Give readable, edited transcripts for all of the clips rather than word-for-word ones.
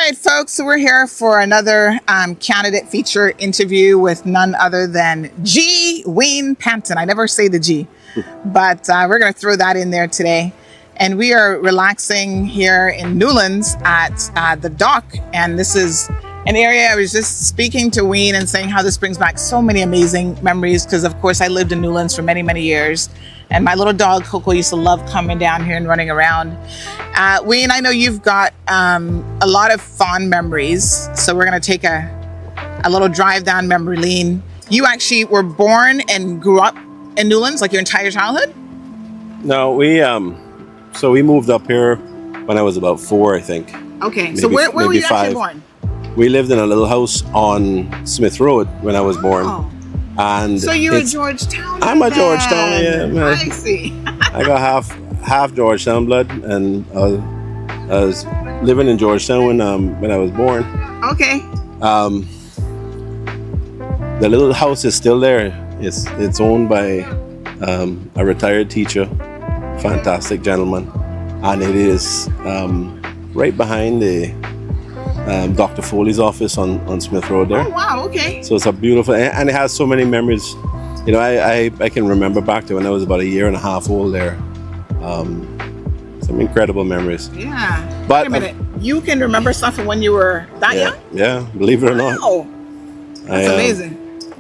right, folks, so we're here for another candidate feature interview with none other than G. Wayne Panton. I never say the G, but we're going to throw that in there today. And we are relaxing here in Newlands at the dock. And this is an area I was just speaking to Wayne and saying how this brings back so many amazing memories because, of course, I lived in Newlands for many, many years. And my little dog, Coco, used to love coming down here and running around. Wayne, I know you've got a lot of fond memories. So we're going to take a little drive down memory lane. You actually were born and grew up in Newlands, like your entire childhood? No, we moved up here when I was about 4, I think. Okay, maybe, so where were you 5. actually born? We lived in a little house on Smith Road when I was born. Oh. And so you're a Georgetown? I'm a Georgetown, yeah. Man. I see. I got half Georgetown blood, and I was living in Georgetown when I was born. Okay. The little house is still there. It's owned by a retired teacher, fantastic gentleman, and it is right behind the Dr. Foley's office on Smith Road there. Oh wow, okay. So it's a beautiful, and it has so many memories. You know, I can remember back to when I was about 1.5 years old there. Some incredible memories. Yeah. But wait a minute, you can remember stuff from when you were that young? Yeah, believe it or not. Wow. That's amazing.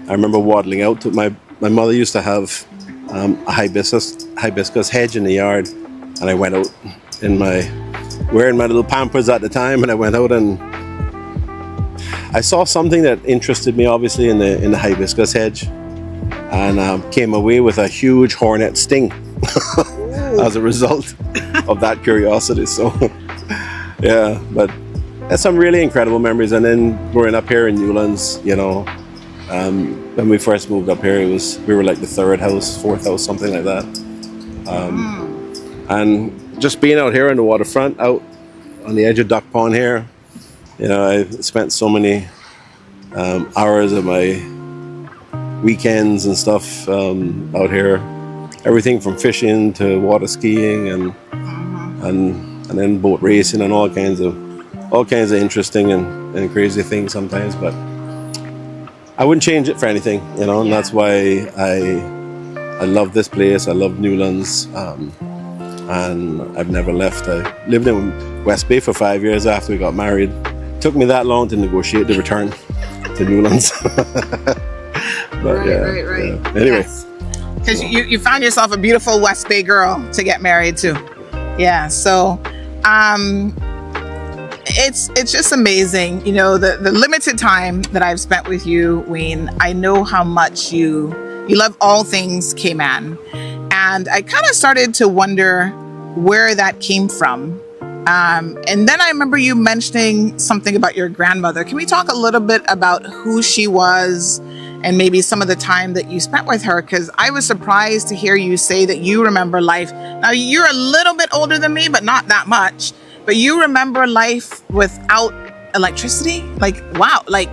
I remember waddling out to my mother used to have a hibiscus hedge in the yard, and I went out wearing my little Pampers at the time, and I went out and I saw something that interested me, obviously, in the hibiscus hedge, and came away with a huge hornet sting as a result of that curiosity. So, yeah, but that's some really incredible memories. And then growing up here in Newlands, you know, when we first moved up here, we were like the 3rd house, 4th house, something like that. And just being out here on the waterfront, out on the edge of Duck Pond here, you know, I spent so many hours of my weekends and stuff out here. Everything from fishing to water skiing and then boat racing and all kinds of interesting and crazy things sometimes. But I wouldn't change it for anything, you know, and that's why I love this place. I love Newlands, and I've never left. I lived in West Bay for 5 years after we got married. It took me that long to negotiate the return to Newlands. But, right. Yeah. Anyway. Because you found yourself a beautiful West Bay girl to get married to. Yeah, so it's just amazing. You know, the limited time that I've spent with you, Wayne, I know how much you love all things Cayman. And I kind of started to wonder where that came from. And then I remember you mentioning something about your grandmother. Can we talk a little bit about who she was and maybe some of the time that you spent with her? Because I was surprised to hear you say that you remember life. Now, you're a little bit older than me, but not that much. But you remember life without electricity? Like, wow, like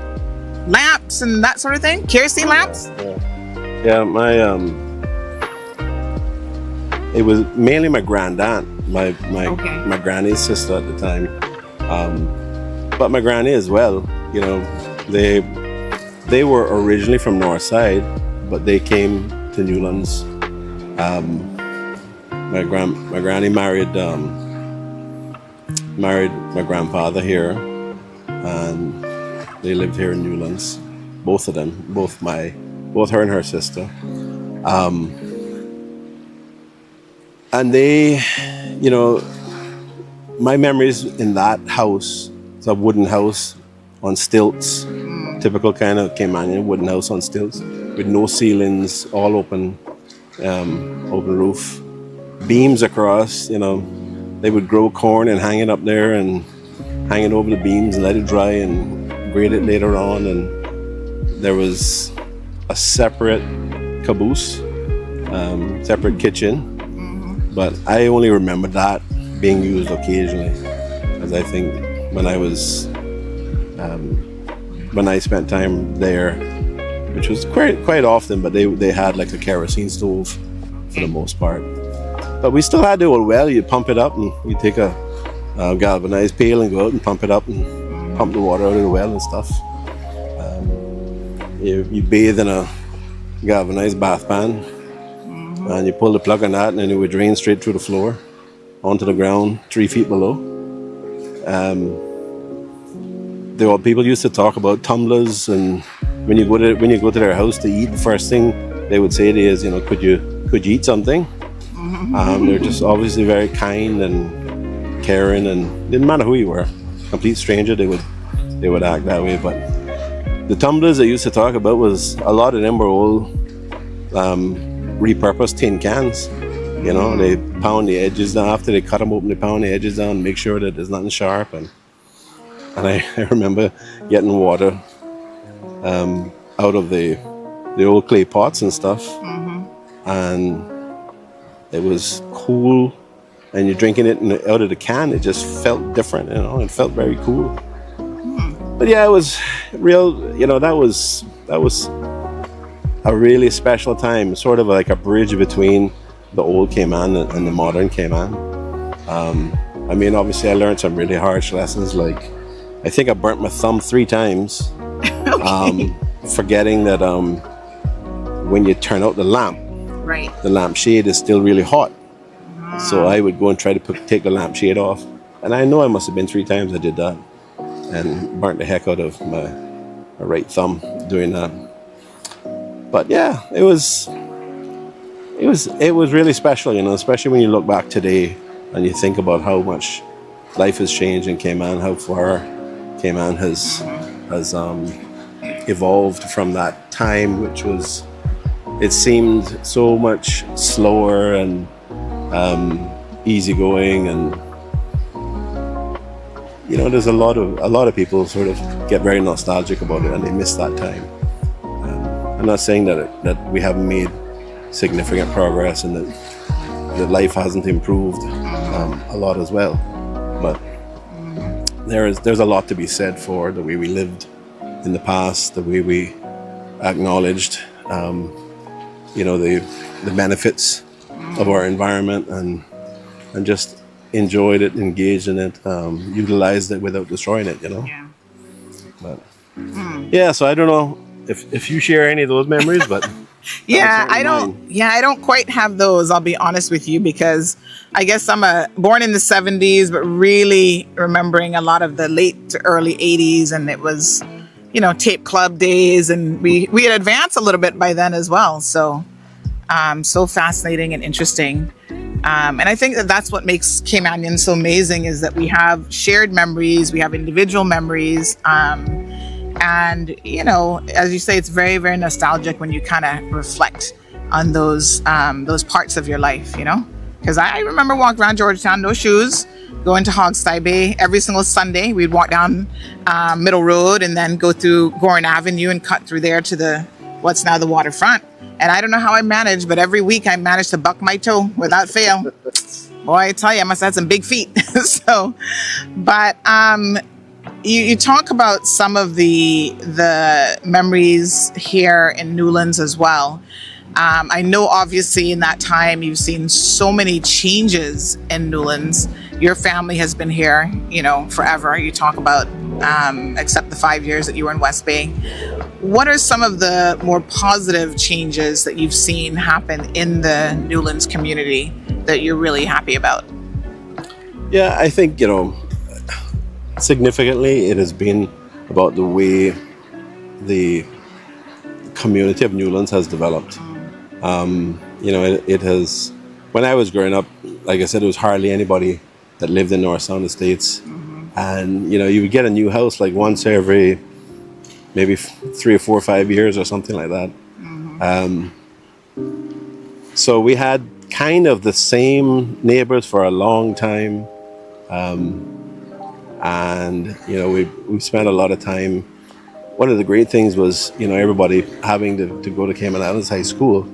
lamps and that sort of thing? Kerosene lamps? Yeah, it was mainly my granddaunt, my granny's sister at the time. But my granny as well, you know, they were originally from Northside, but they came to Newlands. My granny married my grandfather here, and they lived here in Newlands. Both of them, both her and her sister. And they, you know, my memories in that house, it's a wooden house on stilts, typical kind of Caymanian wooden house on stilts, with no ceilings, all open roof, beams across. You know, they would grow corn and hang it up there and hang it over the beams and let it dry and grate it later on. And there was a separate caboose, separate kitchen. But I only remember that being used occasionally, as I think when I spent time there, which was quite often, but they had like a kerosene stove for the most part. But we still had the old well. You pump it up and you take a galvanized pail and go out and pump it up and pump the water out of the well and stuff. You bathe in a galvanized bath pan, and you pull the plug on that, and then it would drain straight through the floor onto the ground 3 feet below. People used to talk about tumblers, and when you go to their house to eat, the first thing they would say to you is, could you eat something? They're just obviously very kind and caring, and didn't matter who you were, complete stranger, they would act that way. But the tumblers they used to talk about was a lot of them were old repurposed tin cans. They pound the edges down after they cut them open. They pound the edges down, make sure that there's nothing sharp. And I remember getting water out of the old clay pots and stuff, and it was cool. And you're drinking it out of the can. It just felt different. It felt very cool. But yeah, it was real. That was a really special time. Sort of like a bridge between the old Cayman and the modern Cayman. Obviously I learned some really harsh lessons. Like, I think I burnt my thumb 3 times. Okay. Forgetting that when you turn out the lamp, Right. the lampshade is still really hot. So I would go and try to take the lampshade off. And I know I must have been 3 times I did that. And burnt the heck out of my right thumb doing that. But yeah, it was really special, especially when you look back today and you think about how much life has changed in Cayman, how far Cayman has evolved from that time, which was, it seemed so much slower and easygoing, and there's a lot of people sort of get very nostalgic about it, and they miss that time. I'm not saying that we haven't made significant progress and that life hasn't improved a lot as well, but there's a lot to be said for the way we lived in the past, the way we acknowledged the benefits of our environment, and just enjoyed it, engaged in it, utilized it without destroying it. Yeah. But yeah, so I don't know if you share any of those memories, but Yeah, I don't quite have those, I'll be honest with you, because I guess I'm born in the 70s, but really remembering a lot of the late to early 80s, and it was, tape club days, and we had advanced a little bit by then as well. So so fascinating and interesting. And I think that's what makes Caymanian so amazing, is that we have shared memories, we have individual memories, and as you say, it's very, very nostalgic when you kind of reflect on those parts of your life, because I remember walking around Georgetown, no shoes, going to Hogstye Bay every single Sunday. We'd walk down Middle Road and then go through Gorin Avenue and cut through there to what's now the waterfront. And I don't know how I managed, but every week I managed to buck my toe without fail. Boy, I tell you, I must have had some big feet. But you talk about some of the memories here in Newlands as well. I know obviously in that time you've seen so many changes in Newlands. Your family has been here, forever. You talk about, except the 5 years that you were in West Bay. What are some of the more positive changes that you've seen happen in the Newlands community that you're really happy about? Yeah, I think, significantly it has been about the way the community of Newlands has developed. It has, when I was growing up, like I said, there was hardly anybody that lived in North Sound Estates. And, you would get a new house like once every maybe 3 or 4 or 5 years or something like that. So we had kind of the same neighbors for a long time. And, we spent a lot of time. One of the great things was, everybody having to go to Cayman Islands High School.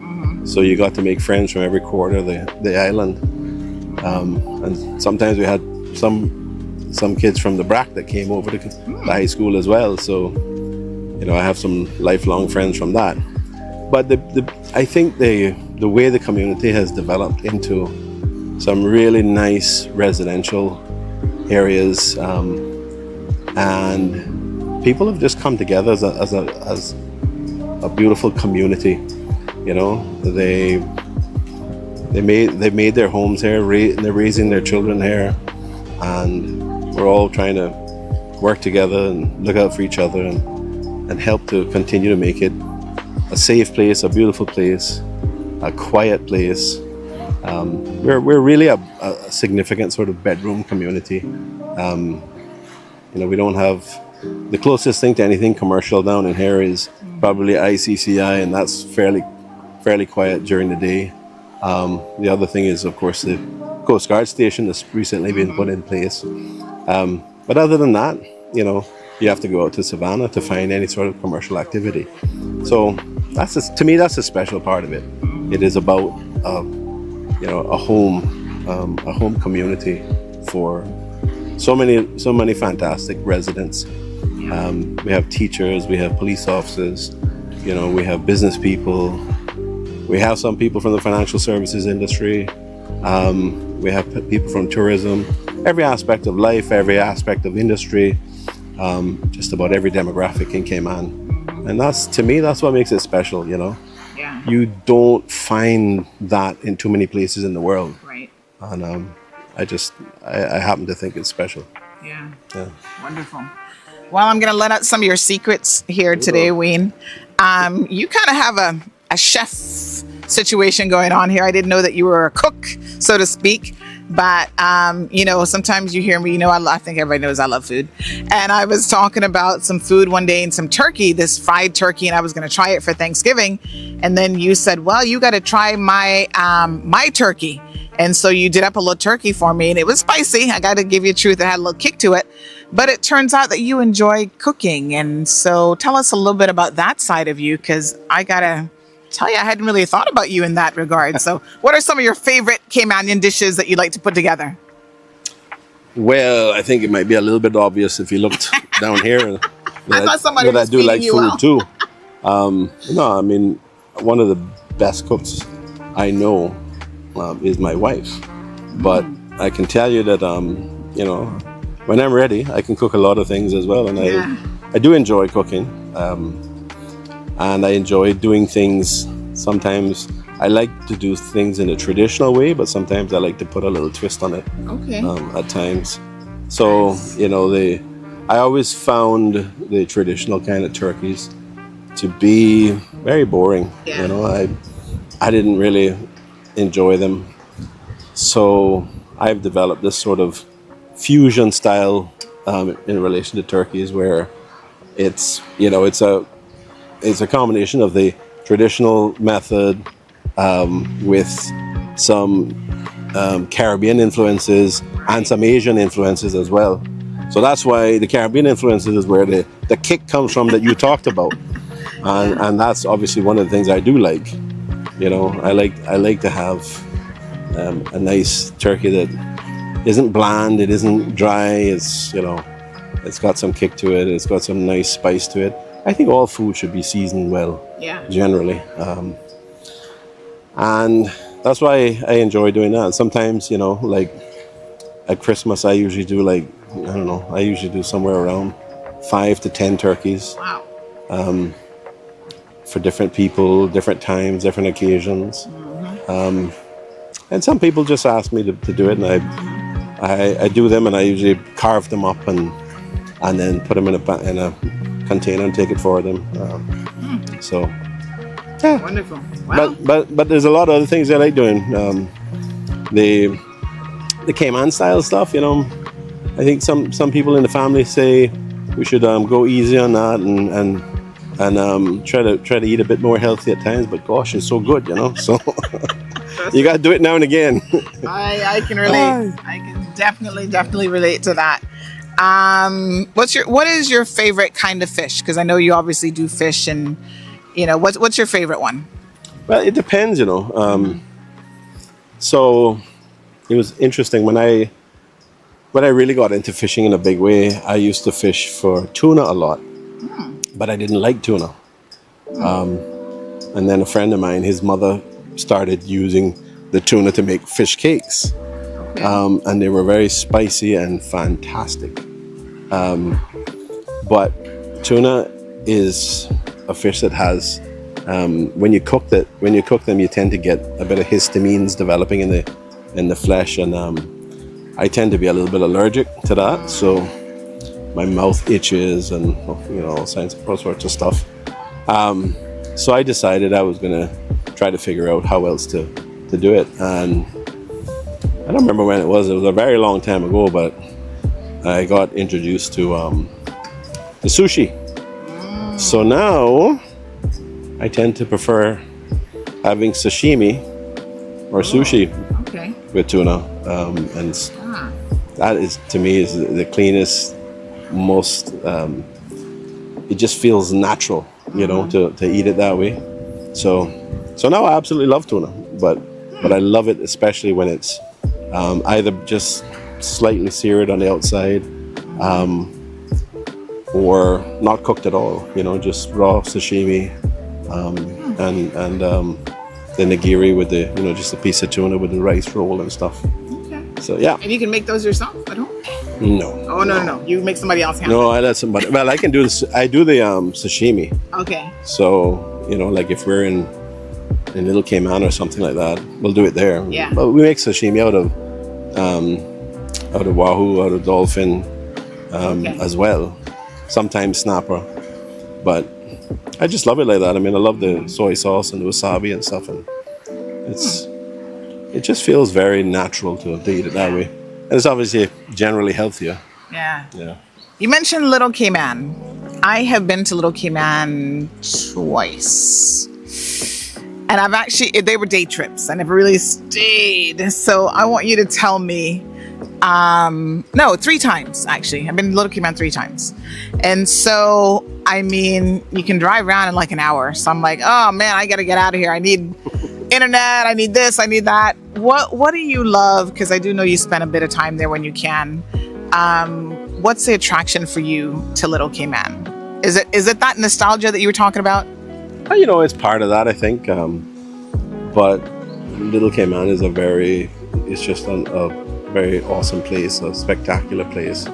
So you got to make friends from every corner of the island. And sometimes we had some kids from the BRAC that came over to the high school as well. So, I have some lifelong friends from that. But I think the way the community has developed into some really nice residential areas, and people have just come together as a beautiful community. You know, they made their homes here, and they're raising their children here, and we're all trying to work together and look out for each other and help to continue to make it a safe place, a beautiful place, a quiet place. We're really a significant sort of bedroom community. You know, we don't have the closest thing to anything commercial down in here is probably ICCI, and that's fairly quiet during the day. The other thing is, of course, the Coast Guard station that's recently been put in place. But other than that, you know, you have to go out to Savannah to find any sort of commercial activity. So to me, that's a special part of it. It is about, you know, a home community for so many fantastic residents. We have teachers, we have police officers, you know, we have business people, we have some people from the financial services industry, we have people from tourism, every aspect of life, every aspect of industry, just about every demographic in Cayman. And to me, that's what makes it special, you know. Yeah. You don't find that in too many places in the world. Right. And I happen to think it's special. Yeah. Yeah. Wonderful. Well, I'm going to let out some of your secrets here today, Wayne. You kind of have a chef situation going on here. I didn't know that you were a cook, so to speak. But, you know, sometimes you hear me, you know, I think everybody knows I love food. And I was talking about some food one day and some turkey, this fried turkey, and I was going to try it for Thanksgiving. And then you said, well, you got to try my turkey. And so you did up a little turkey for me, and it was spicy. I got to give you the truth. It had a little kick to it. But it turns out that you enjoy cooking. And so tell us a little bit about that side of you, because I got to tell you, I hadn't really thought about you in that regard. So what are some of your favorite Caymanian dishes that you'd like to put together? Well, I think it might be a little bit obvious if you looked down here. I thought somebody was I do feeding like you food well. too. No, I mean, one of the best cooks I know is my wife. But I can tell you that, you know, when I'm ready, I can cook a lot of things as well. And I do enjoy cooking. And I enjoy doing things. Sometimes I like to do things in a traditional way, but sometimes I like to put a little twist on it. Okay. At times. So, you know, I always found the traditional kind of turkeys to be very boring. Yeah. You know, I didn't really enjoy them. So I've developed this sort of fusion style in relation to turkeys, where it's, you know, it's a combination of the traditional method with some Caribbean influences and some Asian influences as well. So that's why the Caribbean influences is where the kick comes from that you talked about. And that's obviously one of the things I do like. You know, I like to have a nice turkey that isn't bland, it isn't dry, it's, you know, it's got some kick to it, it's got some nice spice to it. I think all food should be seasoned well, generally. And that's why I enjoy doing that. Sometimes, you know, like at Christmas, I usually do I usually do somewhere around 5 to 10 turkeys. Wow. For different people, different times, different occasions. And some people just ask me to do it, and I do them, and I usually carve them up and then put them in a container and take it for them. So, yeah. Wonderful. Wow. But there's a lot of other things I like doing. The Cayman style stuff, you know. I think some people in the family say we should go easy on that and try to eat a bit more healthy at times. But gosh, it's so good, you know. So you got to do it now and again. I can relate. I can definitely relate to that. What is your favorite kind of fish? Because I know you obviously do fish, and you know, what's your favorite one? Well, it depends, you know. So it was interesting when I really got into fishing in a big way. I used to fish for tuna a lot, but I didn't like tuna. And then a friend of mine, his mother started using the tuna to make fish cakes. And they were very spicy and fantastic. But tuna is a fish that has, when you cook them, you tend to get a bit of histamines developing in the flesh, and I tend to be a little bit allergic to that. So my mouth itches, and all sorts of stuff. So I decided I was gonna try to figure out how else to do it, and I don't remember when it was. It was a very long time ago, but I got introduced to the sushi. So now I tend to prefer having sashimi or sushi with tuna, and that is, to me, is the cleanest, most. It just feels natural, to eat it that way. So now I absolutely love tuna, but I love it especially when it's either just slightly seared on the outside, or not cooked at all. Just raw sashimi, and the nigiri with the just a piece of tuna with the rice roll and stuff. Okay. So yeah. And you can make those yourself at home? No. Oh no! You make somebody else handle it. No, I let somebody. Well, I can do this. I do the sashimi. Okay. So like if we're in Little Cayman or something like that, we'll do it there. Yeah. But we make sashimi out of wahoo, out of dolphin, as well. Sometimes snapper, but I just love it like that. I mean, I love the soy sauce and the wasabi and stuff, and it just feels very natural to eat it that way. And it's obviously generally healthier. Yeah. Yeah. You mentioned Little Cayman. I have been to Little Cayman twice. And they were day trips. I never really stayed. So I want you to tell me, no, 3 times actually. I've been to Little Cayman 3 times. And so, I mean, you can drive around in like an hour. So I'm like, oh man, I got to get out of here. I need internet. I need this. I need that. What do you love? Because I do know you spend a bit of time there when you can. What's the attraction for you to Little Cayman? Is it that nostalgia that you were talking about? It's part of that, I think. But Little Cayman is it's just a very awesome place, a spectacular place.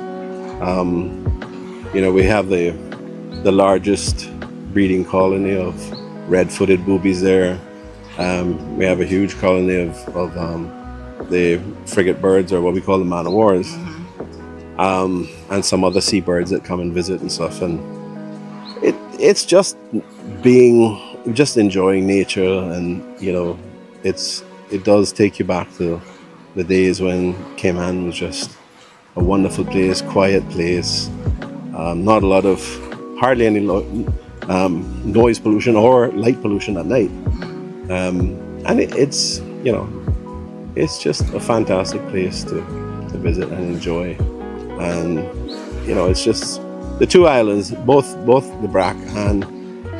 We have the largest breeding colony of red-footed boobies there. We have a huge colony of the frigate birds, or what we call the man of wars, and some other seabirds that come and visit and stuff. And it's just enjoying nature, and it does take you back to the days when Cayman was just a wonderful place, quiet place, not a lot of, hardly any noise pollution or light pollution at night, and it's just a fantastic place to visit and enjoy. And it's just the 2 islands, both the Brac and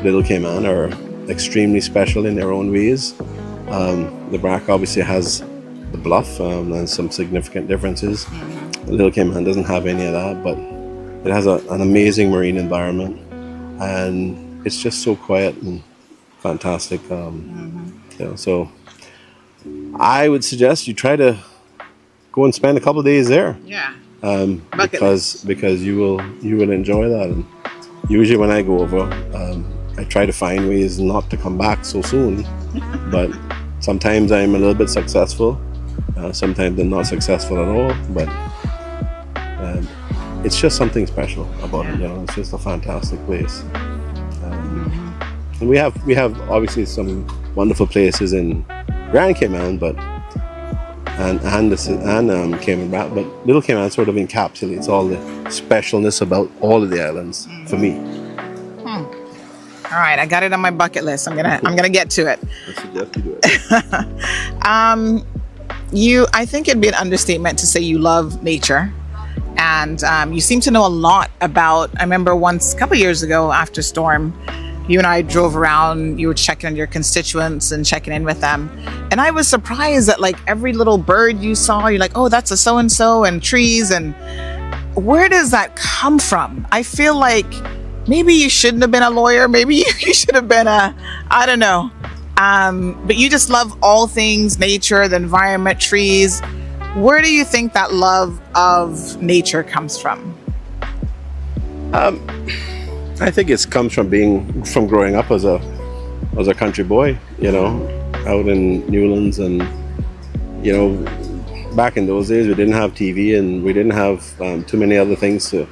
Little Cayman, are extremely special in their own ways. The Brac obviously has the bluff, and some significant differences. Little Cayman doesn't have any of that, but it has an amazing marine environment, and it's just so quiet and fantastic. So I would suggest you try to go and spend a couple of days there. Yeah. Because you will enjoy that. And usually when I go over, I try to find ways not to come back so soon, but sometimes I'm a little bit successful, sometimes I'm not successful at all, but it's just something special about it. It's just a fantastic place. And we have obviously some wonderful places in Grand Cayman, and Cayman Brac, but Little Cayman sort of encapsulates all the specialness about all of the islands for me. All right, I got it on my bucket list. I'm gonna get to it. I suggest you do it. I think it'd be an understatement to say you love nature, and you seem to know a lot about. I remember once, a couple years ago, after storm, you and I drove around. You were checking on your constituents and checking in with them, and I was surprised that like every little bird you saw, you're like, oh, that's a so and so, and trees. And where does that come from? I feel like maybe you shouldn't have been a lawyer. Maybe you should have been I don't know. But you just love all things nature, the environment, trees. Where do you think that love of nature comes from? I think it comes from growing up as a country boy, out in Newlands, and back in those days we didn't have TV and we didn't have too many other things to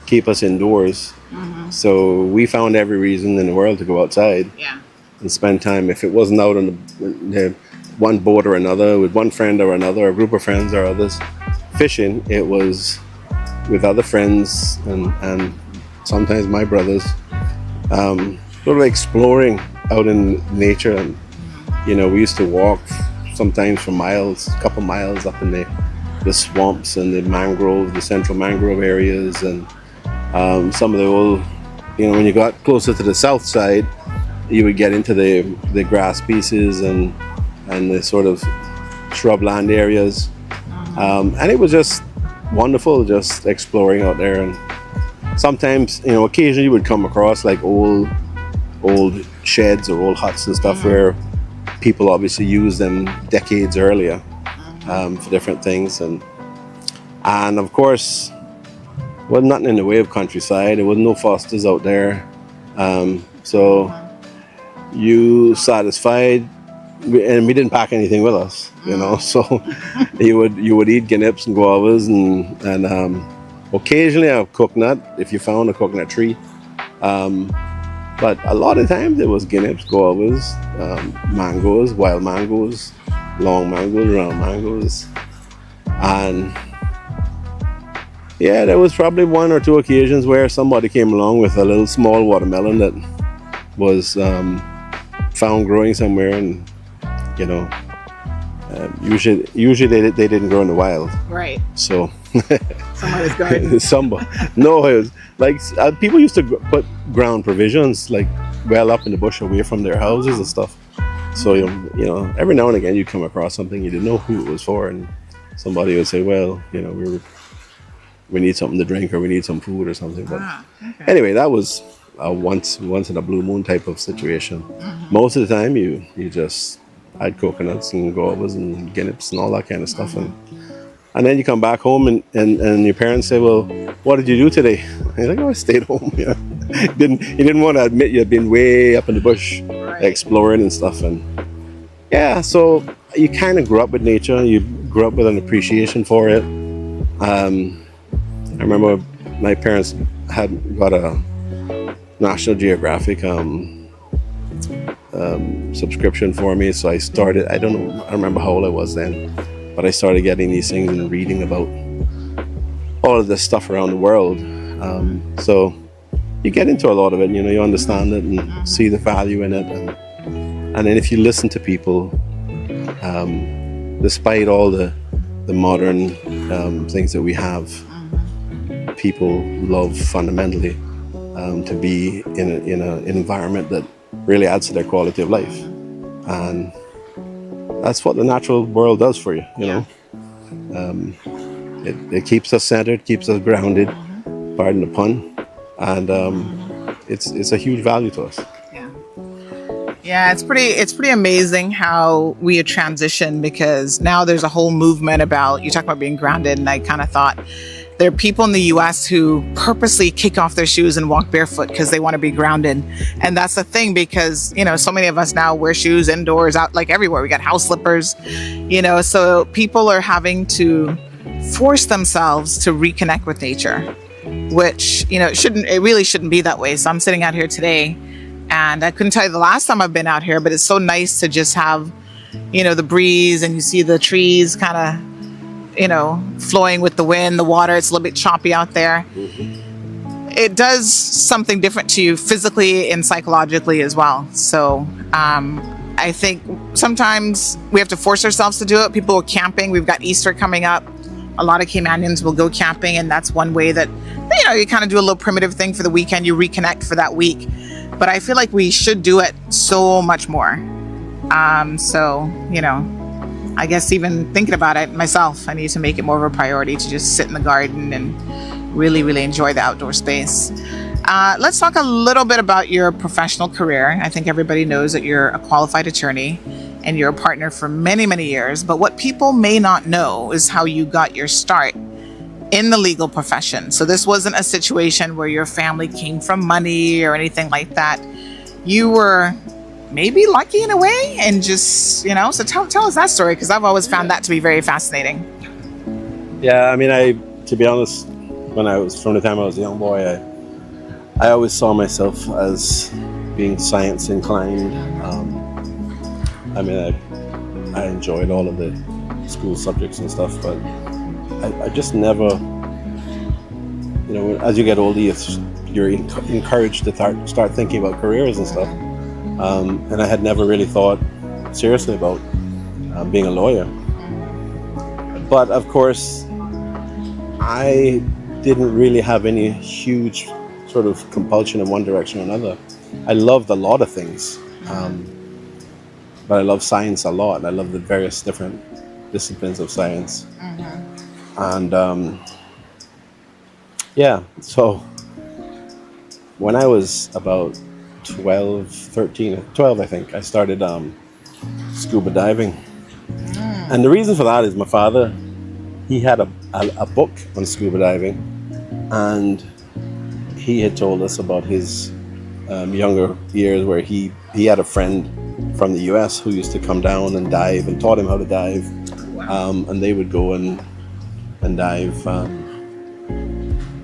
keep us indoors. So we found every reason in the world to go outside and spend time. If it wasn't out on the one boat or another, with one friend or another, a group of friends or others fishing, it was with other friends and sometimes my brothers, sort of exploring out in nature. And we used to walk sometimes for miles, a couple miles up in the swamps and the central mangrove areas, and some of the old, when you got closer to the south side, you would get into the grass pieces and the sort of shrubland areas, and it was just wonderful, just exploring out there. And sometimes, occasionally you would come across like old sheds or old huts and stuff where people obviously used them decades earlier for different things, and of course, wasn't nothing in the way of countryside. There wasn't no Fosters out there, so you satisfied, and we didn't pack anything with us, so you would eat ginips and guavas and occasionally a coconut if you found a coconut tree, but a lot of times it was ginips, guavas, mangoes, wild mangoes, long mangoes, round mangoes, and there was probably one or two occasions where somebody came along with a little small watermelon that was found growing somewhere, and usually they didn't grow in the wild. Right. So somebody's garden. No, it was like people used to put ground provisions like well up in the bush away from their houses and stuff. So every now and again you come across something you didn't know who it was for, and somebody would say, well, we need something to drink or we need some food or something. But anyway, that was a once in a blue moon type of situation. Most of the time you just had coconuts and guavas and ginips and all that kind of stuff, and then you come back home and your parents say, well, what did you do today? And you're like, I stayed home. You didn't want to admit you'd been way up in the bush exploring and stuff. And so you kind of grew up with nature. You grew up with an appreciation for it. I remember my parents had got a National Geographic subscription for me, so I started, I remember how old I was then, but I started getting these things and reading about all of this stuff around the world. So you get into a lot of it, you understand it and see the value in it, and then if you listen to people, despite all the modern things that we have, people love fundamentally to be in an environment that really adds to their quality of life, and that's what the natural world does for you. It keeps us centered, keeps us grounded, pardon the pun, and it's a huge value to us. Yeah, it's pretty amazing how we have transitioned, because now there's a whole movement about, you talk about being grounded, and I kind of thought there are people in the US who purposely kick off their shoes and walk barefoot because they want to be grounded. And that's the thing, because, so many of us now wear shoes indoors, out, like everywhere. We got house slippers, so people are having to force themselves to reconnect with nature, which, it really shouldn't be that way. So I'm sitting out here today, and I couldn't tell you the last time I've been out here, but it's so nice to just have, the breeze, and you see the trees kind of, flowing with the wind, the water. It's a little bit choppy out there. It does something different to you physically and psychologically as well. So I think sometimes we have to force ourselves to do it. People are camping. We've got Easter coming up. A lot of Caymanians will go camping, and that's one way that, you kind of do a little primitive thing for the weekend. You reconnect for that week. But I feel like we should do it so much more. I guess even thinking about it myself, I need to make it more of a priority to just sit in the garden and really, really enjoy the outdoor space. Let's talk a little bit about your professional career. I think everybody knows that you're a qualified attorney and you're a partner for many, many years. But what people may not know is how you got your start in the legal profession. So this wasn't a situation where your family came from money or anything like that. You were maybe lucky in a way, and just, so tell us that story, because I've always found that to be very fascinating. Yeah, I mean, to be honest, from the time I was a young boy, I always saw myself as being science inclined. I mean, I enjoyed all of the school subjects and stuff, but I just never, as you get older, you're encouraged to start thinking about careers and stuff. And I had never really thought seriously about being a lawyer. But of course, I didn't really have any huge sort of compulsion in one direction or another. I loved a lot of things, but I love science a lot. I love the various different disciplines of science. And so when I was about 12 I think, I started scuba diving. And the reason for that is my father, he had a book on scuba diving, and he had told us about his younger years where he had a friend from the US who used to come down and dive, and taught him how to dive. And they would go and dive.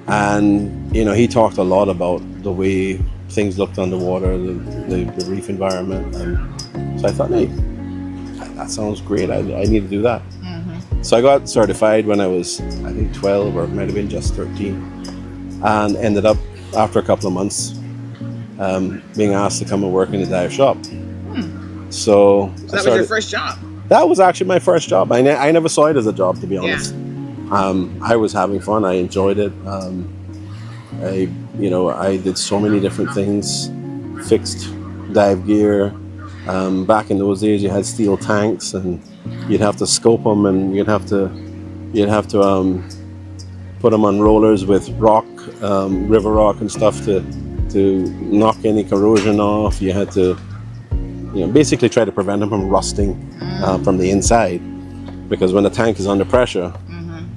And he talked a lot about the way things looked underwater, the reef environment. And so I thought, hey, that sounds great. I need to do that. So I got certified when I was, I think, 12, or it might have been just 13, and ended up, after a couple of months, being asked to come and work in the dive shop. So that was your first job? That was actually my first job. I never saw it as a job, to be honest. I was having fun. I enjoyed it. I did so many different things, fixed dive gear. Back in those days, you had steel tanks, and you'd have to scope them, and you'd have to put them on rollers with rock, river rock and stuff to knock any corrosion off. You had to, basically try to prevent them from rusting from the inside, because when the tank is under pressure,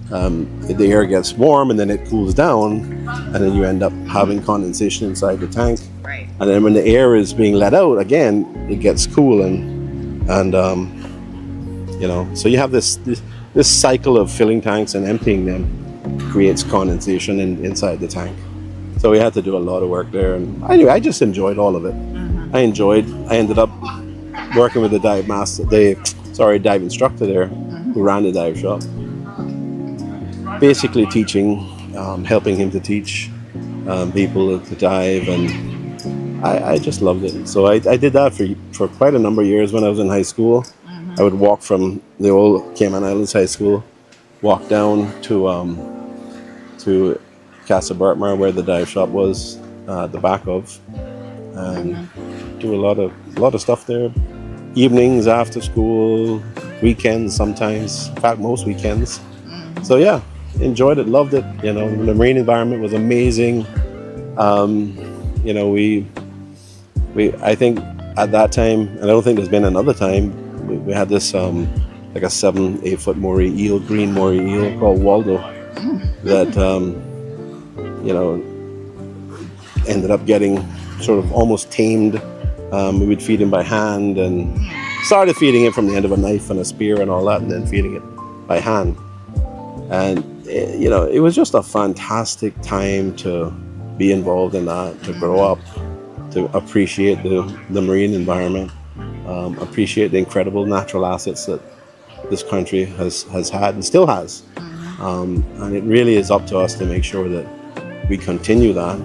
the air gets warm and then it cools down, and then you end up having condensation inside the tank. Right. And then when the air is being let out again, it gets cool, and so you have this cycle of filling tanks and emptying them creates condensation inside the tank. So we had to do a lot of work there, and anyway, I just enjoyed all of it. I ended up working with the dive instructor there, who ran the dive shop, basically teaching, helping him to teach people to dive, and I just loved it. So I did that for quite a number of years. When I was in high school, I would walk from the old Cayman Islands High School, walk down to Casa Bartmar, where the dive shop was, the back of, and do a lot of stuff there. Evenings, after school, weekends sometimes. In fact, most weekends. So yeah, enjoyed it, loved it. The marine environment was amazing. I think at that time, and I don't think there's been another time, we had this like a 7-8 foot moray green moray eel called Waldo, that ended up getting sort of almost tamed. We would feed him by hand, and started feeding him from the end of a knife and a spear and all that, and then feeding it by hand. And it was just a fantastic time to be involved in that, to grow up, to appreciate the marine environment, appreciate the incredible natural assets that this country has had and still has. And it really is up to us to make sure that we continue that,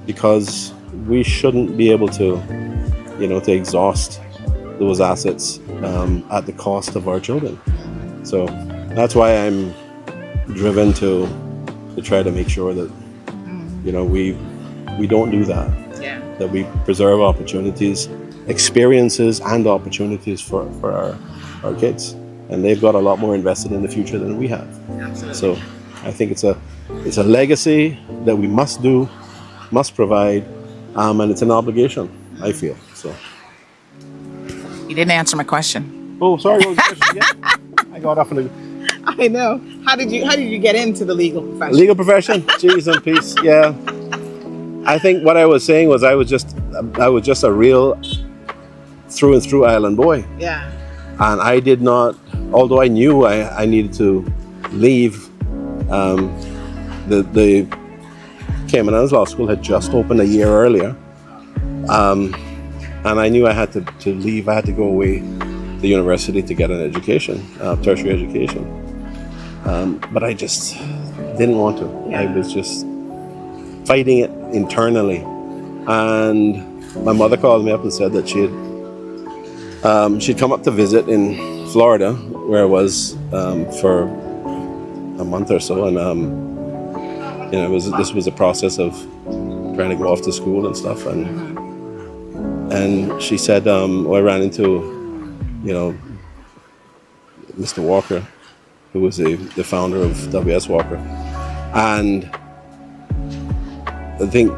because we shouldn't be able to exhaust those assets at the cost of our children. So that's why I'm driven to try to make sure that we don't do that. Yeah. That we preserve opportunities, experiences, and opportunities for our kids, and they've got a lot more invested in the future than we have. Absolutely. So I think it's a legacy that we must provide, and it's an obligation, I feel. So. You didn't answer my question. Oh, sorry. What was the question again? I got off on I know. How did you get into the legal profession? Legal profession? Jeez and peace. Yeah. I think what I was saying was I was just a real through and through island boy. Yeah. And I did not, although I knew I needed to leave, the Cayman Islands Law School had just opened a year earlier. And I knew I had to leave. I had to go away to the university to get an education, tertiary education. But I just didn't want to. Yeah. I was just fighting it internally. And my mother called me up and said that she'd come up to visit in Florida, where I was for a month or so. And this was a process of trying to go off to school and stuff. And she said, I ran into, Mr. Walker, who was the founder of W.S. Walker. And I think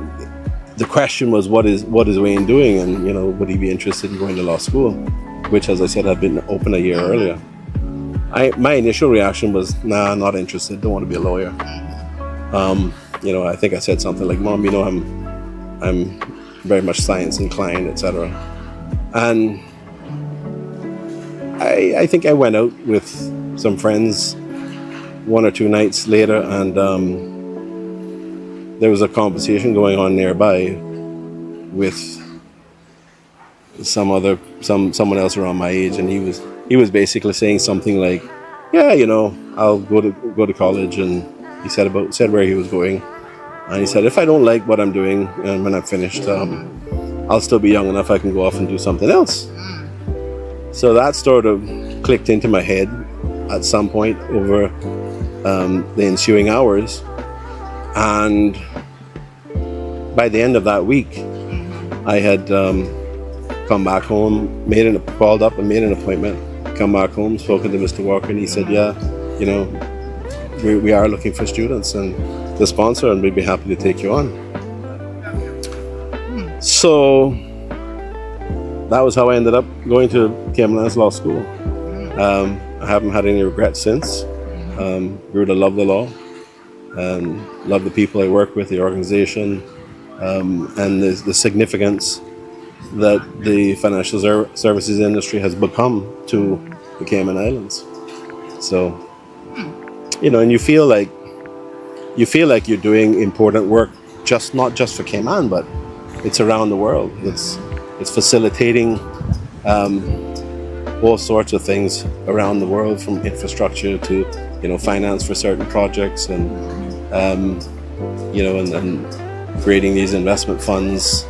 the question was, what is Wayne doing? And, would he be interested in going to law school? Which, as I said, had been open a year earlier. My initial reaction was, nah, not interested, don't want to be a lawyer. I think I said something like, Mom, I'm very much science inclined, etc. And I think I went out with some friends one or two nights later, and there was a conversation going on nearby with someone else around my age, and he was basically saying something like, yeah, I'll go to college, and he said where he was going, and he said, if I don't like what I'm doing and when I'm finished, I'll still be young enough I can go off and do something else. So that sort of clicked into my head at some point over the ensuing hours, and by the end of that week, I had come back home, called up and made an appointment, come back home, spoken to Mr. Walker, and he said, yeah, we are looking for students and the sponsor, and we'd be happy to take you on. So that was how I ended up going to Cayman Islands Law School. I haven't had any regrets since. Grew to love the law and love the people I work with, the organization, and the significance that the financial services industry has become to the Cayman Islands. So, and you feel like you're doing important work, not just for Cayman, but it's around the world. It's facilitating all sorts of things around the world, from infrastructure to finance for certain projects, and and creating these investment funds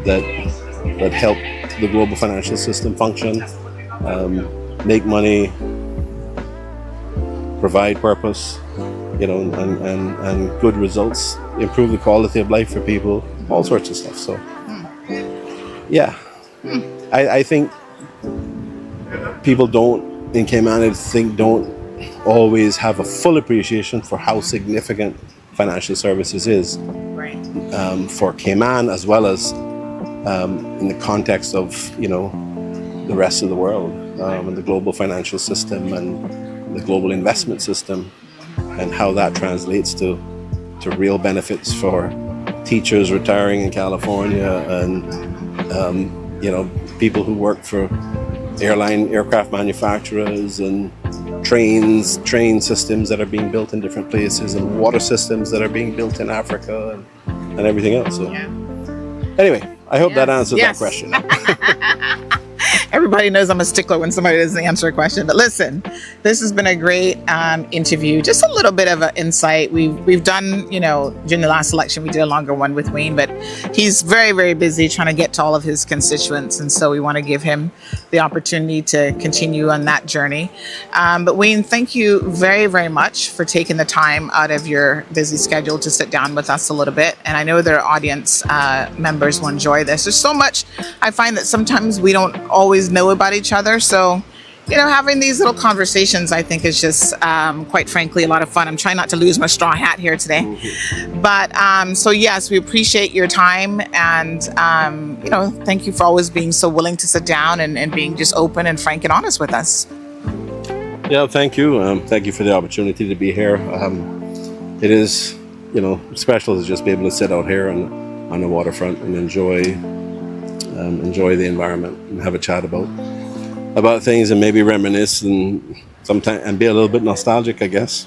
that help the global financial system function, make money, provide purpose, and good results, improve the quality of life for people, all sorts of stuff. So, yeah, I think people in Cayman don't always have a full appreciation for how significant financial services is, Right. For Cayman, as well as in the context of the rest of the world, and the global financial system and the global investment system, and how that translates to real benefits for teachers retiring in California, and people who work for aircraft manufacturers, and train systems that are being built in different places, and water systems that are being built in Africa, and everything else. So, anyway, I hope that answers that question. Everybody knows I'm a stickler when somebody doesn't answer a question. But listen, this has been a great interview. Just a little bit of an insight. We've done, during the last election, we did a longer one with Wayne, but he's very, very busy trying to get to all of his constituents. And so we want to give him the opportunity to continue on that journey. But Wayne, thank you very, very much for taking the time out of your busy schedule to sit down with us a little bit. And I know their audience members will enjoy this. There's so much I find that sometimes we don't always know about each other. So, having these little conversations, I think, is just, quite frankly, a lot of fun. I'm trying not to lose my straw hat here today. But so, yes, we appreciate your time. And, thank you for always being so willing to sit down and being just open and frank and honest with us. Yeah, thank you. Thank you for the opportunity to be here. It is, special to just be able to sit out here on the waterfront and enjoy the environment and have a chat about things and maybe reminisce and sometimes and be a little bit nostalgic, I guess.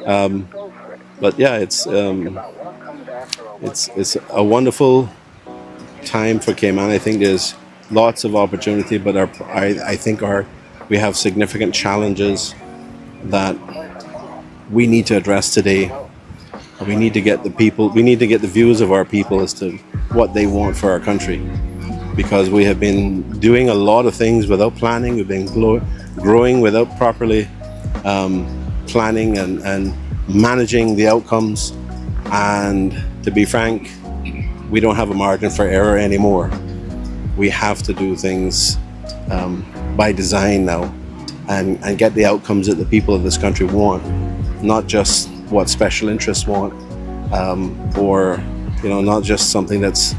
But yeah, it's a wonderful time for Cayman. I think there's lots of opportunity, but I think we have significant challenges that we need to address today. We need to get the views of our people as to what they want for our country, because we have been doing a lot of things without planning. We've been growing without properly planning and managing the outcomes. And to be frank, we don't have a margin for error anymore. We have to do things by design now and get the outcomes that the people of this country want, not just what special interests want, or not just something that's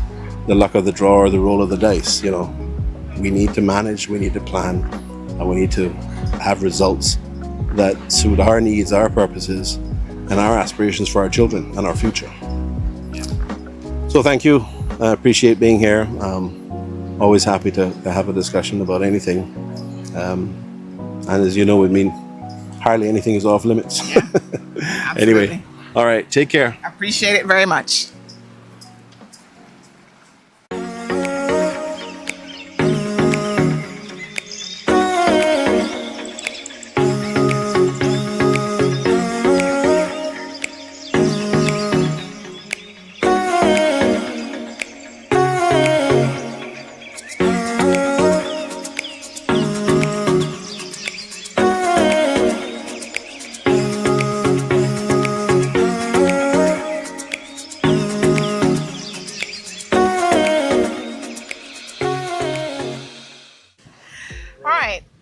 the luck of the draw or the roll of the dice. We need to manage, we need to plan, and we need to have results that suit our needs, our purposes, and our aspirations for our children and our future. So thank you. I appreciate being here. Always happy to have a discussion about anything. And as you know, with me, hardly anything is off limits. Yeah, Anyway, all right, take care. I appreciate it very much.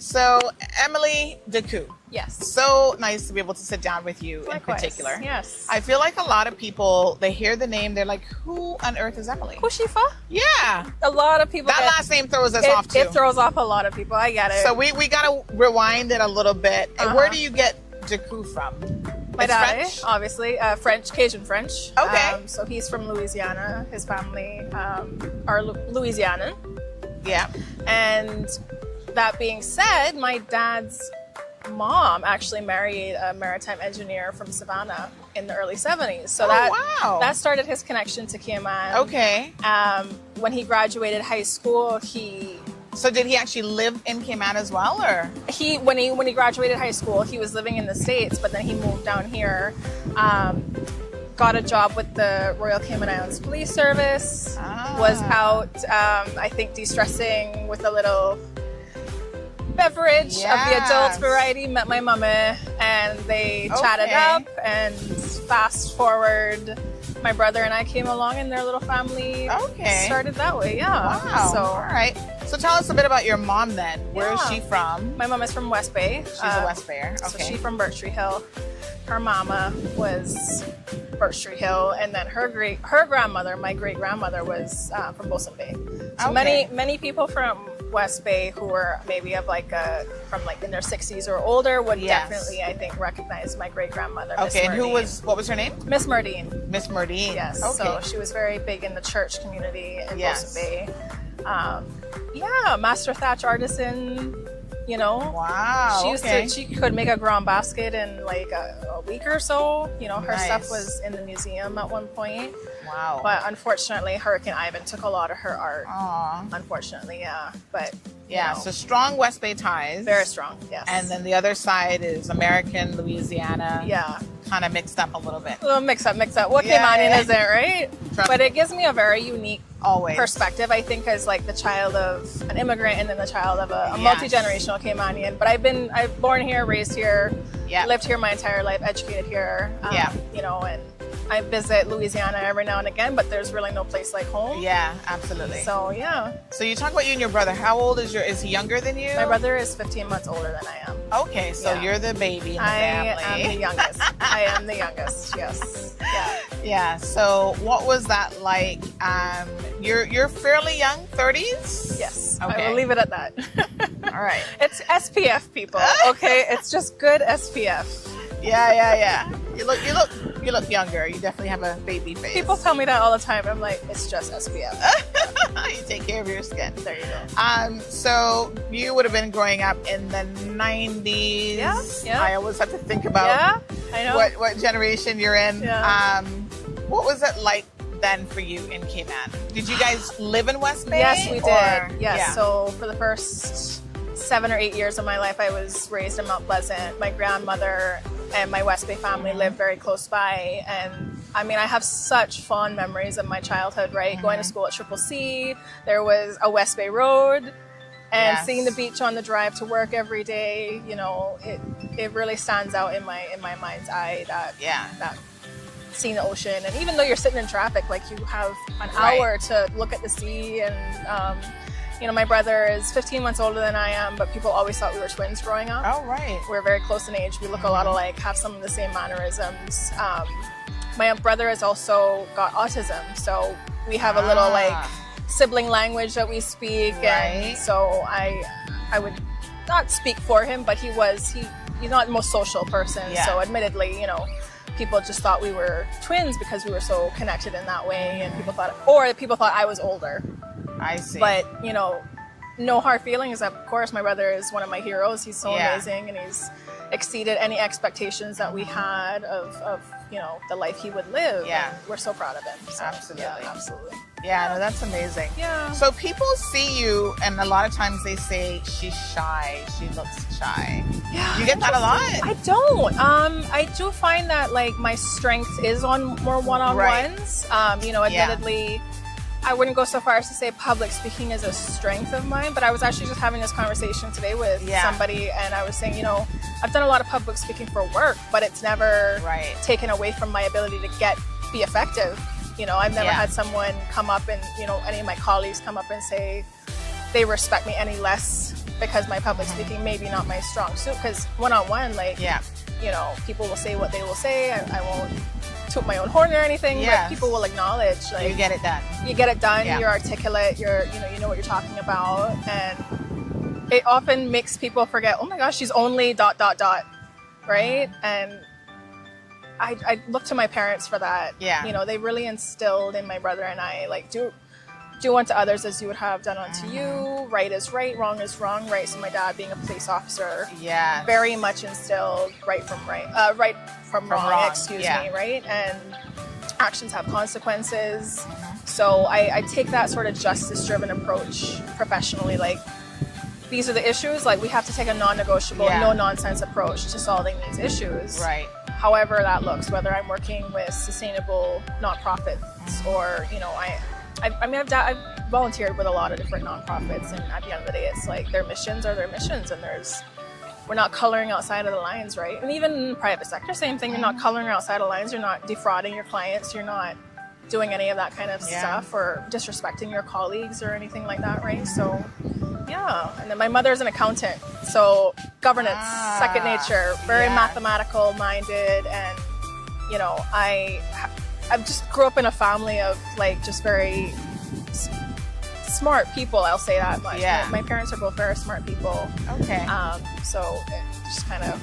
So, Emily DeCou. Yes. So nice to be able to sit down with you. Likewise. In particular. Yes. I feel like a lot of people, they hear the name, they're like, who on earth is Emily? Kushifa? Yeah. A lot of people. That last name throws us off too. It throws off a lot of people. I get it. So we got to rewind it a little bit. And where do you get DeCou from? My It's dad, French? obviously, French, Cajun French. Okay. So he's from Louisiana. His family are Louisianan. Yeah. And that being said, my dad's mom actually married a maritime engineer from Savannah in the early 70s. So that started his connection to Cayman. Okay. When he graduated high school, So did he actually live in Cayman as well, or? when he graduated high school, he was living in the States, but then he moved down here, got a job with the Royal Cayman Islands Police Service, was out, I think, de-stressing with a little beverage of the adult variety, met my mama, and they chatted up, and fast forward, my brother and I came along, and their little family started that way. Wow. So all right. So tell us a bit about your mom then. Where is she from? My mom is from West Bay. She's a West Bayer. Okay. So she's from Birch Tree Hill. Her mama was Birch Tree Hill, and then her grandmother, my great grandmother, was from Bosun Bay. So many people from West Bay who were maybe of from in their 60s or older would definitely, I think, recognize my great grandmother. Okay, and what was her name? Miss Murdine. Miss Murdine. Yes. Okay. So she was very big in the church community in Bosun Bay. Master thatch artisan. Wow. She could make a ground basket in like a week or so. Her stuff was in the museum at one point. Wow. But unfortunately, Hurricane Ivan took a lot of her art. Aww. Unfortunately, yeah. But so strong West Bay ties. Very strong, yes. And then the other side is American, Louisiana. Yeah. Kind of mixed up a little bit. A little mix up. What Caymanian is it, right? But it gives me a very unique perspective, I think, as like the child of an immigrant and then the child of a multi-generational Caymanian. But I've born here, raised here, lived here my entire life, educated here. And I visit Louisiana every now and again, but there's really no place like home. Yeah, absolutely. So yeah. So you talk about you and your brother. How old is he younger than you? My brother is 15 months older than I am. Okay, so you're the baby in the family. I am the youngest. I am the youngest, yes. Yeah. Yeah. So what was that like? You're fairly young, 30s? Yes. Okay. I will leave it at that. All right. It's SPF, people. Okay, it's just good SPF. Yeah. You look younger. You definitely have a baby face. People tell me that all the time. I'm like, it's just SPF. You take care of your skin. There you go. So you would have been growing up in the 90s. Yeah. I always have to think about I know. what generation you're in. Yeah. What was it like then for you in Cayman? Did you guys live in West Bay? Yes, we did. Yes. Yeah. So for the first 7 or 8 years of my life, I was raised in Mount Pleasant. My grandmother and my West Bay family lived very close by. And I mean, I have such fond memories of my childhood, right? Going to school at Triple C. There was a West Bay Road. And seeing the beach on the drive to work every day, you know, it really stands out in my mind's eye that seeing the ocean. And even though you're sitting in traffic, like you have an hour to look at the sea. And you know, my brother is 15 months older than I am, but people always thought we were twins growing up. Oh, right. We're very close in age. We look a lot alike, have some of the same mannerisms. My brother has also got autism, so we have a little like sibling language that we speak. And so I would not speak for him, but he's not the most social person. So admittedly, you know, people just thought we were twins because we were so connected in that way, and people thought I was older. I see. But, you know, no hard feelings. Of course, my brother is one of my heroes. He's so amazing, and he's exceeded any expectations that we had of you know, the life he would live. Yeah. And we're so proud of him. So, Absolutely. Yeah, absolutely. Yeah, no, that's amazing. Yeah. So people see you, and a lot of times they say she's shy. She looks shy. Yeah. You get that a lot? I don't. I do find that like my strength is on more one-on-ones. You know, admittedly, I wouldn't go so far as to say public speaking is a strength of mine, but I was actually just having this conversation today with somebody, and I was saying, you know, I've done a lot of public speaking for work, but it's never taken away from my ability to be effective. You know, I've never had someone come up and, you know, any of my colleagues come up and say they respect me any less because my public speaking maybe not my strong suit, because one-on-one, like, you know, people will say what they will say. I won't toot my own horn or anything, but people will acknowledge, like, you get it done. You get it done. You're articulate. You know what you're talking about, and it often makes people forget. Oh my gosh, she's only ... right? And I look to my parents for that. Yeah, you know, they really instilled in my brother and I, like, do unto others as you would have done unto you. Right is right, wrong is wrong, right? So my dad, being a police officer, very much instilled right from wrong. Excuse me, right? And actions have consequences. So I take that sort of justice-driven approach professionally. Like, these are the issues. Like, we have to take a non-negotiable, no-nonsense approach to solving these issues. Right. However that looks, whether I'm working with sustainable nonprofits or, you know, I mean, I've volunteered with a lot of different nonprofits, and at the end of the day, it's like their missions are their missions, and we're not coloring outside of the lines, right? And even in the private sector, same thing. You're not coloring outside of the lines. You're not defrauding your clients. You're not doing any of that kind of stuff or disrespecting your colleagues or anything like that, right? So, yeah. And then my mother's an accountant, so governance, second nature, very mathematical minded, and you know, I just grew up in a family of like just very smart people. I'll say that much. Yeah. My parents are both very smart people. Okay. So it just kind of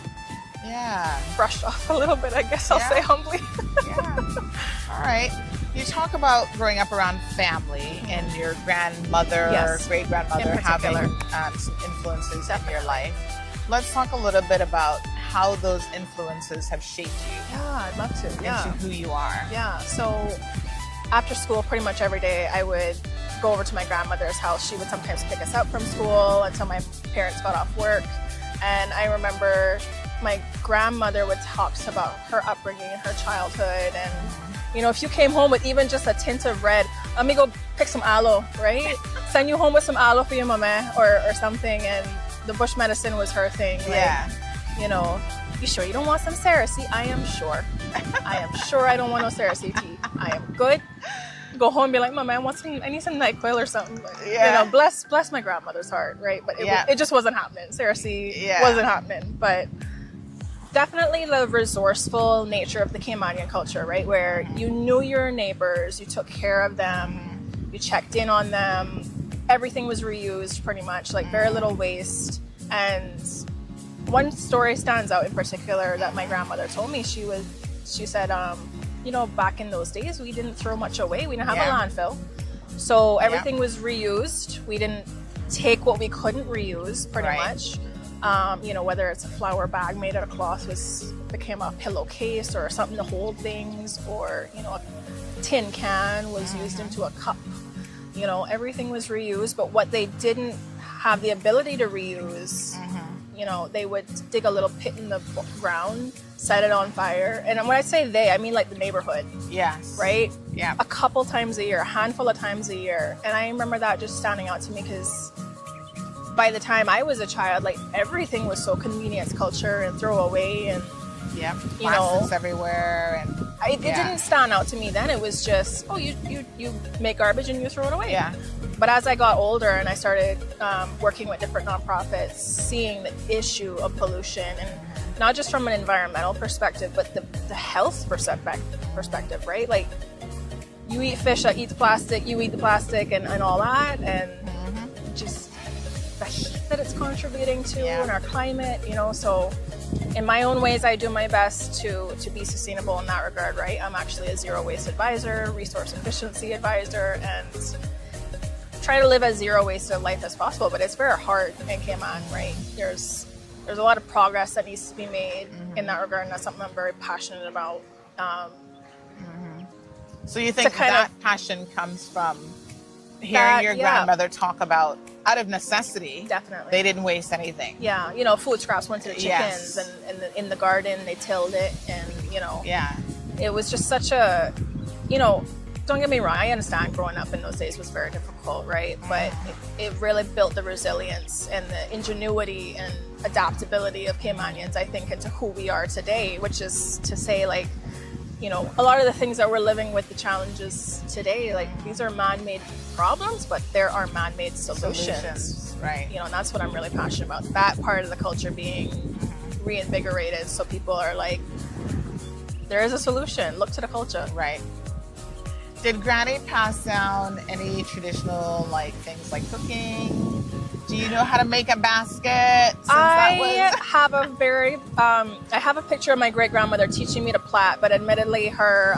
brushed off a little bit, I guess I'll say humbly. All right. You talk about growing up around family and your grandmother or great-grandmother having some influences in your life. Let's talk a little bit about how those influences have shaped you. Yeah, I'd love to. Into who you are. Yeah. So after school, pretty much every day, I would go over to my grandmother's house. She would sometimes pick us up from school until my parents got off work. And I remember my grandmother would talk about her upbringing and her childhood. And, you know, if you came home with even just a tint of red, let me go pick some aloe, right? Send you home with some aloe for your mama or something. And the bush medicine was her thing. Like, you know, you sure you don't want some Cerasee? I am sure. I am sure I don't want no Cerasee tea. I am good. Go home and be like, Mama, I need some NyQuil or something. But, you know, bless my grandmother's heart, right? But it just wasn't happening. Cerasee wasn't happening. But definitely the resourceful nature of the Caymanian culture, right? Where you knew your neighbors, you took care of them, you checked in on them. Everything was reused pretty much, like very little waste. And one story stands out in particular that my grandmother told me. She said, you know, back in those days, we didn't throw much away. We didn't have a landfill. So everything was reused. We didn't take what we couldn't reuse pretty much. You know, whether it's a flour bag made out of cloth became a pillowcase or something to hold things, or, you know, a tin can was used into a cup. You know, everything was reused, but what they didn't have the ability to reuse, you know, they would dig a little pit in the ground, set it on fire. And when I say they, I mean like the neighborhood. Yes. Right? Yeah. A couple times a year, a handful of times a year. And I remember that just standing out to me because by the time I was a child, like everything was so convenience culture and throw away and plastics everywhere, and it didn't stand out to me then. It was just, oh, you make garbage and you throw it away. Yeah. But as I got older and I started working with different nonprofits, seeing the issue of pollution, and not just from an environmental perspective, but the health perspective, right? Like, you eat fish that eats plastic, you eat the plastic and all that, and just the heat that it's contributing to in our climate, you know. So in my own ways, I do my best to be sustainable in that regard, right? I'm actually a zero waste advisor, resource efficiency advisor, and try to live as zero waste of life as possible. But it's very hard in Cayman, right? There's a lot of progress that needs to be made in that regard, and that's something I'm very passionate about. So you think that passion comes from hearing your grandmother talk about, out of necessity, definitely, they didn't waste anything. Yeah, you know, food scraps went to the chickens, and in the garden they tilled it, and you know, it was just such a, you know, don't get me wrong, I understand growing up in those days was very difficult, right? But it really built the resilience and the ingenuity and adaptability of Caymanians, I think, into who we are today, which is to say, like, you know, a lot of the things that we're living with, the challenges today, like, these are man-made problems, but there are man-made solutions. Right. You know, and that's what I'm really passionate about. That part of the culture being reinvigorated, so people are like, there is a solution. Look to the culture. Right. Did Granny pass down any traditional, like, things like cooking? Do you know how to make a basket? I have a picture of my great grandmother teaching me to plait, but admittedly, her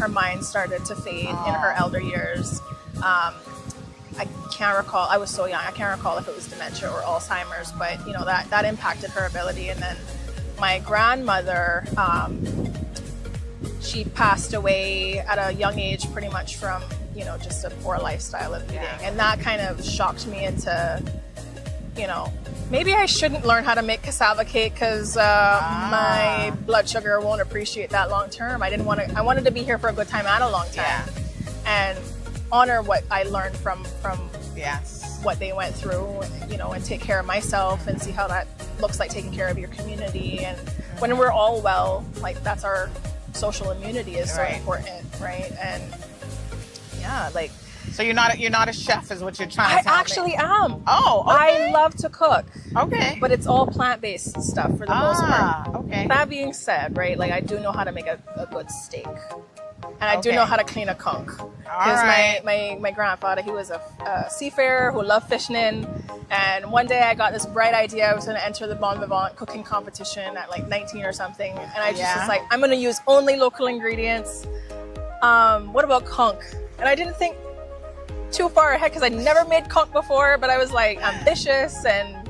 mind started to fade in her elder years. I can't recall. I was so young. I can't recall if it was dementia or Alzheimer's, but you know that impacted her ability. And then my grandmother, she passed away at a young age, pretty much from, you know, just a poor lifestyle of eating, and that kind of shocked me into, you know, maybe I shouldn't learn how to make cassava cake because my blood sugar won't appreciate that long term. I wanted to be here for a good time and a long time, and honor what I learned from what they went through, you know, and take care of myself and see how that looks like taking care of your community. And when we're all well, like, that's our social immunity is so important, right? And like, so you're not a chef, is what you're trying to tell me? I actually am. Oh, okay. I love to cook. Okay. But it's all plant-based stuff for the most part. Okay. That being said, right, like, I do know how to make a good steak. And I do know how to clean a conch. Because my grandfather, he was a seafarer who loved fishing. And one day I got this bright idea. I was going to enter the Bon Vivant cooking competition at like 19 or something. And I just was like, I'm going to use only local ingredients. What about conch? And I didn't think too far ahead because I never made conch before. But I was like ambitious and,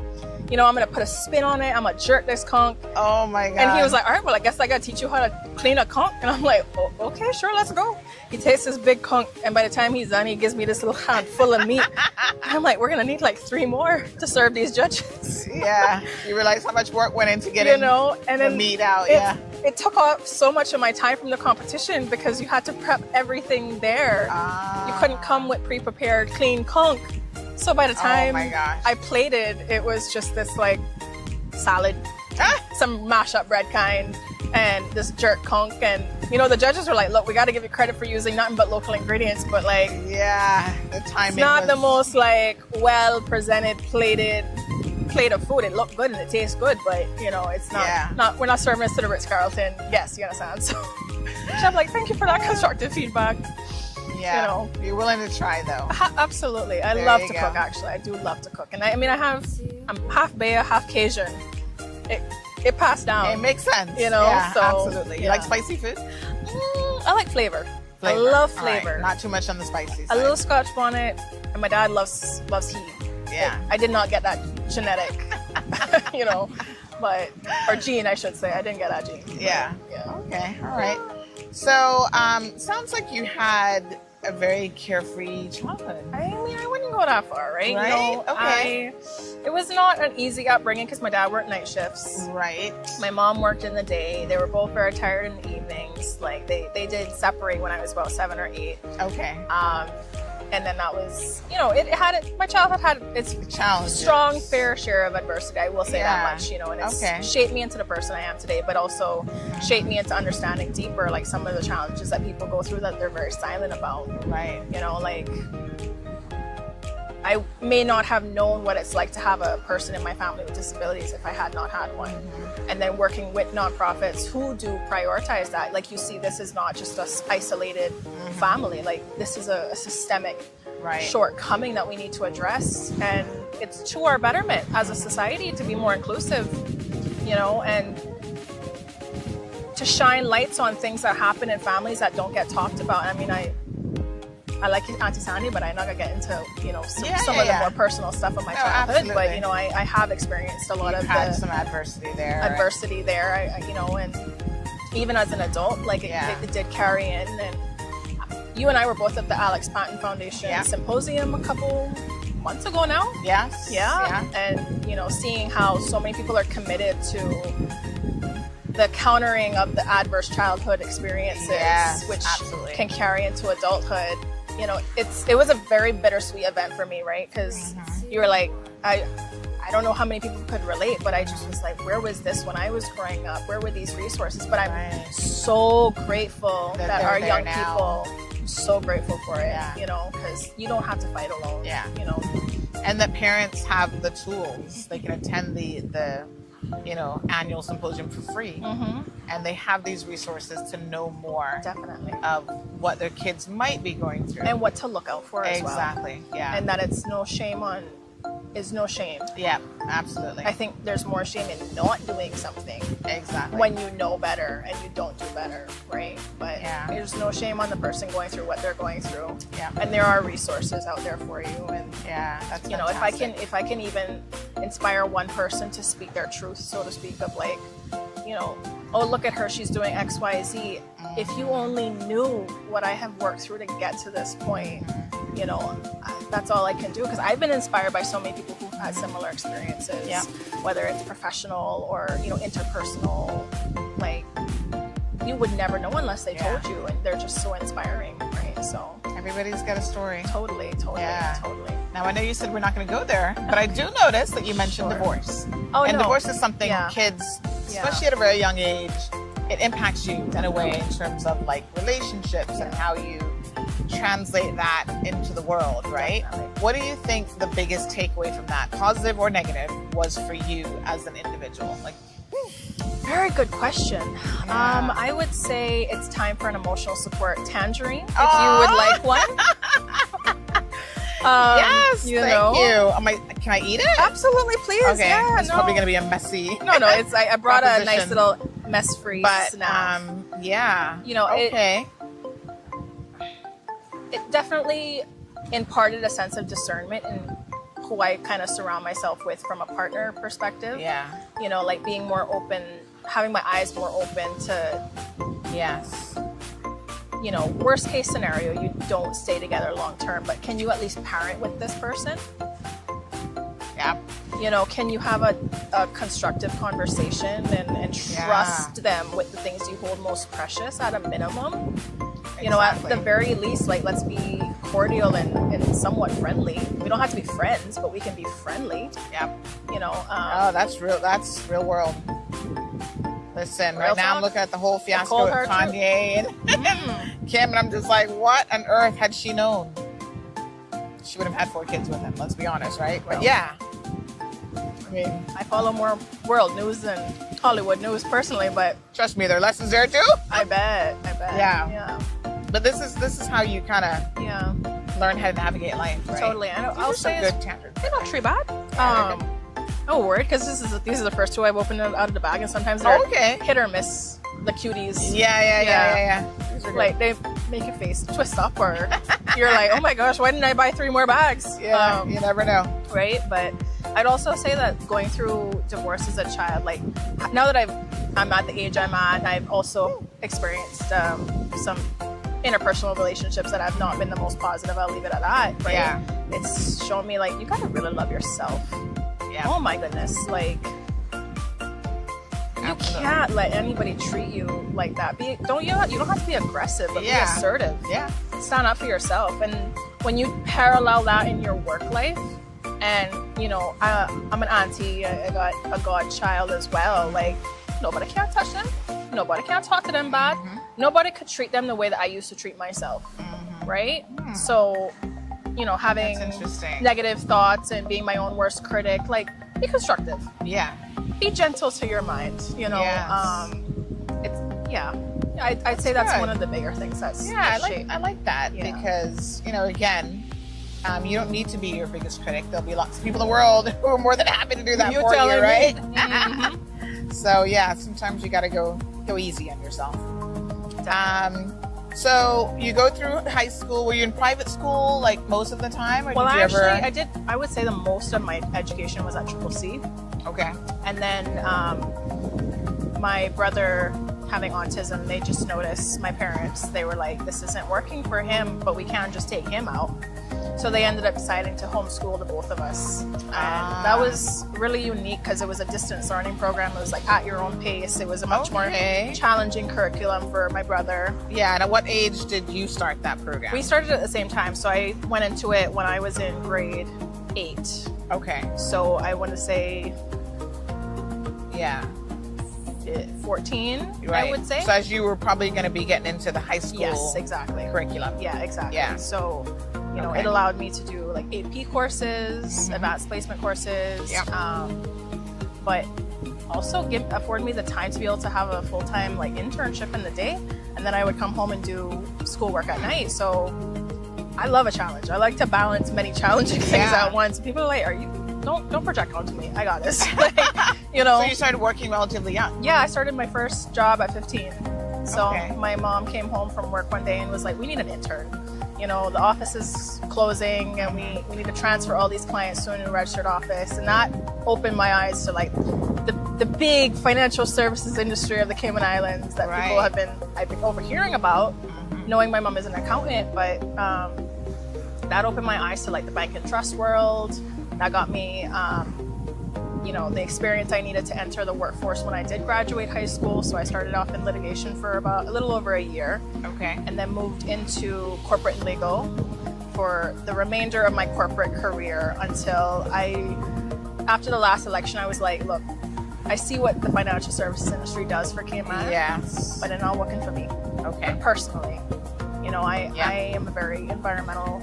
you know, I'm going to put a spin on it. I'm going to jerk this conch. Oh my God. And he was like, all right, well, I guess I got to teach you how to clean a conch. And I'm like, oh, okay, sure, let's go. He takes this big conch, and by the time he's done, he gives me this little handful of meat. And I'm like, we're going to need like 3 more to serve these judges. Yeah. You realize how much work went into getting the meat out. It took off so much of my time from the competition because you had to prep everything there. You couldn't come with pre-prepared clean conch. So by the time I plated, it was just this like salad, some mashed up bread kind, and this jerk conch. And you know, the judges were like, look, we got to give you credit for using nothing but local ingredients, but like, the timing, it's not the most like well presented, plated plate of food. It looked good and it tastes good, but you know, it's not. We're not serving this to the Ritz-Carlton. Yes, you understand. So I'm like, thank you for that constructive feedback. Yeah, you know, you're willing to try though. Absolutely, I love to cook. Actually, I do love to cook, and I'm half Bayer, half Cajun. It passed down. It makes sense. You know, yeah, so, absolutely. You like spicy food? I like flavor. I love flavor. Right. Not too much on the spicy side. A little Scotch bonnet, and my dad loves heat. Yeah, I did not get that genetic, you know, or gene, I should say. I didn't get that gene. Yeah. Yeah. Okay. All right. So, sounds like you had a very carefree childhood. I mean, I wouldn't go that far, right? Right? You know, Okay. It was not an easy upbringing because my dad worked night shifts. Right. My mom worked in the day. They were both very tired in the evenings. Like they did separate when I was about 7 or 8. Okay. And then that was, you know, my childhood had its Challenges. strong fair share of adversity. I will say that much, you know, and it's shaped me into the person I am today, but also shaped me into understanding deeper, like some of the challenges that people go through that they're very silent about. Right. You know, like I may not have known what it's like to have a person in my family with disabilities if I had not had one. And then working with nonprofits who do prioritize that. Like you see, this is not just an isolated family. Like this is a systemic shortcoming that we need to address. And it's to our betterment as a society to be more inclusive, you know, and to shine lights on things that happen in families that don't get talked about. I mean, I like Auntie Sandy, but I'm not gonna get into, you know, some of the more personal stuff of my childhood. Absolutely. But you know, I have experienced a lot of some adversity there. I you know, and even as an adult, like it did carry in. And you and I were both at the Alex Panton Foundation symposium a couple months ago now. Yes. Yeah. And you know, seeing how so many people are committed to the countering of the adverse childhood experiences, which can carry into adulthood. You know, it was a very bittersweet event for me, right? Because you were like, I don't know how many people could relate, but I just was like, where was this when I was growing up? Where were these resources? But I'm so grateful that our young people, I'm so grateful for it, you know, because you don't have to fight alone, you know. And that parents have the tools. They can attend the you know, annual symposium for free. And they have these resources to know more of what their kids might be going through. And what to look out for as well. Exactly, yeah. And that it's no shame. Yeah, absolutely. I think there's more shame in not doing something. Exactly. When you know better and you don't do better, right? But there's no shame on the person going through what they're going through. Yeah. And there are resources out there for you. And that's you know, if I can even inspire one person to speak their truth, so to speak, of like, you know, oh, look at her, she's doing X, Y, Z. If you only knew what I have worked through to get to this point, you know, that's all I can do, because I've been inspired by so many people who've had similar experiences, whether it's professional or, you know, interpersonal. Like, you would never know unless they told you, and they're just so inspiring, right? So everybody's got a story. Totally. Now, I know you said we're not going to go there, but I do notice that you mentioned divorce. Divorce is something kids, especially at a very young age, it impacts you in a way in terms of like relationships and how you translate that into the world, right? Definitely. What do you think the biggest takeaway from that, positive or negative, was for you as an individual? Like, very good question. I would say it's time for an emotional support tangerine, if you would like one. Yes, thank you. Can I eat it? Absolutely, please. Okay, it's probably going to be a messy. No, it's. I brought a nice little mess-free snack. You know, it definitely imparted a sense of discernment in who I kind of surround myself with from a partner perspective. Yeah. You know, like being more open, having my eyes more open to. Yes. You know, worst case scenario, you don't stay together long term, but can you at least parent with this person? Yeah. You know, can you have a constructive conversation and trust them with the things you hold most precious at a minimum? You know, at the very least, like, let's be cordial and somewhat friendly. We don't have to be friends, but we can be friendly. Yeah. You know. That's real. That's real world. Listen, right now I'm looking at the whole fiasco with Kanye and Kim, and I'm just like, what on earth had she known? She would have had 4 kids with him, let's be honest, right? But mean, I follow more world news than Hollywood news personally, but trust me, there are lessons there too. I bet. Yeah. But this is how you kind of learn how to navigate life, right? Totally. I'll say good tangents. they're not too bad. Yeah, No word, because these are the first two I've opened out of the bag, and sometimes they're hit or miss. The cuties. Yeah. Like they make your face twist up, or you're like, oh my gosh, why didn't I buy 3 more bags? Yeah, you never know. Right? But I'd also say that going through divorce as a child, like now that I'm at the age I'm at, and I've also experienced some interpersonal relationships that have not been the most positive. I'll leave it at that. Right? Yeah. It's shown me like you gotta really love yourself. Yeah. Oh my goodness. Like you can't let anybody treat you like that. You don't have to be aggressive, but be assertive. Yeah. Stand up for yourself. And when you parallel that in your work life, and I'm an auntie, I got a godchild as well. Like nobody can touch them, nobody can talk to them bad, nobody could treat them the way that I used to treat myself. Right? So, having negative thoughts and being my own worst critic, like be constructive. Yeah. Be gentle to your mind, Yes. I'd say that's one of the bigger things that's I like that because again, you don't need to be your biggest critic. There'll be lots of people in the world who are more than happy to do that for you, right? So sometimes you got to go easy on yourself. So you go through high school. Were you in private school like most of the time, or did you ever? I did. I would say the most of my education was at CCC. Okay. And then my brother having autism, they just noticed, my parents, they were like, this isn't working for him, but we can't just take him out. So they ended up deciding to homeschool the both of us. And that was really unique because it was a distance learning program. It was like at your own pace. It was a much more challenging curriculum for my brother. Yeah, and at what age did you start that program? We started at the same time. So I went into it when I was in grade 8. Okay. So I want to say 14, right. I would say. So as you were probably going to be getting into the high school curriculum. Yeah, exactly. Yeah. So, it allowed me to do like AP courses, advanced placement courses, but also afford me the time to be able to have a full-time like internship in the day, and then I would come home and do schoolwork at night. So I love a challenge. I like to balance many challenging things at once. People are like, don't project onto me. I got this. So you started working relatively young. Yeah, I started my first job at 15. So my mom came home from work one day and was like, we need an intern. The office is closing and we need to transfer all these clients to a new registered office. And that opened my eyes to like the big financial services industry of the Cayman Islands that I've been overhearing about, knowing my mom is an accountant, but that opened my eyes to like the bank and trust world. That got me, the experience I needed to enter the workforce when I did graduate high school. So I started off in litigation for about a little over a year. Okay. And then moved into corporate and legal for the remainder of my corporate career until after the last election, I was like, look, I see what the financial services industry does for Cayman. Yes. But it's not working for me. Okay. Personally. I am a very environmental,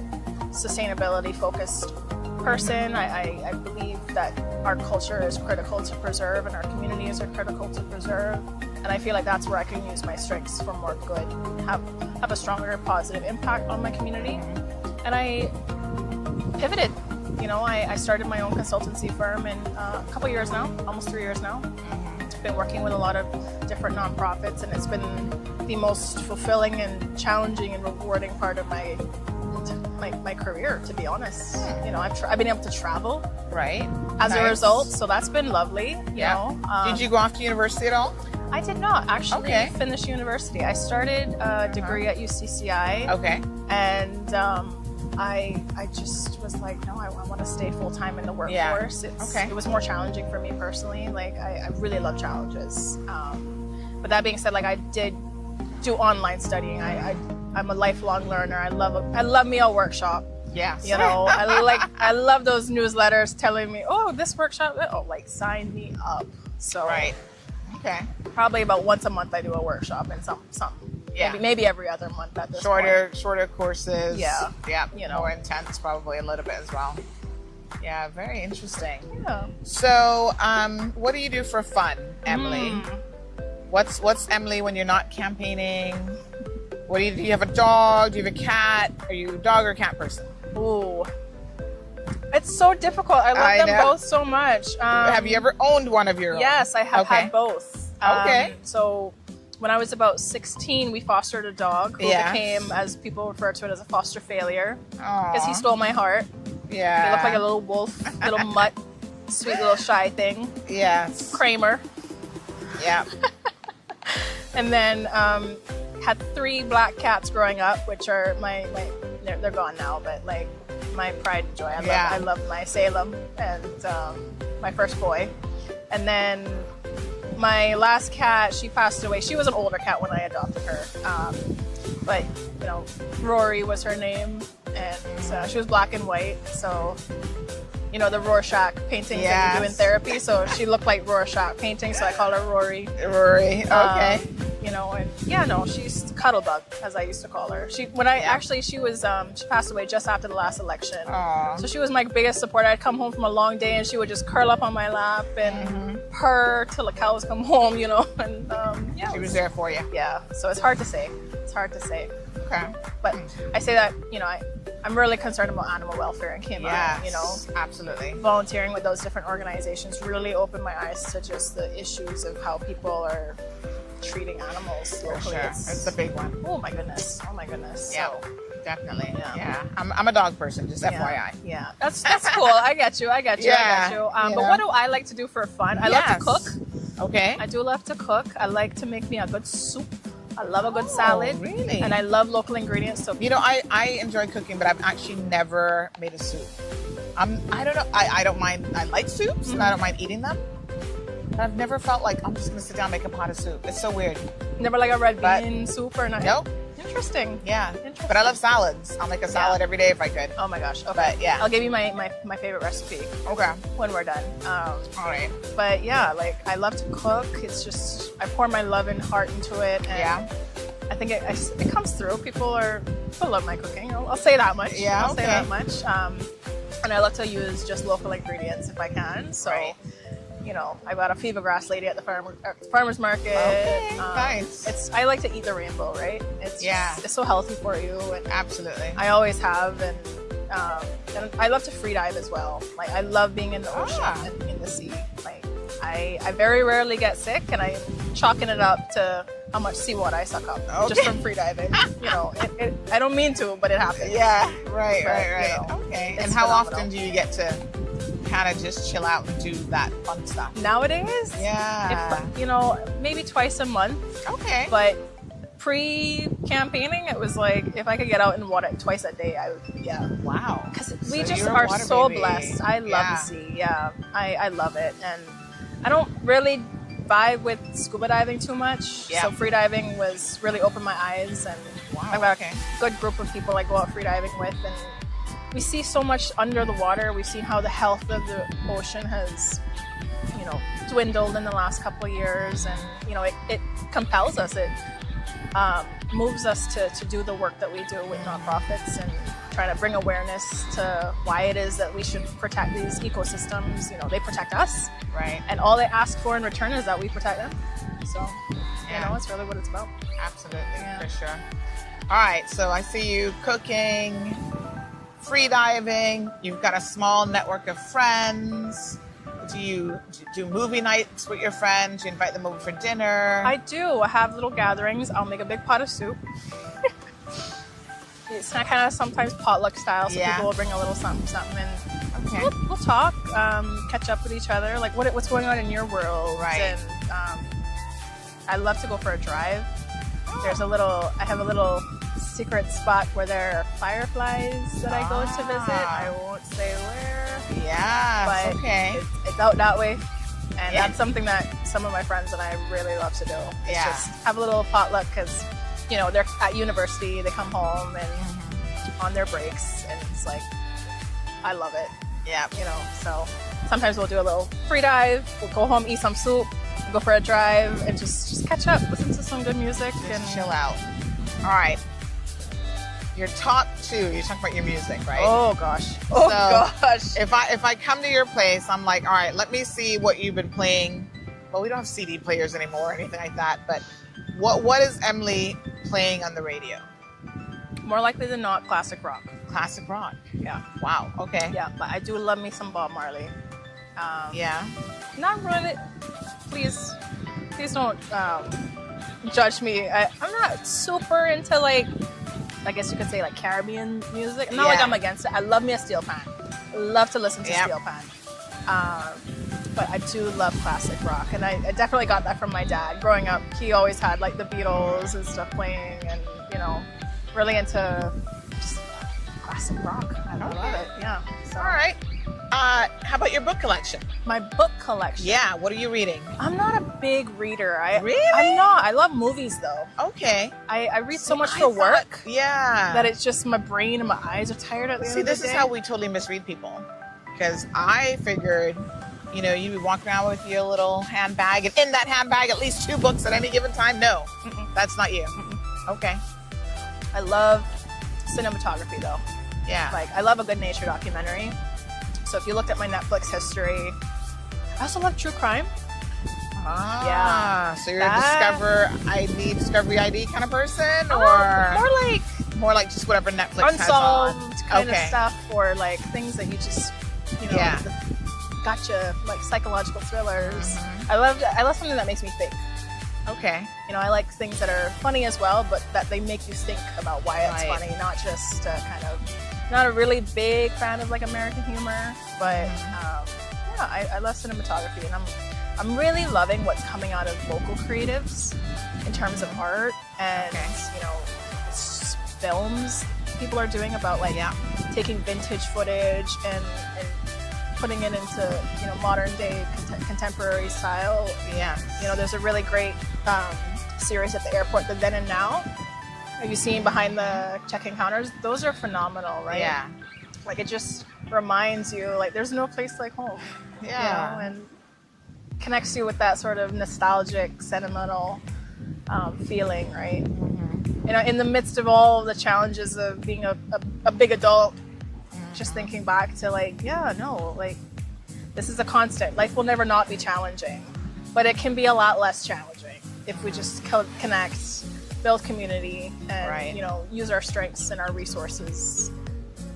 sustainability focused person. I believe that our culture is critical to preserve and our communities are critical to preserve. And I feel like that's where I can use my strengths for more good, have a stronger positive impact on my community. And I pivoted. I started my own consultancy firm in a couple years now, almost 3 years now. Been working with a lot of different nonprofits, and it's been the most fulfilling and challenging and rewarding part of my career, to be honest. I've been able to travel as a result, so that's been lovely. Did you go off to university at all? I did not actually finish university. I started a degree at UCCI. And I just was like, no, I want to stay full time in the workforce. It was more challenging for me personally. Like I really love challenges. But that being said, like I did do online studying. I'm a lifelong learner. I love me a workshop. Yes. I love those newsletters telling me, oh, this workshop, sign me up. So probably about once a month I do a workshop and something. Maybe every other month at this point. Shorter courses. Yeah. More intense probably a little bit as well. Yeah, very interesting. Yeah. So, what do you do for fun, Emily? What's Emily when you're not campaigning? What do you have a dog? Do you have a cat? Are you a dog or cat person? Ooh. It's so difficult. I love them both so much. Have you ever owned one of your own? Yes, I have had both. Okay. So when I was about 16, we fostered a dog who became, as people refer to it, as a foster failure. Because he stole my heart. Yeah. He looked like a little wolf, little mutt, sweet little shy thing. Yes. Kramer. Yeah. And then had 3 black cats growing up, which are they're gone now, but like my pride and joy. I love my Salem and my first boy. And then my last cat, she passed away. She was an older cat when I adopted her. But, you know, Rory was her name. And she was black and white. So, you know, the Rorschach paintings that you do in therapy. So she looked like Rorschach painting. So I call her Rory. Rory, okay. You know, and she's Cuddlebug, as I used to call her. She passed away just after the last election. Aww. So she was my biggest supporter. I'd come home from a long day and she would just curl up on my lap and purr till the cows come home, you know. And she was there for you. Yeah. So it's hard to say. Okay. But I say that, you know, I'm really concerned about animal welfare and came out, you know. Absolutely. Volunteering with those different organizations really opened my eyes to just the issues of how people are treating animals locally. Sure. It's a big one. Oh my goodness. Yeah. So, definitely. Yeah. I'm a dog person, just FYI. Yeah. That's cool. I get you. But what do I like to do for fun? I love to cook. Okay. I do love to cook. I like to make me a good soup. I love a good salad. Really? And I love local ingredients. So you know, I enjoy cooking, but I've actually never made a soup. I don't know. I don't mind. I like soups, and I don't mind eating them. But I've never felt like I'm just gonna sit down and make a pot of soup. It's so weird. Never like a red bean soup or nothing? Nope. Interesting. Yeah. But I love salads. I'll make a salad every day if I could. Oh my gosh. Okay. But yeah. I'll give you my favorite recipe. Okay. When we're done. All right. But yeah, like I love to cook. It's just I pour my love and heart into it. And I think it comes through. People love my cooking. I'll say that much. Yeah. I'll say that much. And I love to use just local ingredients if I can. So. Right. You know, I got a fever grass lady at the farmer's market. Okay, nice. I like to eat the rainbow, right? It's so healthy for you. And absolutely. I always have, and I love to free dive as well. Like I love being in the ocean and in the sea. Like I very rarely get sick, and I'm chalking it up to how much seawater I suck up just from free diving. You know, I don't mean to, but it happens. Yeah, right. You know, okay. And how often do you get to kind of just chill out and do that fun stuff? Nowadays, you know, maybe twice a month. Okay. But pre-campaigning, it was like if I could get out in water twice a day, I would. Wow. Because we just are so blessed. I love the sea. Yeah, I love it, and I don't really vibe with scuba diving too much. So free diving was really opened my eyes, and I've got a good group of people I go out free diving with, and we see so much under the water. We've seen how the health of the ocean has, you know, dwindled in the last couple of years, and you know, it compels us. It moves us to do the work that we do with nonprofits and try to bring awareness to why it is that we should protect these ecosystems. You know, they protect us, right? And all they ask for in return is that we protect them. So, you know, it's really what it's about. Absolutely, for sure. All right, so I see you cooking, free diving. You've got a small network of friends. Do you do movie nights with your friends? You invite them over for dinner? I do. I have little gatherings. I'll make a big pot of soup. It's kind of sometimes potluck style, so people will bring a little something, and we'll talk, catch up with each other, like what's going on in your world. Right. And I love to go for a drive. I have a little secret spot where there are fireflies that I go to visit. I won't say where. Yeah, but it's out that way, and that's something that some of my friends and I really love to do. It's just have a little potluck, because you know they're at university, they come home and on their breaks, and it's like I love it. Yeah, you know. So sometimes we'll do a little free dive. We'll go home, eat some soup, go for a drive, and just catch up, listen to some good music, and chill out. All right. your top two, you're talking about your music, right? Oh gosh. Oh gosh. If I come to your place, I'm like, all right, let me see what you've been playing. Well, we don't have CD players anymore or anything like that, but what is Emily playing on the radio? More likely than not, classic rock. Classic rock. Yeah. Wow. Okay. Yeah, but I do love me some Bob Marley. Yeah. Not really. Please don't judge me. I'm not super into, like, I guess you could say, like, Caribbean music. Not like I'm against it. I love me a steel pan. I love to listen to steel pan. But I do love classic rock, and I definitely got that from my dad. Growing up, he always had like the Beatles and stuff playing, and really into just classic rock. I love it. Yeah. So. All right. How about your book collection? My book collection. Yeah. What are you reading? I'm not a big reader. Really? I'm not. I love movies though. Okay. I read so much for work. Yeah. That it's just my brain and my eyes are tired at the end of the day. See, this is how we totally misread people. Because I figured, you'd be walking around with your little handbag, and in that handbag, at least 2 books at any given time. No, that's not you. Okay. I love cinematography, though. Yeah. Like, I love a good nature documentary. So if you looked at my Netflix history, I also love true crime. Yeah. So you're a Discovery ID kind of person, or more like just whatever Netflix unsolved has on. kind of stuff, or like things that you just gotcha, like psychological thrillers. I love something that makes me think. Okay. I like things that are funny as well, but that they make you think about why it's funny, not just not a really big fan of like American humor, but I love cinematography, and I'm really loving what's coming out of local creatives in terms of art and films people are doing about like taking vintage footage and putting it into modern day contemporary style. Yeah. There's a really great series at the airport, The Then and Now. Have you seen behind the check-in counters? Those are phenomenal, right? Yeah. Like, it just reminds you, like, there's no place like home. Yeah. And connects you with that sort of nostalgic, sentimental feeling, right? In the midst of all the challenges of being a big adult, just thinking back to this is a constant. Life will never not be challenging, but it can be a lot less challenging if we just connect, build community, and use our strengths and our resources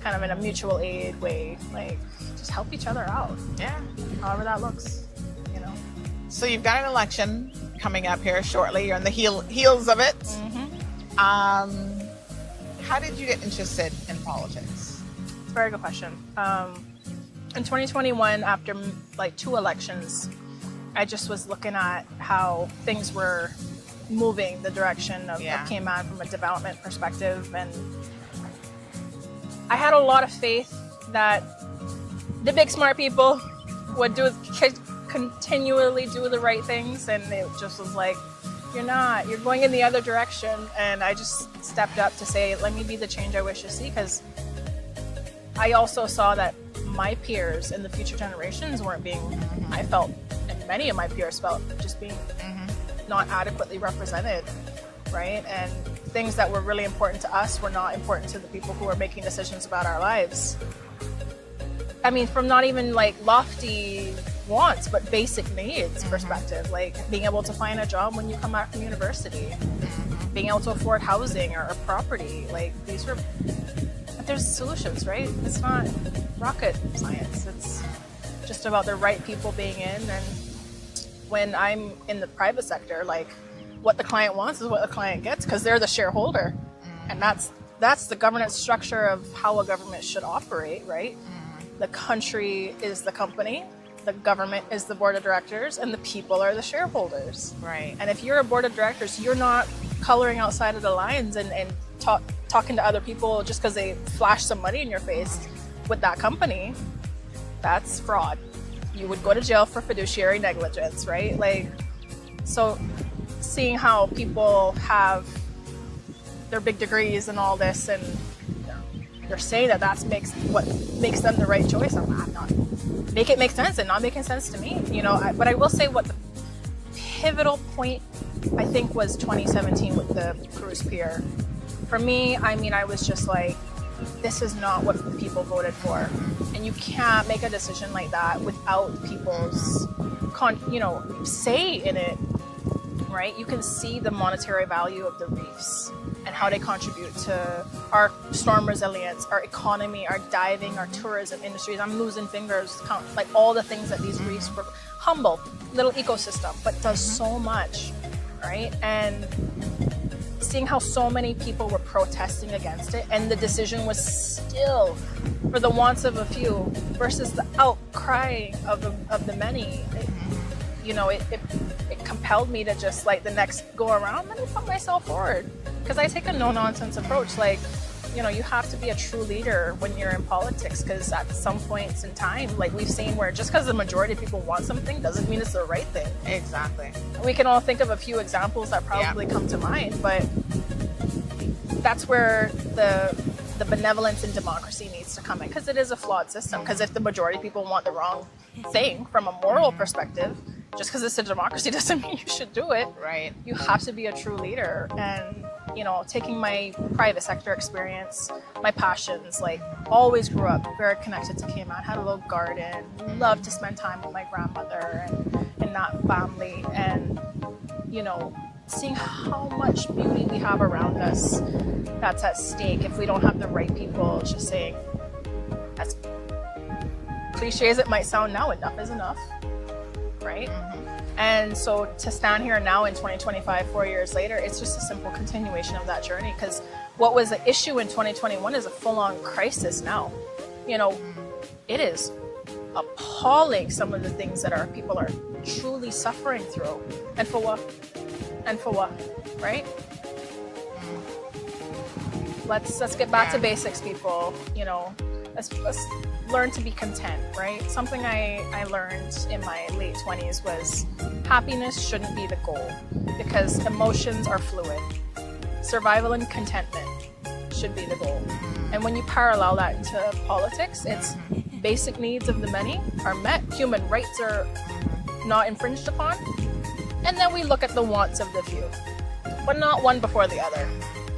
kind of in a mutual aid way, like just help each other out. Yeah. However that looks, So you've got an election coming up here shortly. You're on the heels of it. How did you get interested in politics? It's a very good question. In 2021, after like 2 elections, I just was looking at how things were moving the direction of Cayman from a development perspective, and I had a lot of faith that the big smart people would continually do the right things, and it just was like, you're going in the other direction. And I just stepped up to say, let me be the change I wish to see, because I also saw that my peers and the future generations weren't being, I felt, and many of my peers felt, just being not adequately represented, right? And things that were really important to us were not important to the people who were making decisions about our lives. I mean, from not even like lofty wants, but basic needs perspective, like being able to find a job when you come back from university, being able to afford housing or property, like there's solutions, right? It's not rocket science. It's just about the right people being in. And when I'm in the private sector, like what the client wants is what the client gets, because they're the shareholder. And that's the governance structure of how a government should operate, right? The country is the company, the government is the board of directors, and the people are the shareholders. Right. And if you're a board of directors, you're not coloring outside of the lines and talking to other people just because they flash some money in your face with that company. That's fraud. You would go to jail for fiduciary negligence, right? Like, so seeing how people have their big degrees and all this, and they're saying that what makes them the right choice. I'm not make it make sense, and not making sense to me. But I will say what the pivotal point I think was 2017 with the cruise pier. For me, I mean, I was just like, this is not what the people voted for. And you can't make a decision like that without people's, say in it, right? You can see the monetary value of the reefs and how they contribute to our storm resilience, our economy, our diving, our tourism industries. I'm losing fingers, like all the things that these reefs were. Humble little ecosystem, but does so much, right? And seeing how so many people were protesting against it, and the decision was still for the wants of a few versus the outcrying of the many. It compelled me to just, like, the next go around, let me put myself forward, because I take a no nonsense approach. Like, you have to be a true leader when you're in politics, because at some points in time, like we've seen, where just because the majority of people want something doesn't mean it's the right thing. Exactly. We can all think of a few examples that probably come to mind, but that's where the benevolence in democracy needs to come in, because it is a flawed system. Because if the majority of people want the wrong thing from a moral perspective, just because it's a democracy doesn't mean you should do it. Right. You have to be a true leader. And taking my private sector experience, my passions, like, always grew up very connected to Cayman, had a little garden, loved to spend time with my grandmother and that family, and seeing how much beauty we have around us that's at stake if we don't have the right people just saying, as cliche as it might sound now, enough is enough, right? And so to stand here now in 2025, 4 years later, it's just a simple continuation of that journey, because what was an issue in 2021 is a full-on crisis now. It is appalling, some of the things that our people are truly suffering through. And for what? And for what, right? Let's get back to basics, people. Let's learn to be content, right? Something I learned in my late 20s was happiness shouldn't be the goal, because emotions are fluid. Survival and contentment should be the goal. And when you parallel that into politics, it's basic needs of the many are met, human rights are not infringed upon, and then we look at the wants of the few, but not one before the other.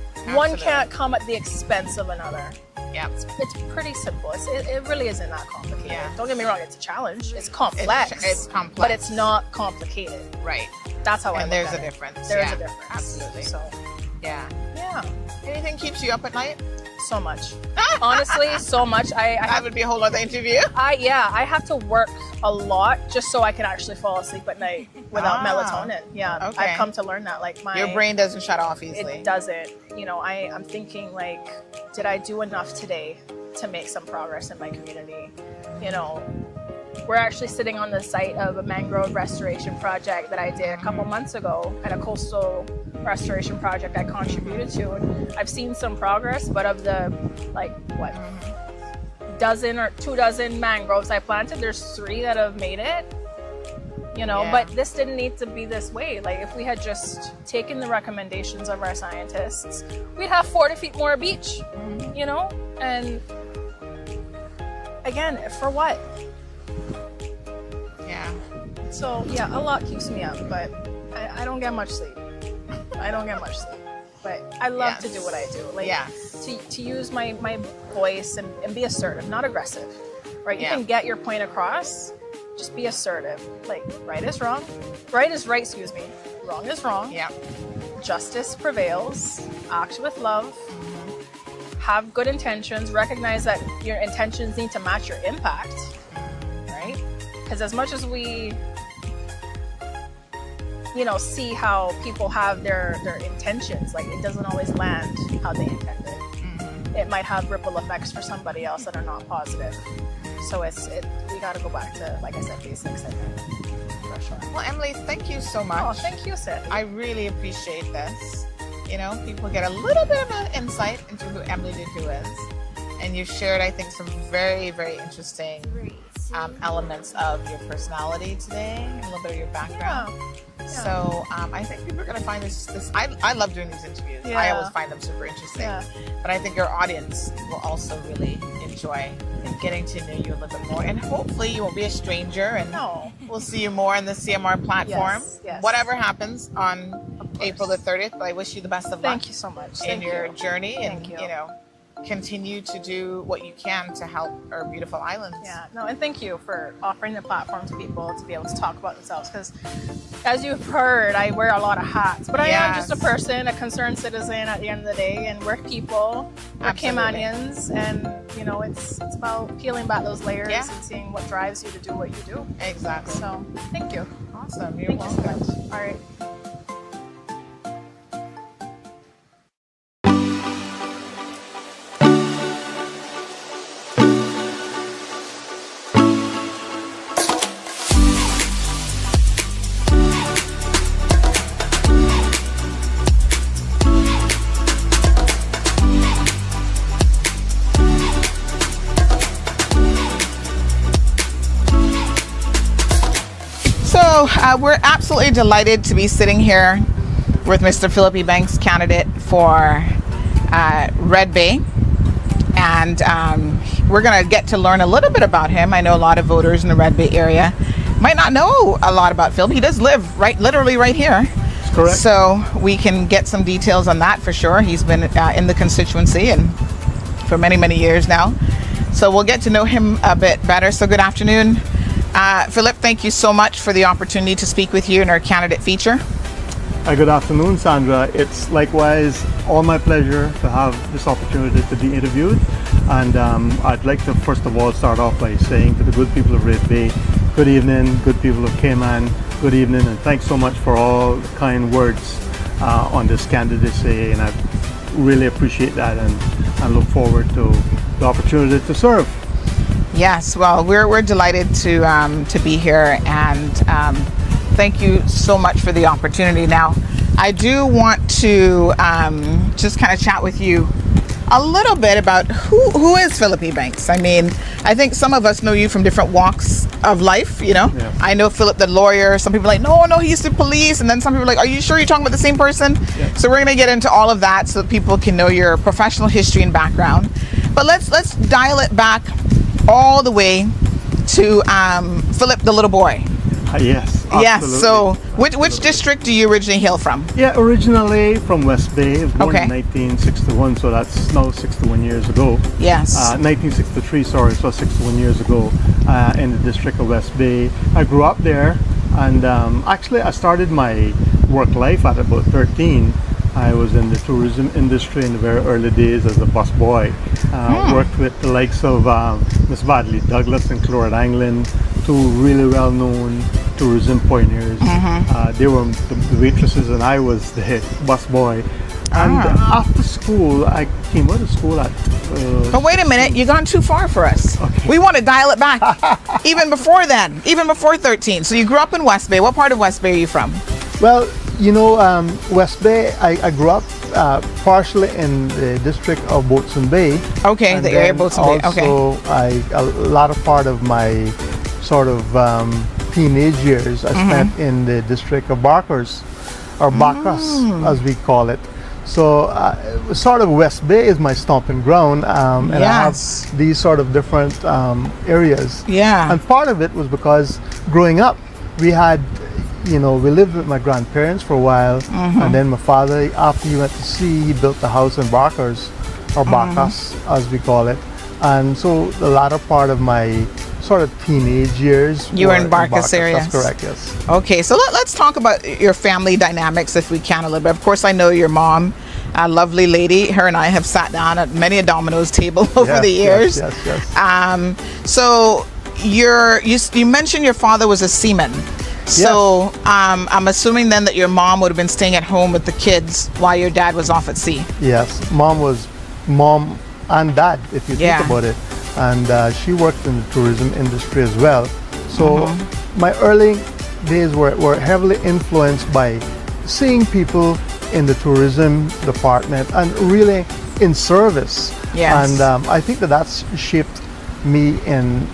Absolutely. One can't come at the expense of another. Yeah. It's pretty simple. It really isn't that complicated. Yeah. Don't get me wrong, it's a challenge. It's complex. It's complex. But it's not complicated. Right. That's how I look there's at a it. difference. There is Yeah. a difference. Absolutely. So, Yeah. yeah. Anything keeps you up at night? So much. Honestly, so much. That would be a whole other interview. I have to work a lot just so I can actually fall asleep at night without melatonin. Yeah. Okay. I've come to learn that. Like, Your brain doesn't shut off easily. it doesn't. I'm thinking, like, did I do enough today to make some progress in my community? We're actually sitting on the site of a mangrove restoration project that I did a couple months ago, and a coastal restoration project I contributed to. And I've seen some progress, but of the, like, dozen or 24 mangroves I planted, there's 3 that have made it. But this didn't need to be this way. Like, if we had just taken the recommendations of our scientists, we'd have 40 feet more beach, and again, for what? Yeah. So yeah, a lot keeps me up, but I don't get much sleep. But I love to do what I do. Like, to use my voice and be assertive, not aggressive, right? You can get your point across, just be assertive. Like, right is wrong, right is right, wrong is wrong. Yeah. Justice prevails, act with love, have good intentions, recognize that your intentions need to match your impact, right? Because as much as we see how people have their intentions, like, it doesn't always land how they intended. It might have ripple effects for somebody else that are not positive. So we got to go back to, like I said, basics, I think, for sure. Well, Emily, thank you so much. Oh, thank you, Sid. I really appreciate this. People get a little bit of an insight into who Emily DeCou is. And you've shared, I think, some very, very interesting elements of your personality today, and a little bit of your background. Yeah. So I think people are going to find this I love doing these interviews. Yeah. I always find them super interesting. Yeah. But I think your audience will also really enjoy getting to know you a little bit more. And hopefully you won't be a stranger, and No. we'll see you more on the CMR platform. Yes. Whatever happens on April the 30th. But I wish you the best of luck. Thank you so much. In your journey, and Thank you. Continue to do what you can to help our beautiful islands. Yeah, no, and thank you for offering the platform to people to be able to talk about themselves. Because, as you've heard, I wear a lot of hats, but I am just a person, a concerned citizen at the end of the day, and we're people, we're Caymanians, and it's about peeling back those layers and seeing what drives you to do what you do. Exactly. So, thank you. Awesome. You're welcome. Thank you so much. All right. We're absolutely delighted to be sitting here with Mr. Phillip Ebanks, candidate for Red Bay. And we're going to get to learn a little bit about him. I know a lot of voters in the Red Bay area might not know a lot about Phillip. He does live literally right here. That's correct. So we can get some details on that for sure. He's been in the constituency and for many, many years now. So we'll get to know him a bit better. So good afternoon. Phillip, thank you so much for the opportunity to speak with you in our candidate feature. Good afternoon, Sandra. It's likewise all my pleasure to have this opportunity to be interviewed. And I'd like to first of all start off by saying to the good people of Red Bay, good evening, good people of Cayman, good evening, and thanks so much for all the kind words on this candidacy. And I really appreciate that and look forward to the opportunity to serve. Yes, well, we're delighted to be here, and thank you so much for the opportunity. Now, I do want to just kind of chat with you a little bit about who is Phillip Ebanks. I mean, I think some of us know you from different walks of life, Yeah. I know Phillip the lawyer. Some people are like, no, he used to police. And then some people are like, are you sure you're talking about the same person? Yeah. So we're going to get into all of that so that people can know your professional history and background. But let's dial it back all the way to Phillip the little boy. Yes. Yes. Absolutely. So which Absolutely. district do you originally hail from? Yeah, originally from West Bay, born Okay. in 1961, so that's now 61 years ago. Yes. 1963, sorry, so 61 years ago in the district of West Bay. I grew up there, and actually I started my work life at about 13. I was in the tourism industry in the very early days as a busboy. Worked with the likes of Miss Badley Douglas and Clorette Anglin, two really well-known tourism pioneers. They were the waitresses and I was the head busboy. And after school, I came out of school at... But wait a minute, you've gone too far for us. Okay. We want to dial it back. Even before then, even before 13. So you grew up in West Bay. What part of West Bay are you from? Well, West Bay, I grew up partially in the district of Boatswain Bay. Okay, And the area of then Boatswain Bay. Okay. Also, a lot of part of my sort of teenage years I spent in the district of Barkers, or Bacchus as we call it. So sort of West Bay is my stomping ground, and I have these sort of different areas. Yeah. And part of it was because growing up, we had, we lived with my grandparents for a while, and then my father, after he went to sea, he built the house in Barkers, or Bacchus as we call it. And so the latter part of my sort of teenage years You were in Barkers area. That's correct, yes. Okay, so let's talk about your family dynamics if we can a little bit. Of course, I know your mom, a lovely lady. Her and I have sat down at many a Domino's table over the years. Yes. So you mentioned your father was a seaman. So I'm assuming then that your mom would have been staying at home with the kids while your dad was off at sea. Yes, mom and dad, if you think about it. And she worked in the tourism industry as well. So my early days were heavily influenced by seeing people in the tourism department and really in service. Yes. And I think that's shaped me in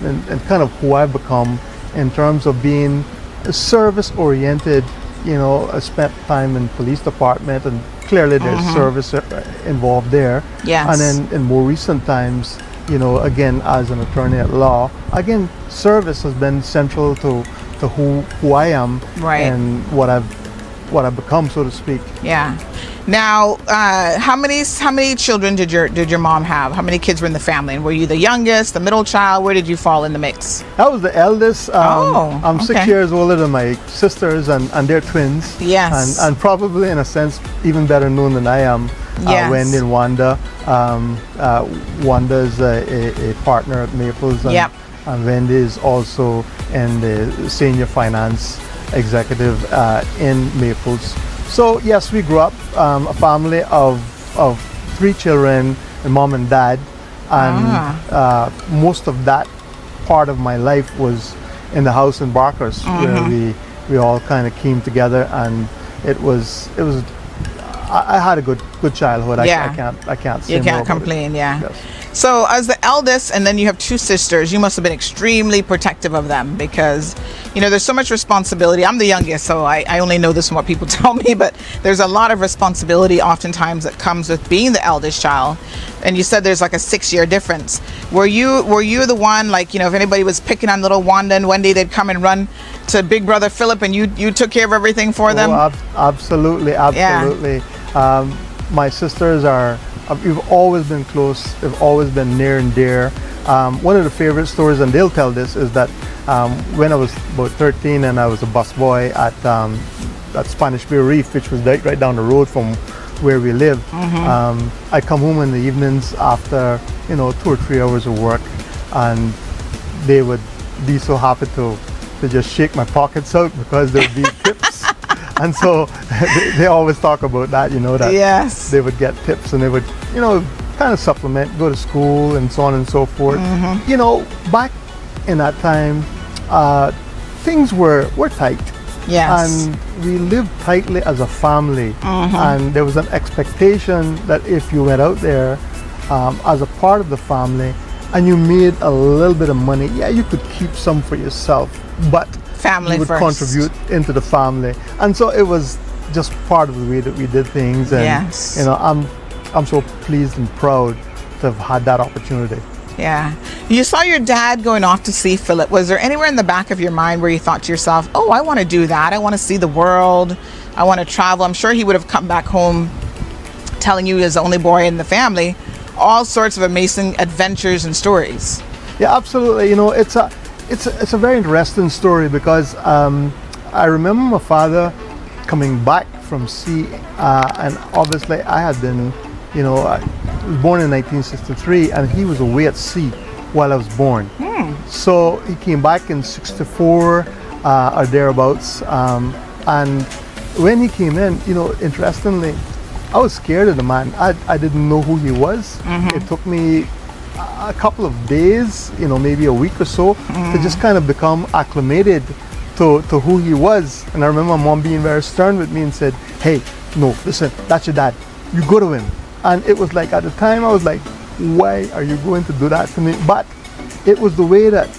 kind of who I've become in terms of being service oriented. I spent time in police department, and clearly there's service involved there. Yes. And then in more recent times, again, as an attorney at law, again, service has been central to who I am, Right. and what I've what I've become, so to speak. Yeah. Now, how many children did your mom have? How many kids were in the family? And were you the youngest, the middle child? Where did you fall in the mix? I was the eldest. I'm 6 okay. years older than my sisters, and they're twins. Yes. And probably, in a sense, even better known than I am. Yes. Wendy and Wanda. Wanda is a partner at Maples. And, Yep. and Wendy is also in the senior finance executive in Maples. So yes, we grew up a family of 3 children, a mom and dad, and most of that part of my life was in the house in Barkers, where we all kind of came together, and it was. I had a good childhood. Yeah. I can't say You more can't about complain, it. yeah. Yes. So as the eldest, and then you have 2 sisters, you must have been extremely protective of them because, there's so much responsibility. I'm the youngest, so I only know this from what people tell me, but there's a lot of responsibility oftentimes that comes with being the eldest child. And you said there's like a 6-year difference. Were you the one, like, if anybody was picking on little Wanda and Wendy, they'd come and run to big brother Phillip and you took care of everything for them? Absolutely. Yeah. My sisters we've always been close. They've always been near and dear. One of the favorite stories, and they'll tell this, is that when I was about 13 and I was a busboy at Spanish Bay Reef, which was right down the road from where we lived. I come home in the evenings after 2 or 3 hours of work, and they would be so happy to just shake my pockets out because there would be tips. And so they always talk about that, that yes. they would get tips and they would, kind of supplement, go to school and so on and so forth. Back in that time, things were tight. Yes. And we lived tightly as a family. And there was an expectation that if you went out there as a part of the family and you made a little bit of money, yeah, you could keep some for yourself, but family you would first. contribute into the family. And so it was just part of the way that we did things. And yes. I'm so pleased and proud to have had that opportunity. Yeah. You saw your dad going off to see Phillip. Was there anywhere in the back of your mind where you thought to yourself, oh, I want to do that. I want to see the world. I want to travel. I'm sure he would have come back home telling you, as the only boy in the family, all sorts of amazing adventures and stories. Yeah, absolutely. It's a very interesting story because I remember my father coming back from sea, and obviously I had been, I was born in 1963, and he was away at sea while I was born. So he came back in 64 or thereabouts, and when he came in, interestingly, I was scared of the man. I didn't know who he was. It took me a couple of days, maybe a week or so, to just kind of become acclimated to who he was. And I remember my mom being very stern with me and said, hey, no, listen, that's your dad. You go to him. And it was like, at the time, I was like, why are you going to do that to me? But it was the way that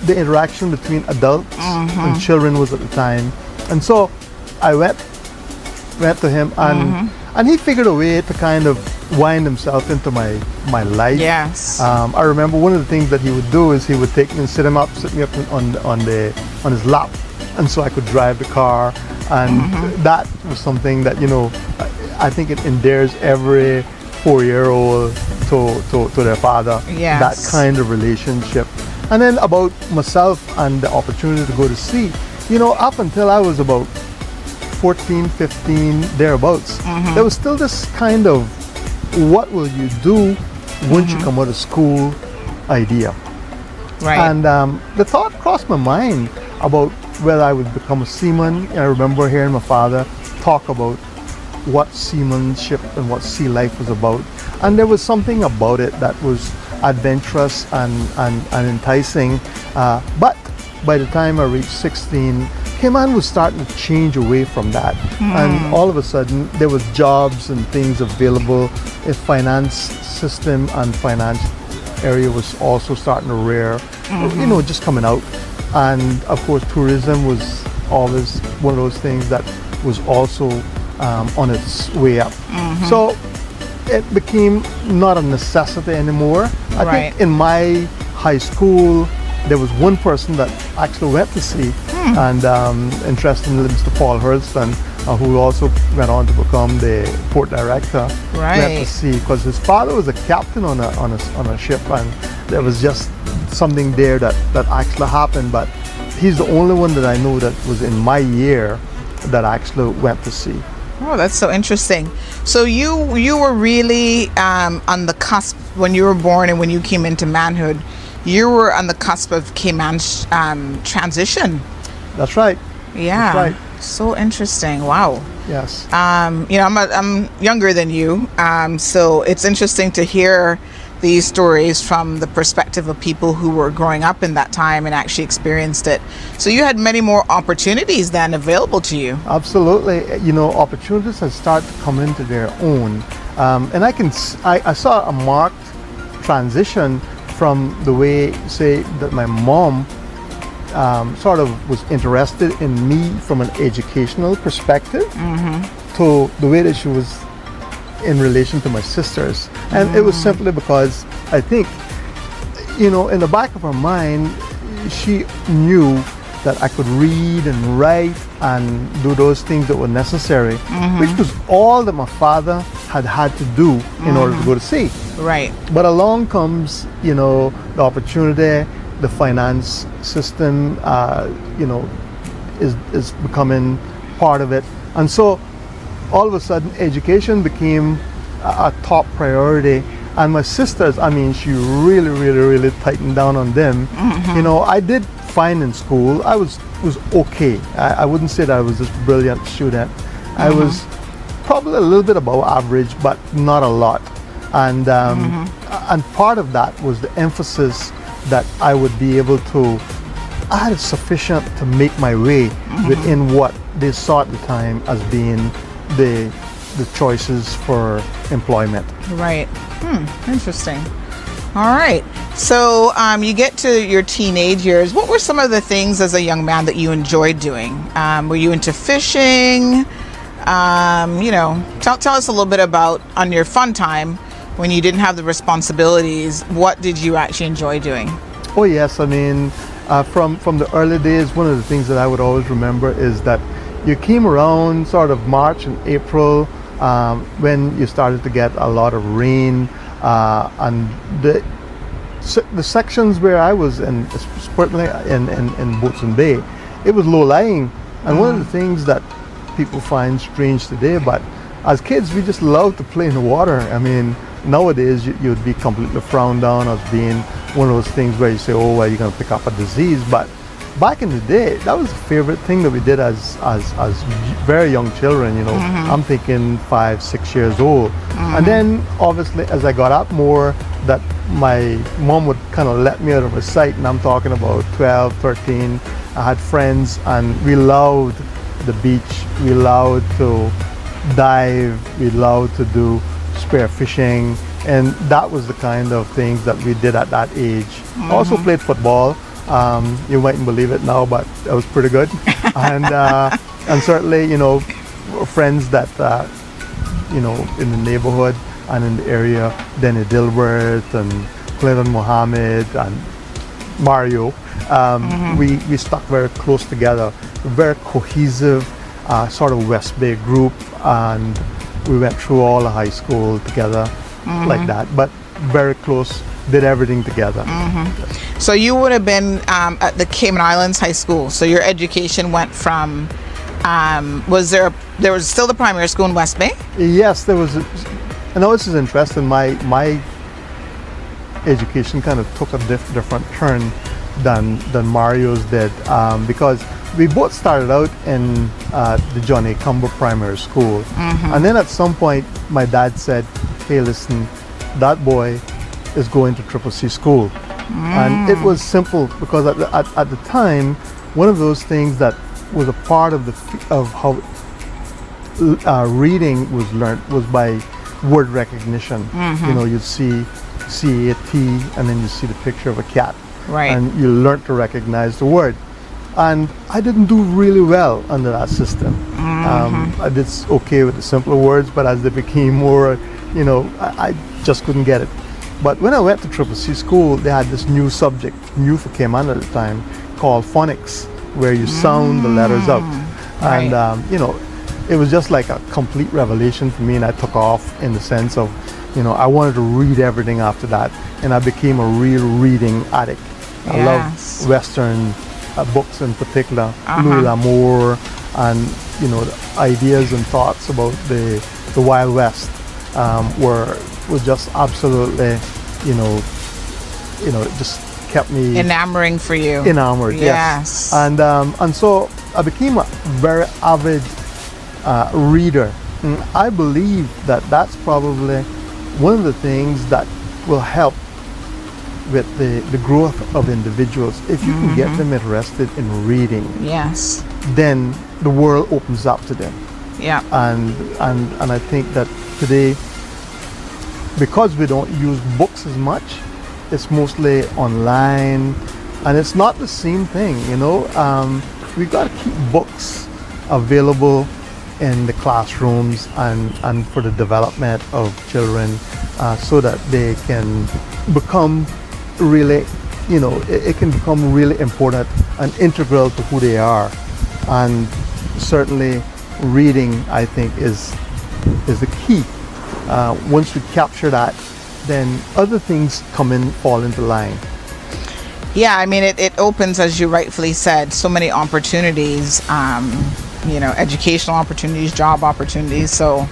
the interaction between adults and children was at the time. And so I went to him, and he figured a way to kind of wind himself into my life. Yes. I remember one of the things that he would do is he would take me and sit me up on his lap, and so I could drive the car. And that was something that I think it endears every 4-year-old to their father. Yes. That kind of relationship. And then about myself and the opportunity to go to sea, up until I was about 14, 15, thereabouts, there was still this kind of what will you do once you come out of school idea. Right. And the thought crossed my mind about whether I would become a seaman. And I remember hearing my father talk about what seamanship and what sea life was about. And there was something about it that was adventurous and enticing. But by the time I reached 16, Cayman was starting to change away from that. And all of a sudden, there was jobs and things available. A finance system and finance area was also starting to rear, just coming out. And of course, tourism was always one of those things that was also on its way up. So it became not a necessity anymore. I think in my high school, there was one person that actually went to sea, and interestingly, Mr. Paul Hurston, who also went on to become the port director, Right. went to sea because his father was a captain on a ship, and there was just something there that actually happened. But he's the only one that I know that was in my year that actually went to sea. Oh, that's so interesting. So you were really on the cusp when you were born and when you came into manhood. You were on the cusp of Cayman's transition. That's right. Yeah. That's right. So interesting. Wow. Yes. You know, I'm younger than you, so it's interesting to hear these stories from the perspective of people who were growing up in that time and actually experienced it. So you had many more opportunities then available to you. Absolutely. You know, opportunities have started to come into their own, and I saw a marked transition from the way, say, that my mom sort of was interested in me from an educational perspective to the way that she was in relation to my sisters. And it was simply because I think, you know, in the back of her mind, she knew that I could read and write and do those things that were necessary, which was all that my father had to do in order to go to sea. Right. But along comes, you know, the opportunity, the finance system, you know, is becoming part of it. And so all of a sudden education became a top priority. And my sisters, I mean, she really tightened down on them. You know, I did fine in school. I was okay. I wouldn't say that I was this brilliant student. I was probably a little bit above average, but not a lot. And part of that was the emphasis that I would be able to, I had sufficient to make my way within what they saw at the time as being the choices for employment. Right. Interesting. All right. So you get to your teenage years. What were some of the things as a young man that you enjoyed doing? Were you into fishing? You know, tell us a little bit about on your fun time when you didn't have the responsibilities. What did you actually enjoy doing? Oh yes, I mean, from the early days, one of the things that I would always remember is that you came around sort of March and April when you started to get a lot of rain, and the sections where I was in, certainly in Boatswain Bay, it was low lying. And one of the things that people find strange today, but as kids we just love to play in the water. I mean, nowadays you would be completely frowned down as being one of those things where you say, oh, well, you're going to pick up a disease. But back in the day, that was a favorite thing that we did as very young children, you know. I'm thinking 5, 6 years old. And then obviously as I got up more, that my mom would kind of let me out of her sight, and I'm talking about 12, 13. I had friends and we loved the beach, we loved to dive, we loved to do spear fishing, and that was the kind of things that we did at that age. I also played football. You mightn't believe it now, but I was pretty good. And certainly, you know, friends that you know, in the neighborhood and in the area, Denny Dilbert and Clinton Mohammed and Mario, we stuck very close together, very cohesive sort of West Bay group, and we went through all the high school together like that, but very close, did everything together. So you would have been at the Cayman Islands High School. So your education went from, there was still the primary school in West Bay? Yes, there was. I know this is interesting. My education kind of took a different turn than Mario's did, because we both started out in the John A. Cumber Primary School, and then at some point my dad said, "Hey, listen, that boy is going to Triple C School," and it was simple because at the time, one of those things that was a part of how reading was learned was by word recognition. You know, you'd see CAT and then you see the picture of a cat, Right. and you learn to recognize the word. And I didn't do really well under that system. I did okay with the simpler words, but as they became more, you know, I just couldn't get it. But when I went to Triple C School, they had this new subject, new for Cayman at the time, called phonics, where you sound the letters out. Right. And, you know, it was just like a complete revelation for me, and I took off in the sense of, I wanted to read everything after that, and I became a real reading addict. I love Western books in particular, Louis L'Amour, and the ideas and thoughts about the Wild West were just absolutely, it just kept me enamoring for you. Enamored, yes. And so I became a very avid reader. And I believe that that's probably one of the things that will help with the growth of individuals. If you can get them interested in reading, yes, then the world opens up to them. Yeah. And I think that today, because we don't use books as much, it's mostly online, and it's not the same thing, we've got to keep books available in the classrooms and for the development of children, so that they can become really, it can become really important and integral to who they are. And certainly reading, I think, is the key. Once we capture that, then other things fall into line. Yeah, I mean, it opens, as you rightfully said, so many opportunities, educational opportunities, job opportunities. So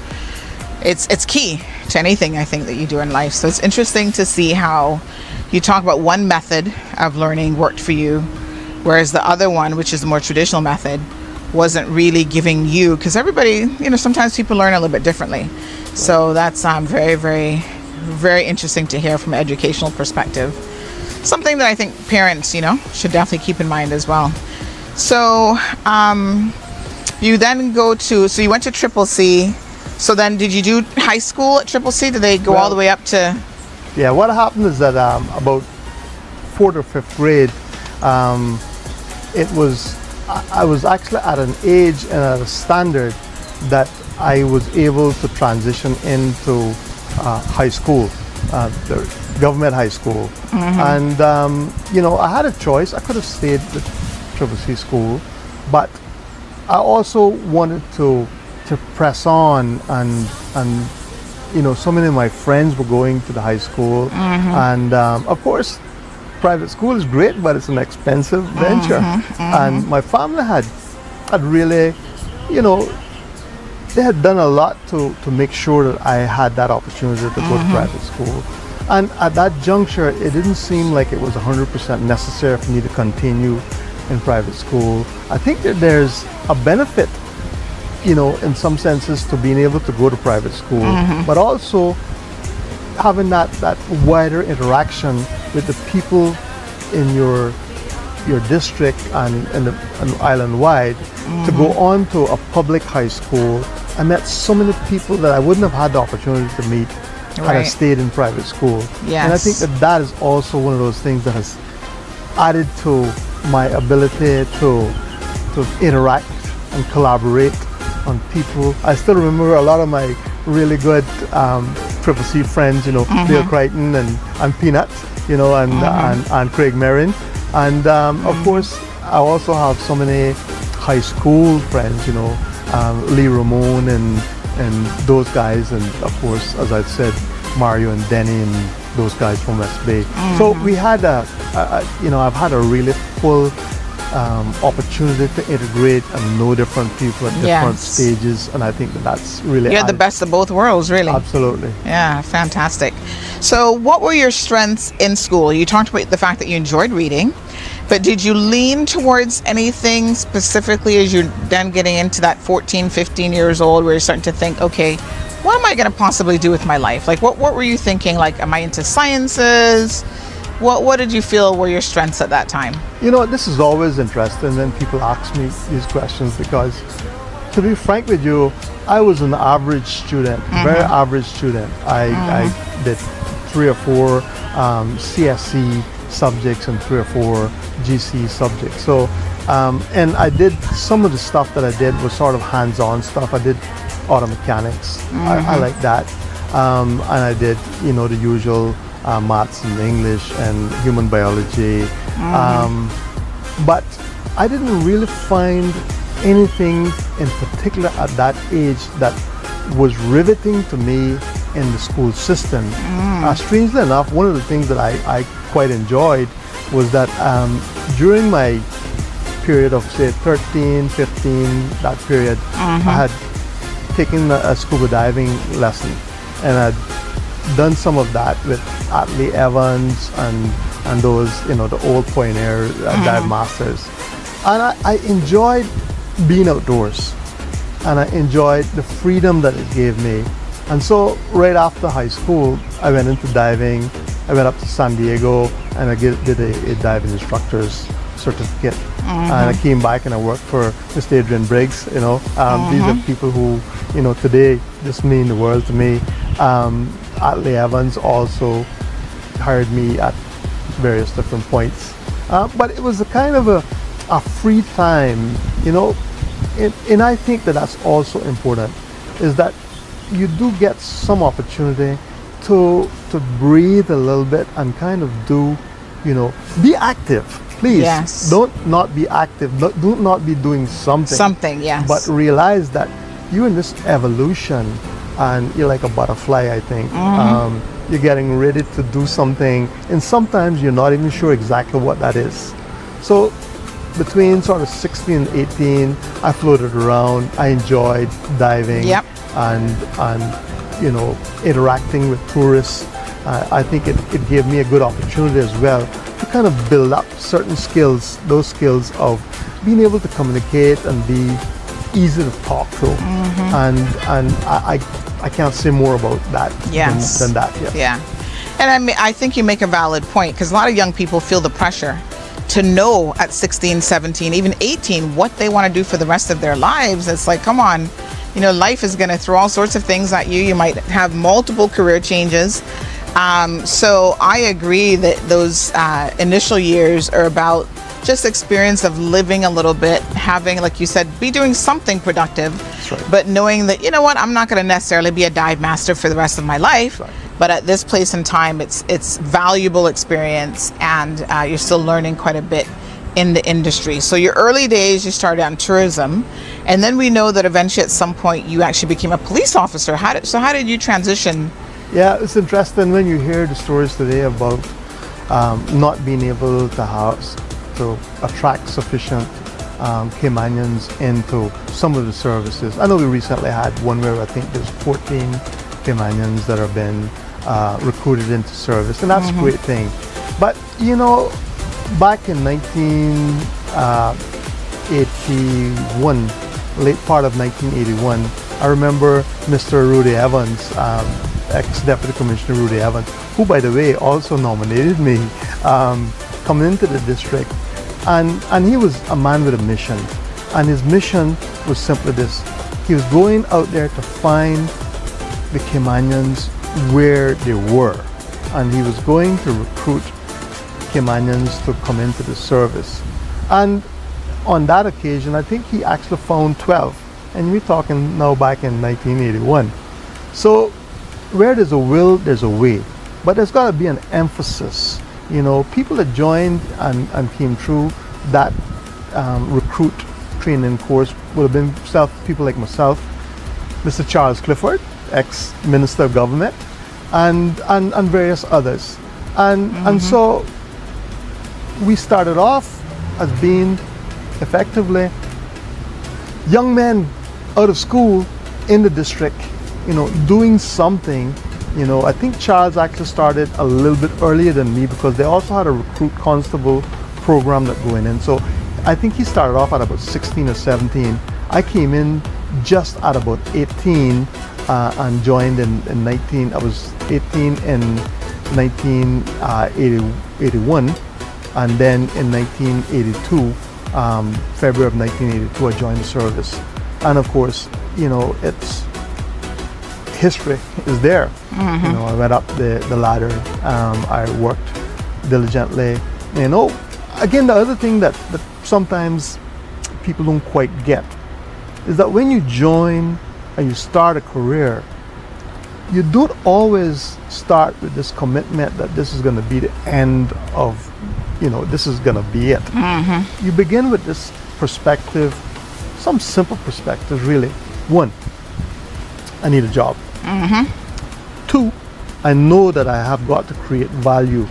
it's key to anything, I think, that you do in life. So it's interesting to see how you talk about one method of learning worked for you, whereas the other one, which is the more traditional method, wasn't really giving you, because everybody, sometimes people learn a little bit differently. So that's very, very, very interesting to hear from an educational perspective. Something that I think parents, should definitely keep in mind as well. So you then so you went to Triple C. So then did you do high school at Triple C? Did they go all the way up to? Yeah, what happened is that about 4th or 5th grade, I was actually at an age and at a standard that I was able to transition into high school, the government high school. And, I had a choice. I could have stayed at Triple C school, but I also wanted to press on, and so many of my friends were going to the high school. And of course, private school is great, but it's an expensive venture. And my family had really, they had done a lot to make sure that I had that opportunity to go to private school. And at that juncture, it didn't seem like it was 100% necessary for me to continue in private school. I think that there's a benefit, in some senses, to being able to go to private school, but also having that wider interaction with the people in your district and island-wide. To go on to a public high school, I met so many people that I wouldn't have had the opportunity to meet had I stayed in private school. Yes. And I think that is also one of those things that has added to my ability to interact and collaborate on people. I still remember a lot of my really good Triple C friends, Bill Crichton and Peanut, and Craig Merrin. And of course, I also have so many high school friends, Lee Ramone and those guys, and of course, as I said, Mario and Denny and those guys from West Bay. So we had I've had a really full opportunity to integrate and know different people at different stages, and I think that's really you're the best of both worlds, really. Absolutely. Yeah, fantastic. So what were your strengths in school? You talked about the fact that you enjoyed reading, but did you lean towards anything specifically as you're then getting into that 14, 15 years old where you're starting to think, okay, what am I going to possibly do with my life? Like, what were you thinking? Like, am I into sciences? What did you feel were your strengths at that time? This is always interesting when people ask me these questions, because to be frank with you, I was an average student, very average student. I did 3 or 4 CSC subjects and 3 or 4 GC subjects. So, and I did, some of the stuff that I did was sort of hands-on stuff. I did auto mechanics. I like that. And I did, the usual maths and English and human biology. But I didn't really find anything in particular at that age that was riveting to me in the school system. Strangely enough, one of the things that I quite enjoyed was that during my period of say 13, 15, that period, I had taken a scuba diving lesson, and I'd done some of that with Atlee Evans and those, the old pioneer dive masters. And I enjoyed being outdoors, and I enjoyed the freedom that it gave me. And so right after high school, I went into diving. I went up to San Diego and I did a diving instructor's certificate. And I came back and I worked for Mr. Adrian Briggs. These are people who, today just mean the world to me. Atlee Evans also hired me at various different points. But it was a kind of a free time, and I think that's also important, is that you do get some opportunity to breathe a little bit and kind of do, be active. Please, Yes. don't not be active. Do not be doing something. Something, yes. But realize that you're in this evolution, and you're like a butterfly. I think you're getting ready to do something, and sometimes you're not even sure exactly what that is. So between sort of 16 and 18, I floated around. I enjoyed diving. Yep. And interacting with tourists. I think it gave me a good opportunity as well to kind of build up certain skills, those skills of being able to communicate and be easy to talk to. And I can't say more about that Yes. than that. Yeah. And I think you make a valid point, because a lot of young people feel the pressure to know at 16, 17, even 18 what they want to do for the rest of their lives. It's like, come on, life is going to throw all sorts of things at you. You might have multiple career changes. So I agree that those initial years are about just experience of living a little bit, having, like you said, be doing something productive. That's right. But knowing that, I'm not going to necessarily be a dive master for the rest of my life. Right. But at this place in time, it's valuable experience, and you're still learning quite a bit in the industry. So your early days, you started on tourism, and then we know that eventually at some point you actually became a police officer. How did you transition? Yeah, it's interesting when you hear the stories today about not being able to attract sufficient Caymanians into some of the services. I know we recently had one where I think there's 14 Caymanians that have been recruited into service, and that's a great thing. But back in 1981, late part of 1981, I remember Mr. Rudy Evans, ex-Deputy Commissioner Rudy Evans, who, by the way, also nominated me, coming into the district. And he was a man with a mission. And his mission was simply this. He was going out there to find the Caymanians where they were. And he was going to recruit Caymanians to come into the service. And on that occasion, I think he actually found 12. And we're talking now back in 1981. So where there's a will, there's a way. But there's got to be an emphasis. People that joined and came through that recruit training course would have been people like myself, Mr. Charles Clifford, ex-Minister of Government, and various others. And so we started off as being effectively young men out of school in the district, doing something. I think Charles actually started a little bit earlier than me, because they also had a recruit constable program that going in. So I think he started off at about 16 or 17. I came in just at about 18 and joined in 19. I was 18 in 1981, and then in 1982, February of 1982, I joined the service. And of course, it's history is there. I went up the ladder. I worked diligently. Again, the other thing that sometimes people don't quite get is that when you join and you start a career, you don't always start with this commitment that this is going to be the end of, this is going to be it. You begin with this perspective, some simple perspectives, really. One, I need a job. Two, I know that I have got to create value.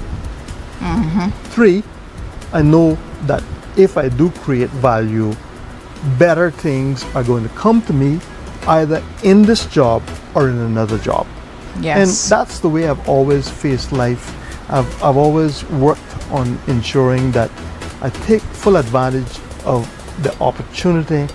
Three, I know that if I do create value, better things are going to come to me either in this job or in another job. Yes. And that's the way I've always faced life. I've always worked on ensuring that I take full advantage of the opportunity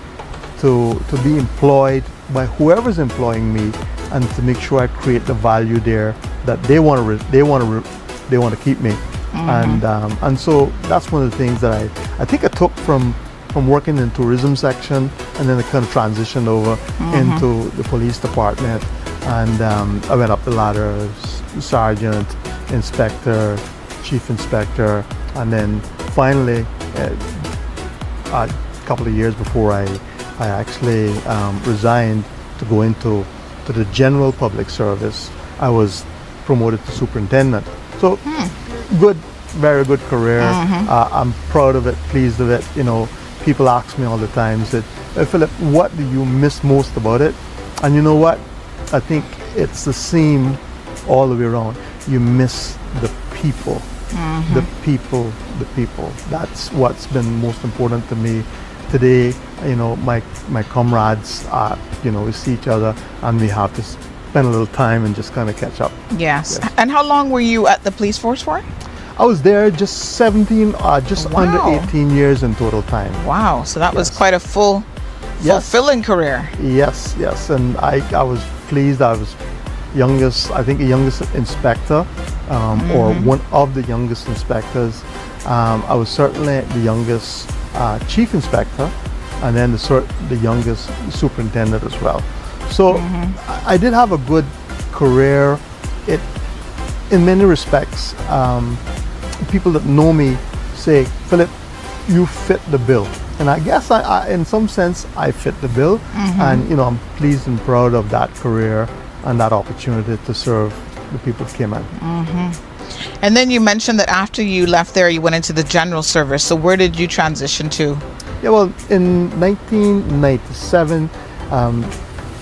to be employed by whoever's employing me, and to make sure I create the value there that they want to keep me. And so that's one of the things that I think I took from working in tourism section, and then I kind of transitioned over into the police department, and I went up the ladder as sergeant, inspector, chief inspector, and then finally a couple of years before I actually resigned to go into the general public service, I was promoted to superintendent. So good, very good career. I'm proud of it, pleased of it. You know, people ask me all the time, said, Philip, what do you miss most about it? And you know what? I think it's the same all the way around. You miss the people. The people. That's what's been most important to me. Today, you know, my comrades, you know, we see each other and we have to spend a little time and just kind of catch up. Yes. And how long were you at the police force for? I was there just 17, just under 18 years in total time. Wow. So that was quite a fulfilling career. Yes. And I was pleased. I was I think the youngest inspector, or one of the youngest inspectors. I was certainly the youngest chief inspector, and then the youngest superintendent as well. So I did have a good career. In many respects, people that know me say, Philip, you fit the bill. And I guess I in some sense, I fit the bill. And, you know, I'm pleased and proud of that career and that opportunity to serve the people of Cayman. And then you mentioned that after you left there, you went into the general service. So where did you transition to? Yeah, well, in 1997,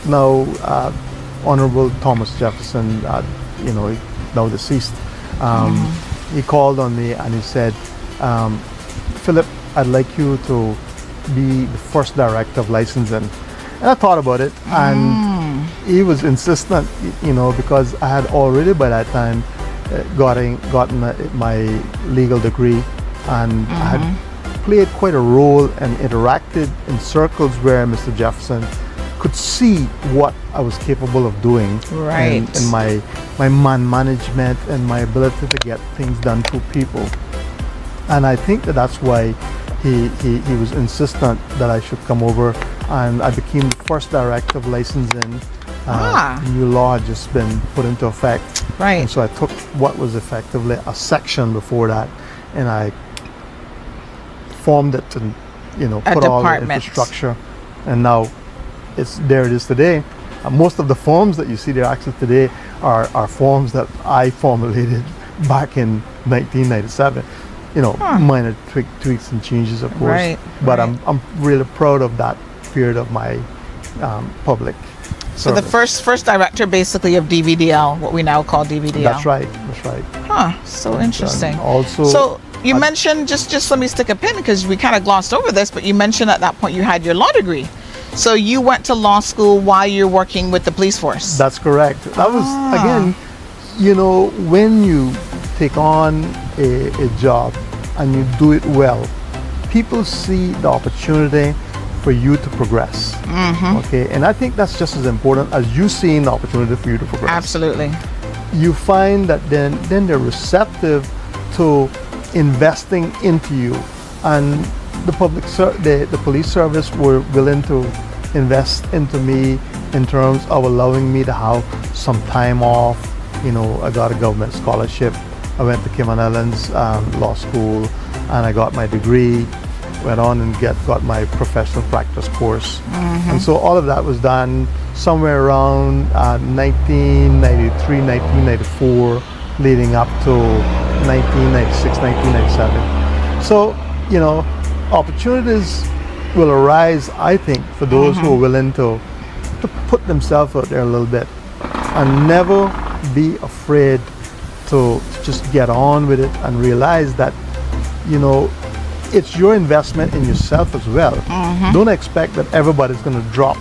now Honorable Thomas Jefferson, you know, now deceased, he called on me and he said, Philip, I'd like you to be the first director of licensing. And I thought about it, and he was insistent, you know, because I had already by that time gotten my legal degree, and I had played quite a role and interacted in circles where Mr. Jefferson could see what I was capable of doing, right, and my man management and my ability to get things done through people. And I think that's why he was insistent that I should come over, and I became the first director of licensing. The new law had just been put into effect. Right. And so I took what was effectively a section before that, and I formed it and, you know, put all the infrastructure. And now it is today. Most of the forms that you see there actually today are forms that I formulated back in 1997. You know, minor tweaks and changes, of course. Right, but right. I'm really proud of that period of my public So service. the first director basically of DVDL, what we now call DVDL. That's right. So interesting. Also, so you mentioned, just let me stick a pin because we kind of glossed over this, but you mentioned at that point you had your law degree. So you went to law school while you're working with the police force. That's correct. That was, again, you know, when you take on a job and you do it well, people see the opportunity for you to progress. Okay, and I think that's just as important as you seeing the opportunity for you to progress. Absolutely. You find that then they're receptive to investing into you, and the police service were willing to invest into me in terms of allowing me to have some time off. You know, I got a government scholarship. I went to Cayman Islands Law School, and I got my degree. Went on and got my professional practice course. And so all of that was done somewhere around 1993, 1994, leading up to 1996, 1997. So, you know, opportunities will arise, I think, for those who are willing to put themselves out there a little bit and never be afraid to just get on with it and realize that, you know, it's your investment in yourself as well. Don't expect that everybody's going to drop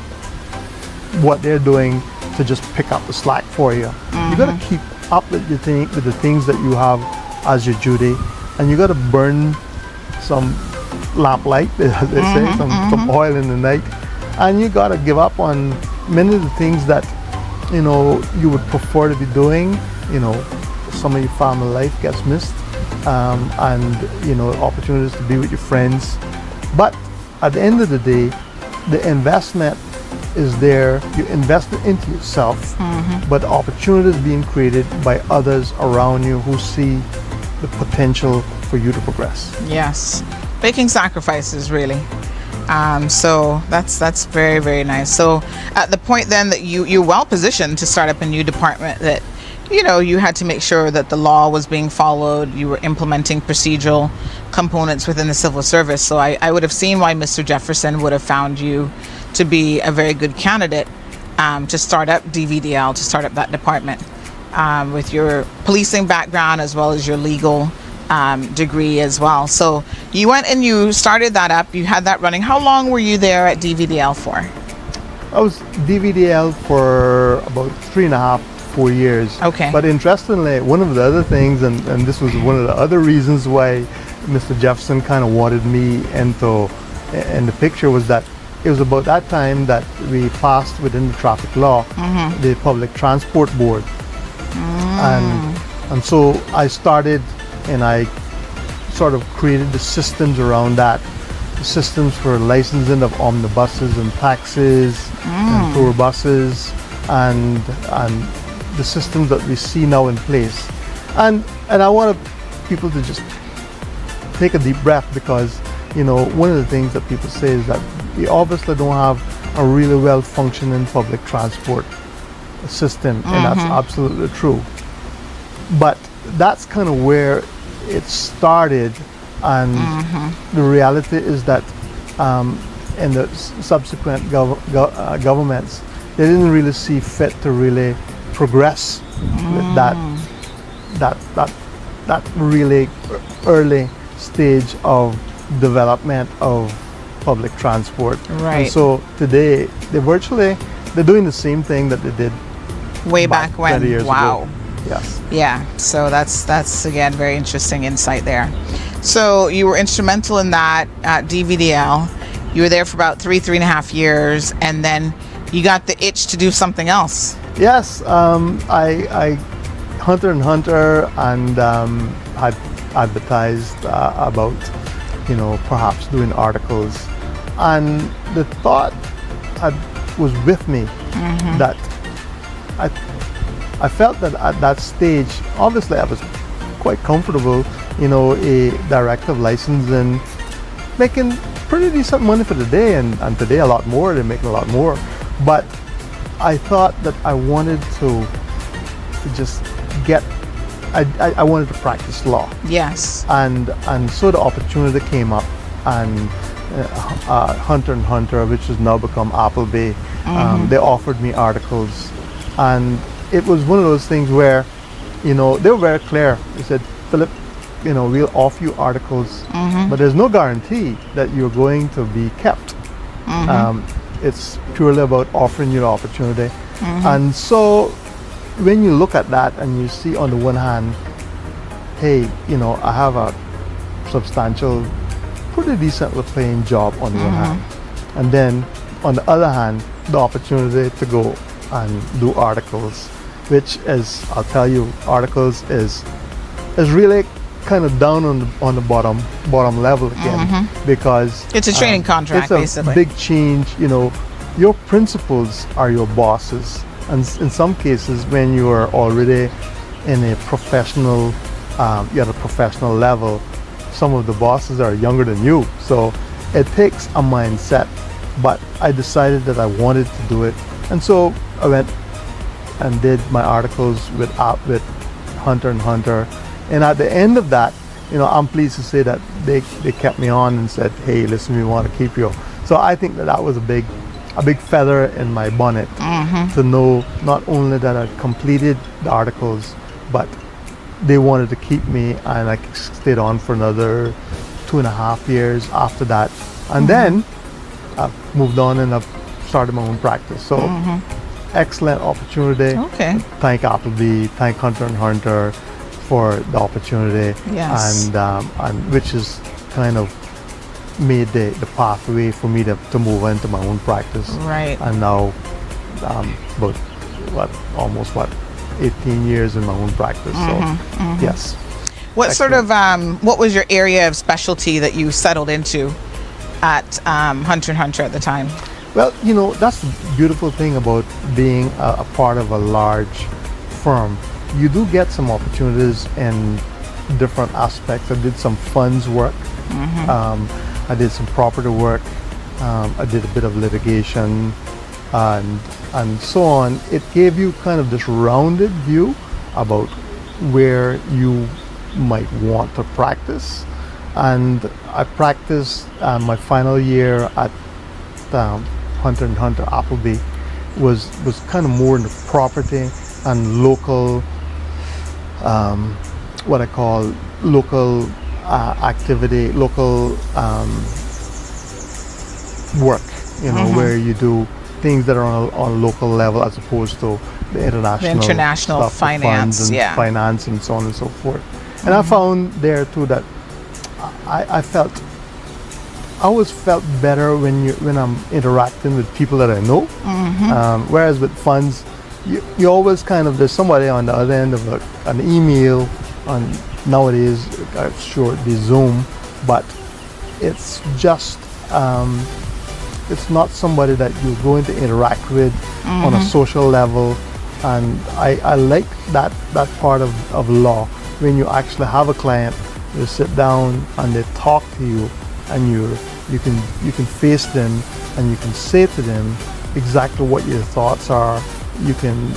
what they're doing to just pick up the slack for you. You got to keep up with the things that you have as your duty, and you got to burn some lamplight, as they say, some oil in the night, and you got to give up on many of the things that, you know, you would prefer to be doing. You know, some of your family life gets missed, and, you know, opportunities to be with your friends. But at the end of the day, the investment is there. You invest it into yourself, but the opportunities being created by others around you who see the potential for you to progress. Yes, making sacrifices, really. So that's very, very nice. So at the point then that you're well positioned to start up a new department, that, you know, you had to make sure that the law was being followed, you were implementing procedural components within the civil service. So I would have seen why Mr. Jefferson would have found you to be a very good candidate to start up DVDL, to start up that department, with your policing background as well as your legal degree as well. So you went and you started that up, you had that running. How long were you there at DVDL for? I was DVDL for about 3.5, 4 years. Okay. But interestingly, one of the other things, and this was one of the other reasons why Mr. Jefferson kind of wanted me in the picture, was that it was about that time that we passed within the traffic law, the Public Transport Board. And so I started, and I sort of created the systems around that. The systems for licensing of omnibuses and taxis and tour buses, and the systems that we see now in place. And I want people to just take a deep breath, because, you know, one of the things that people say is that we obviously don't have a really well functioning public transport system, and that's absolutely true. But that's kind of where it started, and the reality is that in the subsequent governments, they didn't really see fit to really progress with that really early stage of development of public transport. Right. And so today they're doing the same thing that they did Way back when. 20 years Wow. ago. Yes. Yeah, so that's again very interesting insight there. So you were instrumental in that at DVDL. You were there for about 3.5 years, and then you got the itch to do something else. Yes, I Hunter and Hunter, and had advertised about, you know, perhaps doing articles, and the thought was with me that I felt that at that stage, obviously I was quite comfortable, you know, a director of licensing, making pretty decent money for the day, and today a lot more. They're making a lot more. But I thought that I wanted to just get, I wanted to practice law. Yes. And so the opportunity came up, and Hunter and Hunter, which has now become Appleby, they offered me articles, and it was one of those things where, you know, they were very clear. They said, Philip, you know, we'll offer you articles, but there's no guarantee that you're going to be kept. It's purely about offering you the opportunity. And so when you look at that and you see, on the one hand, hey, you know, I have a substantial, pretty decently paying job on the one hand, and then on the other hand, the opportunity to go and do articles, which is, I'll tell you, articles is really kind of down on the bottom level again, because It's a training contract, it's basically. a big change. You know, your principals are your bosses, and in some cases, when you are already in a professional, you're at a professional level, some of the bosses are younger than you, so it takes a mindset. But I decided that I wanted to do it, and so I went and did my articles with Hunter and Hunter. And at the end of that, you know, I'm pleased to say that they kept me on and said, hey, listen, we want to keep you. So I think that was a big feather in my bonnet to know not only that I'd completed the articles, but they wanted to keep me, and I stayed on for another 2.5 years after that. And then I've moved on and I've started my own practice. So excellent opportunity. Okay. Thank Appleby, thank Hunter and Hunter for the opportunity. Yes. And which is kind of made the pathway for me to move into my own practice. Right. And now almost 18 years in my own practice. So yes. What sort of what was your area of specialty that you settled into at Hunter and Hunter at the time? Well, that's the beautiful thing about being a part of a large firm. You do get some opportunities in different aspects. I did some funds work. I did some property work. I did a bit of litigation, and so on. It gave you kind of this rounded view about where you might want to practice. And I practiced my final year at Hunter and Hunter Appleby was kind of more in the property and local, what I call local activity, local work, where you do things that are on a local level as opposed to the international stuff, finance, funds and finance and so on and so forth. And I found there too that I always felt better when I'm interacting with people that I know. Whereas with funds, you always kind of, there's somebody on the other end of an email, on nowadays I'm sure it'd be Zoom, but it's just it's not somebody that you're going to interact with on a social level. And I like that part of law, when you actually have a client, you sit down and they talk to you, and you can face them and you can say to them exactly what your thoughts are. You can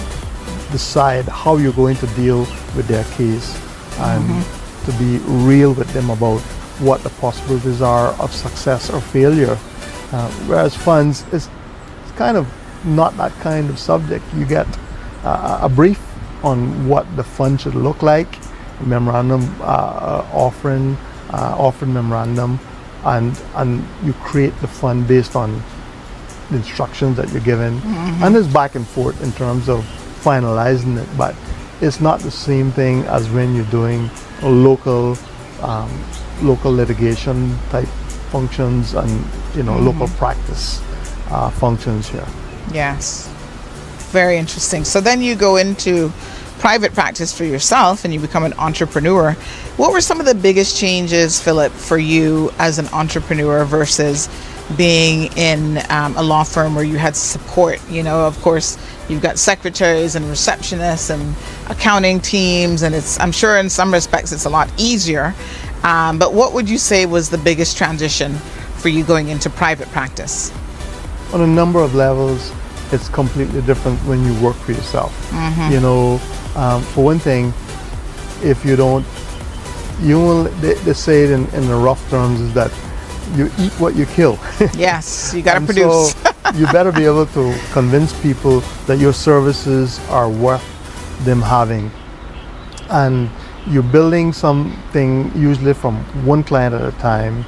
decide how you're going to deal with their case, and to be real with them about what the possibilities are of success or failure. Whereas funds is kind of not that kind of subject. You get a brief on what the fund should look like, a memorandum, offering memorandum, and you create the fund based on the instructions that you're given. And there's back and forth in terms of finalizing it, but it's not the same thing as when you're doing local litigation type functions and local practice functions here. Yes. Very interesting. So then you go into private practice for yourself and you become an entrepreneur. What were some of the biggest changes, Phillip, for you as an entrepreneur versus being in a law firm where you had support? Of course, you've got secretaries and receptionists and accounting teams, and I'm sure in some respects it's a lot easier. But what would you say was the biggest transition for you going into private practice? On a number of levels, it's completely different when you work for yourself. For one thing, if you don't, they say it in the rough terms, is that you eat what you kill. Yes, you got to produce. So you better be able to convince people that your services are worth them having. And you're building something usually from one client at a time.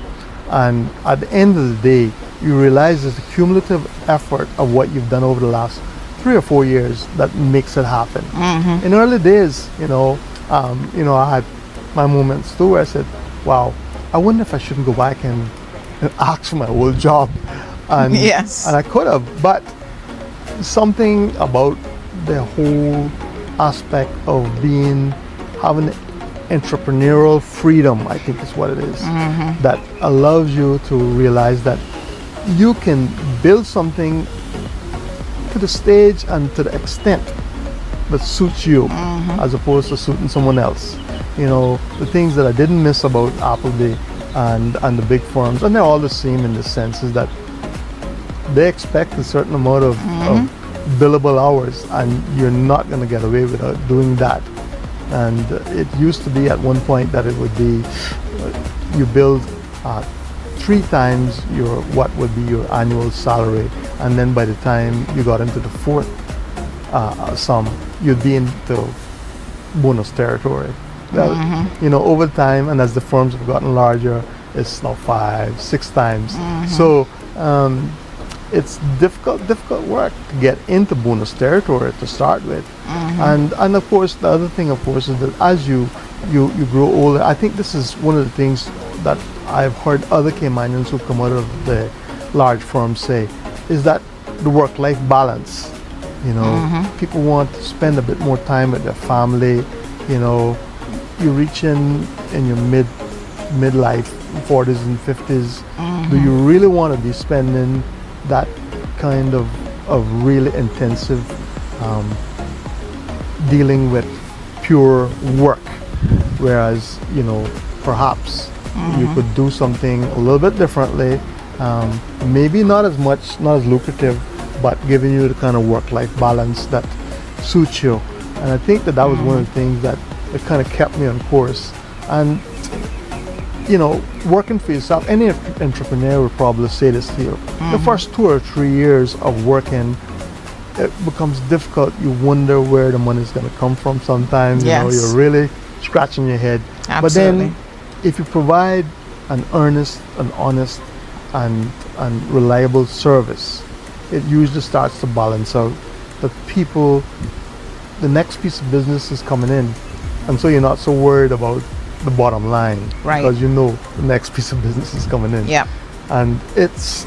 And at the end of the day, you realize it's the cumulative effort of what you've done over the last 3 or 4 years that makes it happen. In early days, I had my moments too where I said, wow, I wonder if I shouldn't go back and ask for my old job. And, yes. And I could have, but something about the whole aspect of having entrepreneurial freedom, I think is what it is, that allows you to realize that you can build something to the stage and to the extent that suits you, as opposed to suiting someone else. The things that I didn't miss about Appleby and the big firms, and they're all the same in the sense, is that they expect a certain amount of billable hours, and you're not going to get away without doing that. And it used to be at one point that it would be you build 3 times what would be your annual salary, and then by the time you got into the 4th sum, you'd be into bonus territory. Well, over time, and as the firms have gotten larger, it's now 5, 6 times. So it's difficult work to get into bonus territory to start with. And of course, the other thing, of course, is that as you grow older, I think this is one of the things that I've heard other Caymanians who come out of the large firms say, is that the work-life balance. People want to spend a bit more time with their family. You reach in your midlife, 40s and 50s. Do you really want to be spending that kind of really intensive dealing with pure work? Whereas, perhaps you could do something a little bit differently, maybe not as lucrative, but giving you the kind of work-life balance that suits you. And I think that was one of the things that kind of kept me on course. And working for yourself, any entrepreneur would probably say this to you. The first 2 or 3 years of working, it becomes difficult. You wonder where the money is going to come from sometimes. You're really scratching your head. Absolutely. But then if you provide an earnest, an honest, and reliable service, it usually starts to balance out. The next piece of business is coming in, and so you're not so worried about the bottom line, right? Because the next piece of business is coming in. Yeah. And it's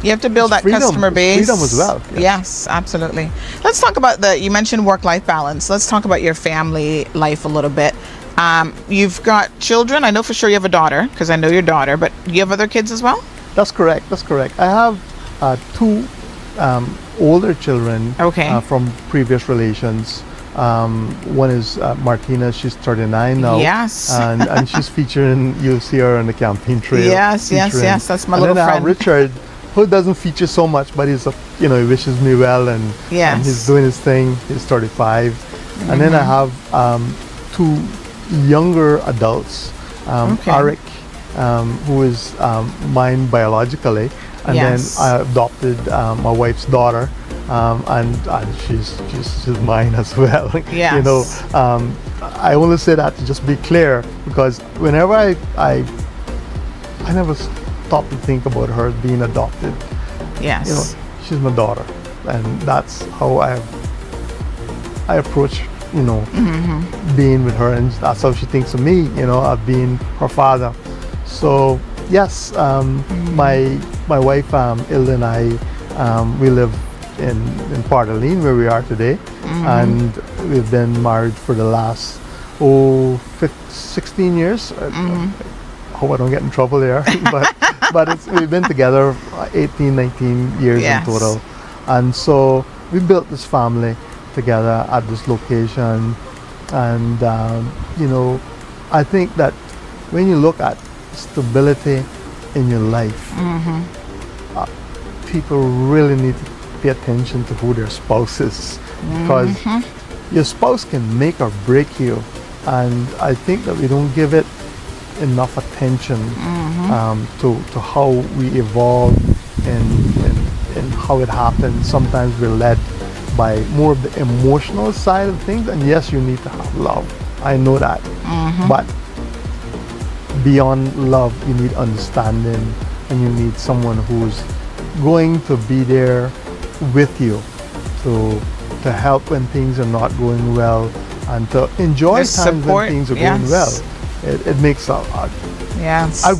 you have to build that freedom, customer base. Freedom as well. Yes, absolutely. Let's talk about you mentioned work-life balance. Let's talk about your family life a little bit. You've got children. I know for sure you have a daughter, because I know your daughter, but you have other kids as well? That's correct. I have 2 older children from previous relations. One is Martina. She's 39 now. Yes. And she's featuring, you'll see her on the campaign trail. Yes. That's my little friend. And then I have Richard, who doesn't feature so much, but he's he wishes me well, and he's doing his thing. He's 35. And then I have 2 younger adults, Arik, who is mine biologically, and then I adopted my wife's daughter, and she's mine as well. Yes. I only say that to just be clear, because whenever I never stop to think about her being adopted. Yes. She's my daughter, and that's how I approach being with her, and that's how she thinks of me, of being her father. So yes, my wife Ilda and I, we live in Port Aline, where we are today, and we've been married for the last 16 years. I hope I don't get in trouble there, but we've been together 18, 19 years in total, and so we built this family together at this location. And I think that when you look at stability in your life, people really need to pay attention to who their spouse is, because your spouse can make or break you, and I think that we don't give it enough attention to how we evolve and how it happens. Sometimes we're led by more of the emotional side of things, and yes, you need to have love, I know that, but beyond love you need understanding, and you need someone who's going to be there with you to help when things are not going well, and to enjoy times when things are going well. It makes a yes. I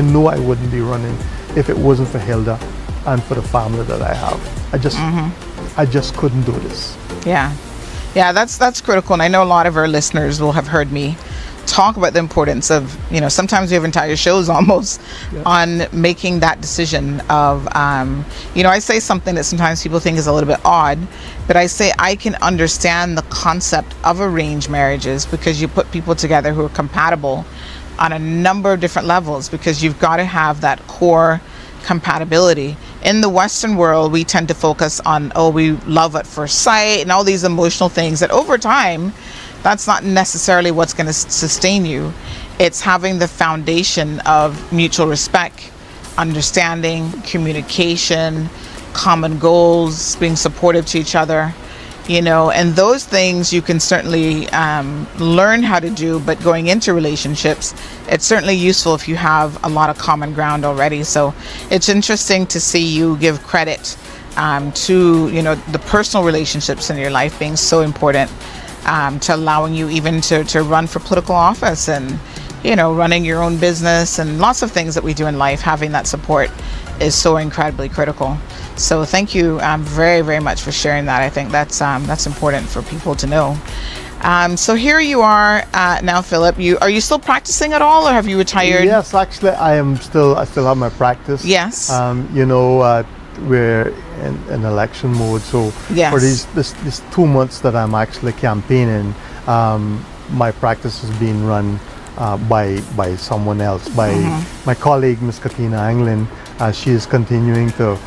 know I wouldn't be running if it wasn't for Hilda and for the family that I have. I just couldn't do this. Yeah, that's critical, and I know a lot of our listeners will have heard me talk about the importance of, sometimes we have entire shows almost on making that decision of, I say something that sometimes people think is a little bit odd, but I say I can understand the concept of arranged marriages, because you put people together who are compatible on a number of different levels, because you've got to have that core compatibility. In the Western world, we tend to focus on, we love at first sight and all these emotional things that over time, that's not necessarily what's going to sustain you. It's having the foundation of mutual respect, understanding, communication, common goals, being supportive to each other, and those things you can certainly learn how to do, but going into relationships, it's certainly useful if you have a lot of common ground already. So it's interesting to see you give credit to, the personal relationships in your life being so important, to allowing you even to run for political office and, running your own business and lots of things that we do in life. Having that support is so incredibly critical. So thank you very, very much for sharing that. I think that's important for people to know. So here you are now, Phillip. Are you still practicing at all, or have you retired? Yes, actually, I still have my practice. Yes. We're in election mode, so yes. For these 2 months that I'm actually campaigning, my practice is being run by someone else, by my colleague, Miss Katina Anglin. She is continuing to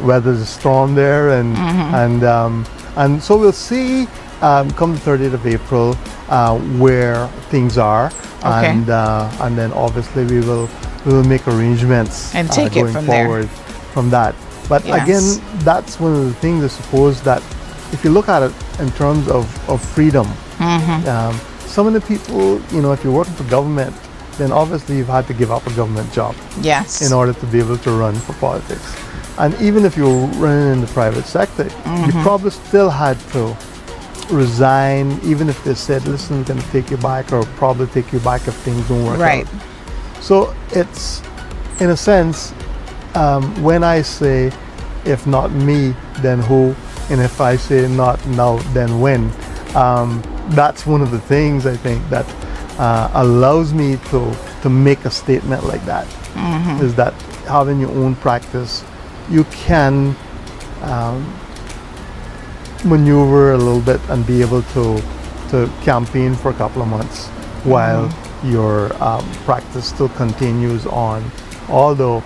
weather the storm there, and so we'll see come the 30th of April where things are, okay. And then obviously we will make arrangements and take going it from forward there. From that. But yes. Again, that's one of the things, I suppose, that if you look at it in terms of freedom, some of the people, if you're working for government, then obviously you've had to give up a government job, yes, in order to be able to run for politics. And even if you're running in the private sector, you probably still had to resign, even if they said, listen, we're going to take you back, or probably take you back if things don't work right. out. So it's, in a sense, when I say, if not me, then who? And if I say not now, then when? That's one of the things I think that allows me to make a statement like that, is that having your own practice, you can maneuver a little bit and be able to campaign for a couple of months while your practice still continues on. Although,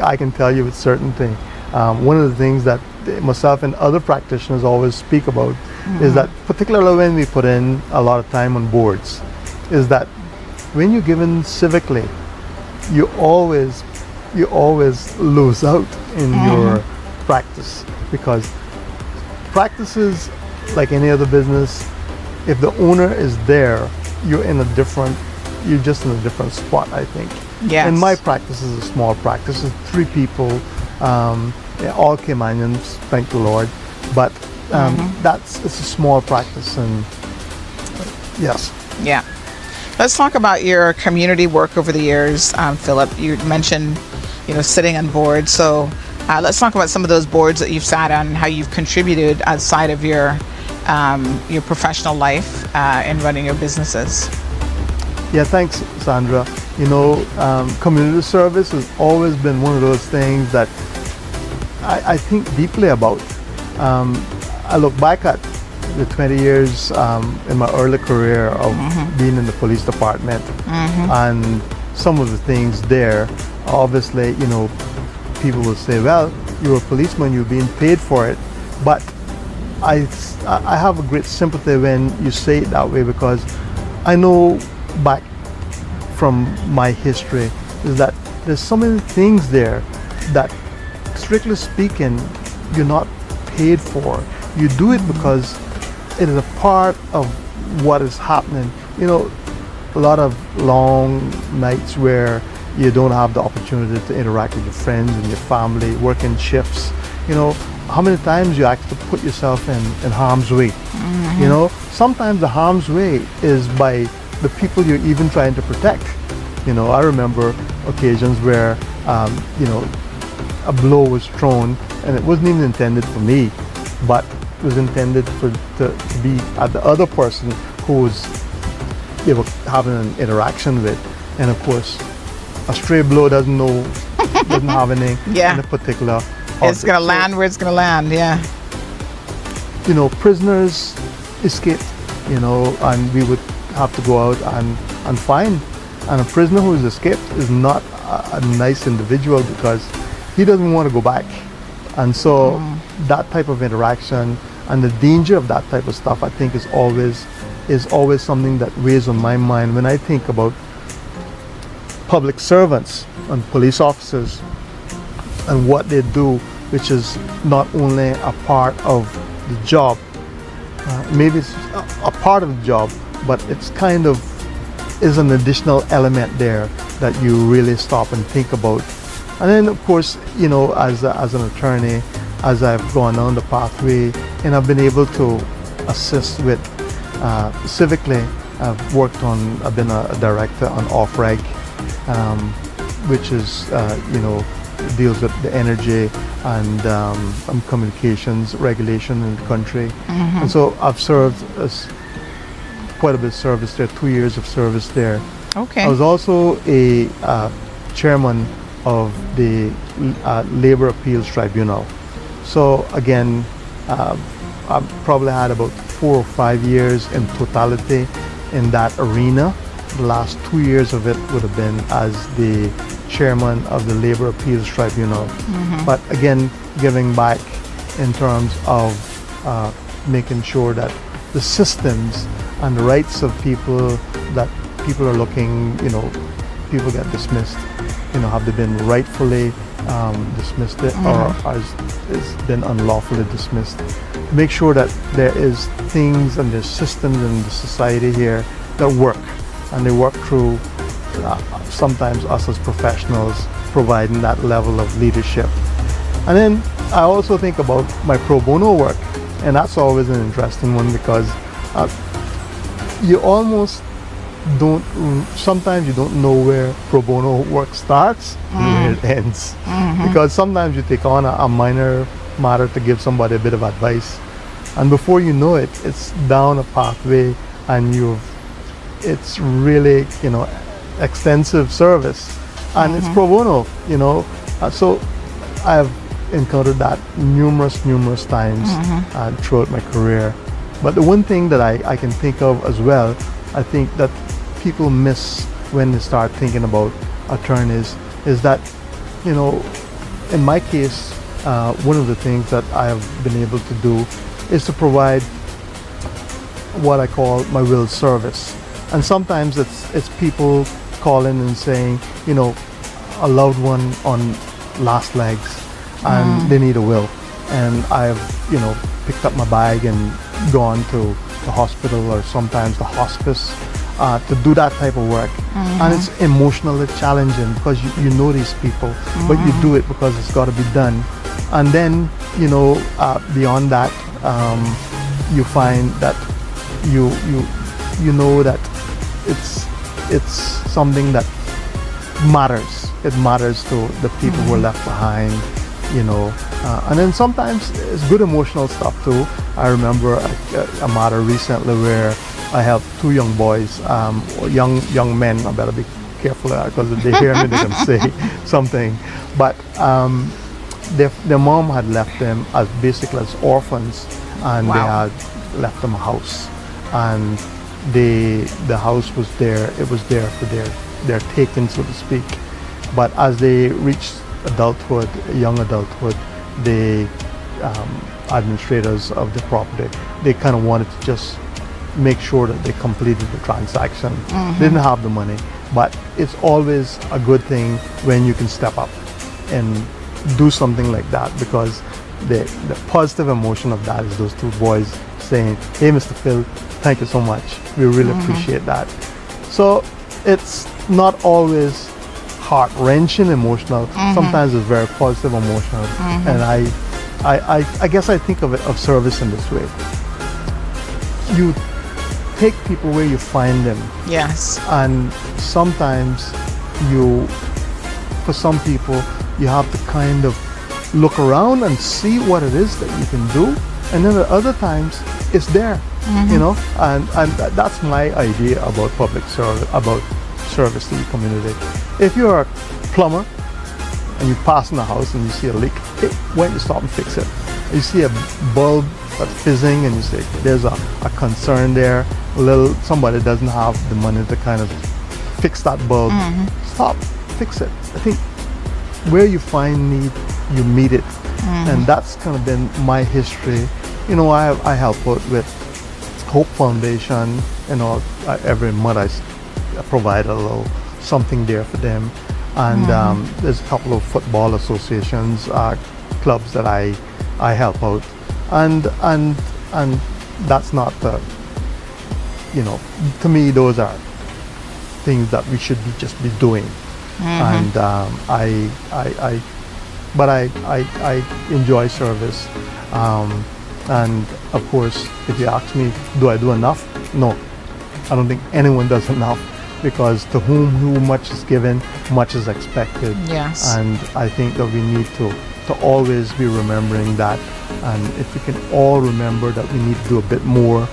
I can tell you with certainty, one of the things that myself and other practitioners always speak about is that, particularly when we put in a lot of time on boards, is that when you're given civically, you always lose out in your practice, because practices, like any other business, if the owner is there, you're just in a different spot, I think. Yes. And my practice is a small practice. It's 3 people, all Caymanians, thank the Lord. But it's a small practice, and yes. Yeah. Let's talk about your community work over the years, Phillip. You mentioned, sitting on boards. So let's talk about some of those boards that you've sat on and how you've contributed outside of your professional life in running your businesses. Yeah, thanks, Sandra. Community service has always been one of those things that I think deeply about. I look back at the 20 years in my early career of being in the police department, and some of the things there, obviously, people will say, well, you're a policeman, you're being paid for it. But I have a great sympathy when you say it that way, because I know back from my history is that there's so many things there that, strictly speaking, you're not paid for. You do it because it is a part of what is happening. A lot of long nights where you don't have the opportunity to interact with your friends and your family, working shifts. How many times you actually put yourself in harm's way? Sometimes the harm's way is by the people you're even trying to protect. I remember occasions where, a blow was thrown, and it wasn't even intended for me, but it was intended to be at the other person who they were having an interaction with. And of course, a stray blow doesn't have any in a particular object. It's going to land where it's going to land, yeah. Prisoners escape, and we would have to go out and find. And a prisoner who has escaped is not a nice individual, because he doesn't want to go back. And so that type of interaction and the danger of that type of stuff, I think, is always is always something that weighs on my mind when I think about public servants and police officers and what they do, which is not only a part of the job, maybe it's a part of the job, but it's kind of is an additional element there that you really stop and think about. And then of course, you know, as an attorney, as I've gone on the pathway and I've been able to assist with civically, I've been a director on OFREG, which is, you know, deals with the energy and communications regulation in the country. And so I've served as quite a bit of service there, 2 years of service there. Okay. I was also a chairman of the Labor Appeals Tribunal. So again, I probably had about 4 or 5 years in totality in that arena. The last 2 years of it would have been as the chairman of the Labor Appeals Tribunal. But again, giving back in terms of making sure that the systems and the rights of people that people are looking, you know, people get dismissed, you know, have they been rightfully dismissed or has been unlawfully dismissed. Make sure that there is things and there's systems in the society here that work, and they work through sometimes us as professionals providing that level of leadership. And then I also think about my pro bono work, and that's always an interesting one because you almost don't, sometimes you don't know where pro bono work starts and where it ends. Because sometimes you take on a minor matter to give somebody a bit of advice, and before you know it, it's down a pathway and it's really, you know, extensive service, and it's pro bono, you know. So I've encountered that numerous times throughout my career. But the one thing that I can think of as well, I think that people miss when they start thinking about attorneys, is that, you know, in my case, one of the things that I have been able to do is to provide what I call my will service. And sometimes it's people calling and saying, you know, a loved one on last legs and they need a will. And I've, you know, picked up my bag and gone to the hospital or sometimes the hospice to do that type of work. And it's emotionally challenging because you know these people, but you do it because it's got to be done. And then, you know, beyond that, you find that you know that it's something that matters. It matters to the people who are left behind, you know. And then sometimes it's good emotional stuff too. I remember a matter recently where I helped 2 young boys, young men. I better be careful because if they hear me, they can say something. But their mom had left them as basically as orphans, and they had left them a house, and the house was there. It was there for their taking, so to speak. But as they reached adulthood, young adulthood, the administrators of the property, they kind of wanted to just make sure that they completed the transaction. They didn't have the money, but it's always a good thing when you can step up and do something like that, because the positive emotion of that is those 2 boys saying, "Hey, Mr. Phil, thank you so much. We really appreciate that." So it's not always heart-wrenching emotional. Sometimes it's very positive emotional. And I guess I think of service in this way. You take people where you find them. Yes. And sometimes for some people, you have to kind of look around and see what it is that you can do. And then at other times, it's there, you know. And that's my idea about public service, about service to the community. If you're a plumber and you pass in a house and you see a leak, hey, why don't you stop and fix it? You see a bulb that's fizzing and you say, there's a concern there, somebody doesn't have the money to kind of fix that bulb. Stop, fix it. I think where you find need, you meet it. And that's kind of been my history. You know, I help out with Hope Foundation every month I provide a little something there for them. And there's a couple of football associations, clubs that I help out, and that's not the, to me those are things that we should just be doing. And but I enjoy service, and of course, if you ask me, do I do enough? No, I don't think anyone does enough, because to whom much is given, much is expected. Yes. And I think that we need to always be remembering that. And if we can all remember that we need to do a bit more,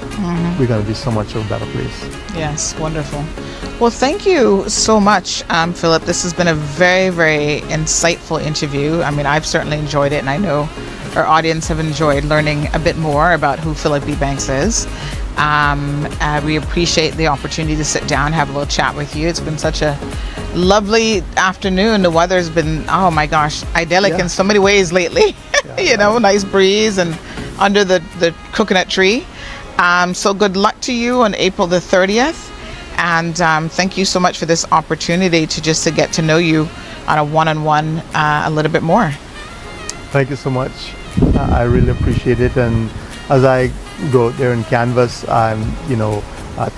we're going to be so much of a better place. Yes, wonderful. Well, thank you so much, Phillip. This has been a very, very insightful interview. I mean, I've certainly enjoyed it, and I know our audience have enjoyed learning a bit more about who Phillip Ebanks is. We appreciate the opportunity to sit down, have a little chat with you. It's been such a lovely afternoon. The weather's been, oh my gosh, idyllic in so many ways lately. Nice breeze and under the coconut tree. So good luck to you on April the 30th. And thank you so much for this opportunity to get to know you on a one-on-one a little bit more. Thank you so much. I really appreciate it. And as I go out there and canvas, I want to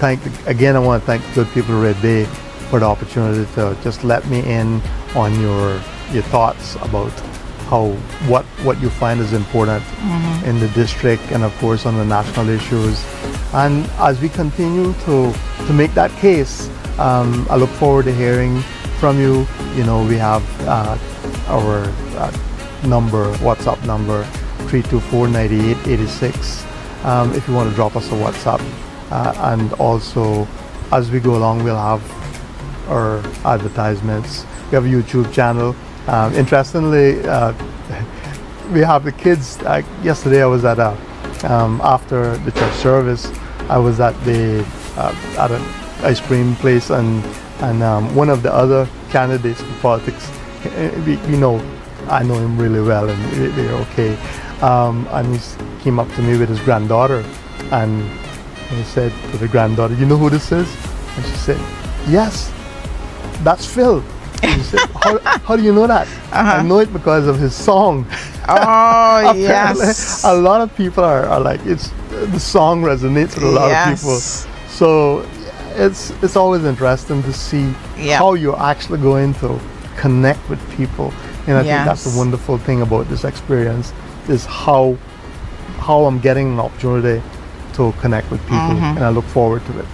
thank the good people of Red Bay for the opportunity to just let me in on your thoughts about what you find is important in the district, and of course on the national issues. And as we continue to make that case, I look forward to hearing from you. We have our WhatsApp number 324-9886. If you want to drop us a WhatsApp, and also as we go along, we'll have our advertisements. We have a YouTube channel. Interestingly, we have the kids. Yesterday, I was at after the church service, I was at an ice cream place, and one of the other candidates for politics, I know him really well, and they're okay. And he came up to me with his granddaughter, and he said to the granddaughter, "You know who this is?" And she said, "Yes, that's Phil." And he said, how do you know that? I know it because of his song. Oh, yes. A lot of people are like, the song resonates with a lot of people. So it's always interesting to see how you're actually going to connect with people. And I think that's the wonderful thing about this experience, is how I'm getting an opportunity to connect with people, and I look forward to it.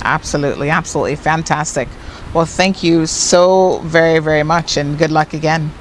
Absolutely, absolutely. Fantastic. Well, thank you so very, very much, and good luck again.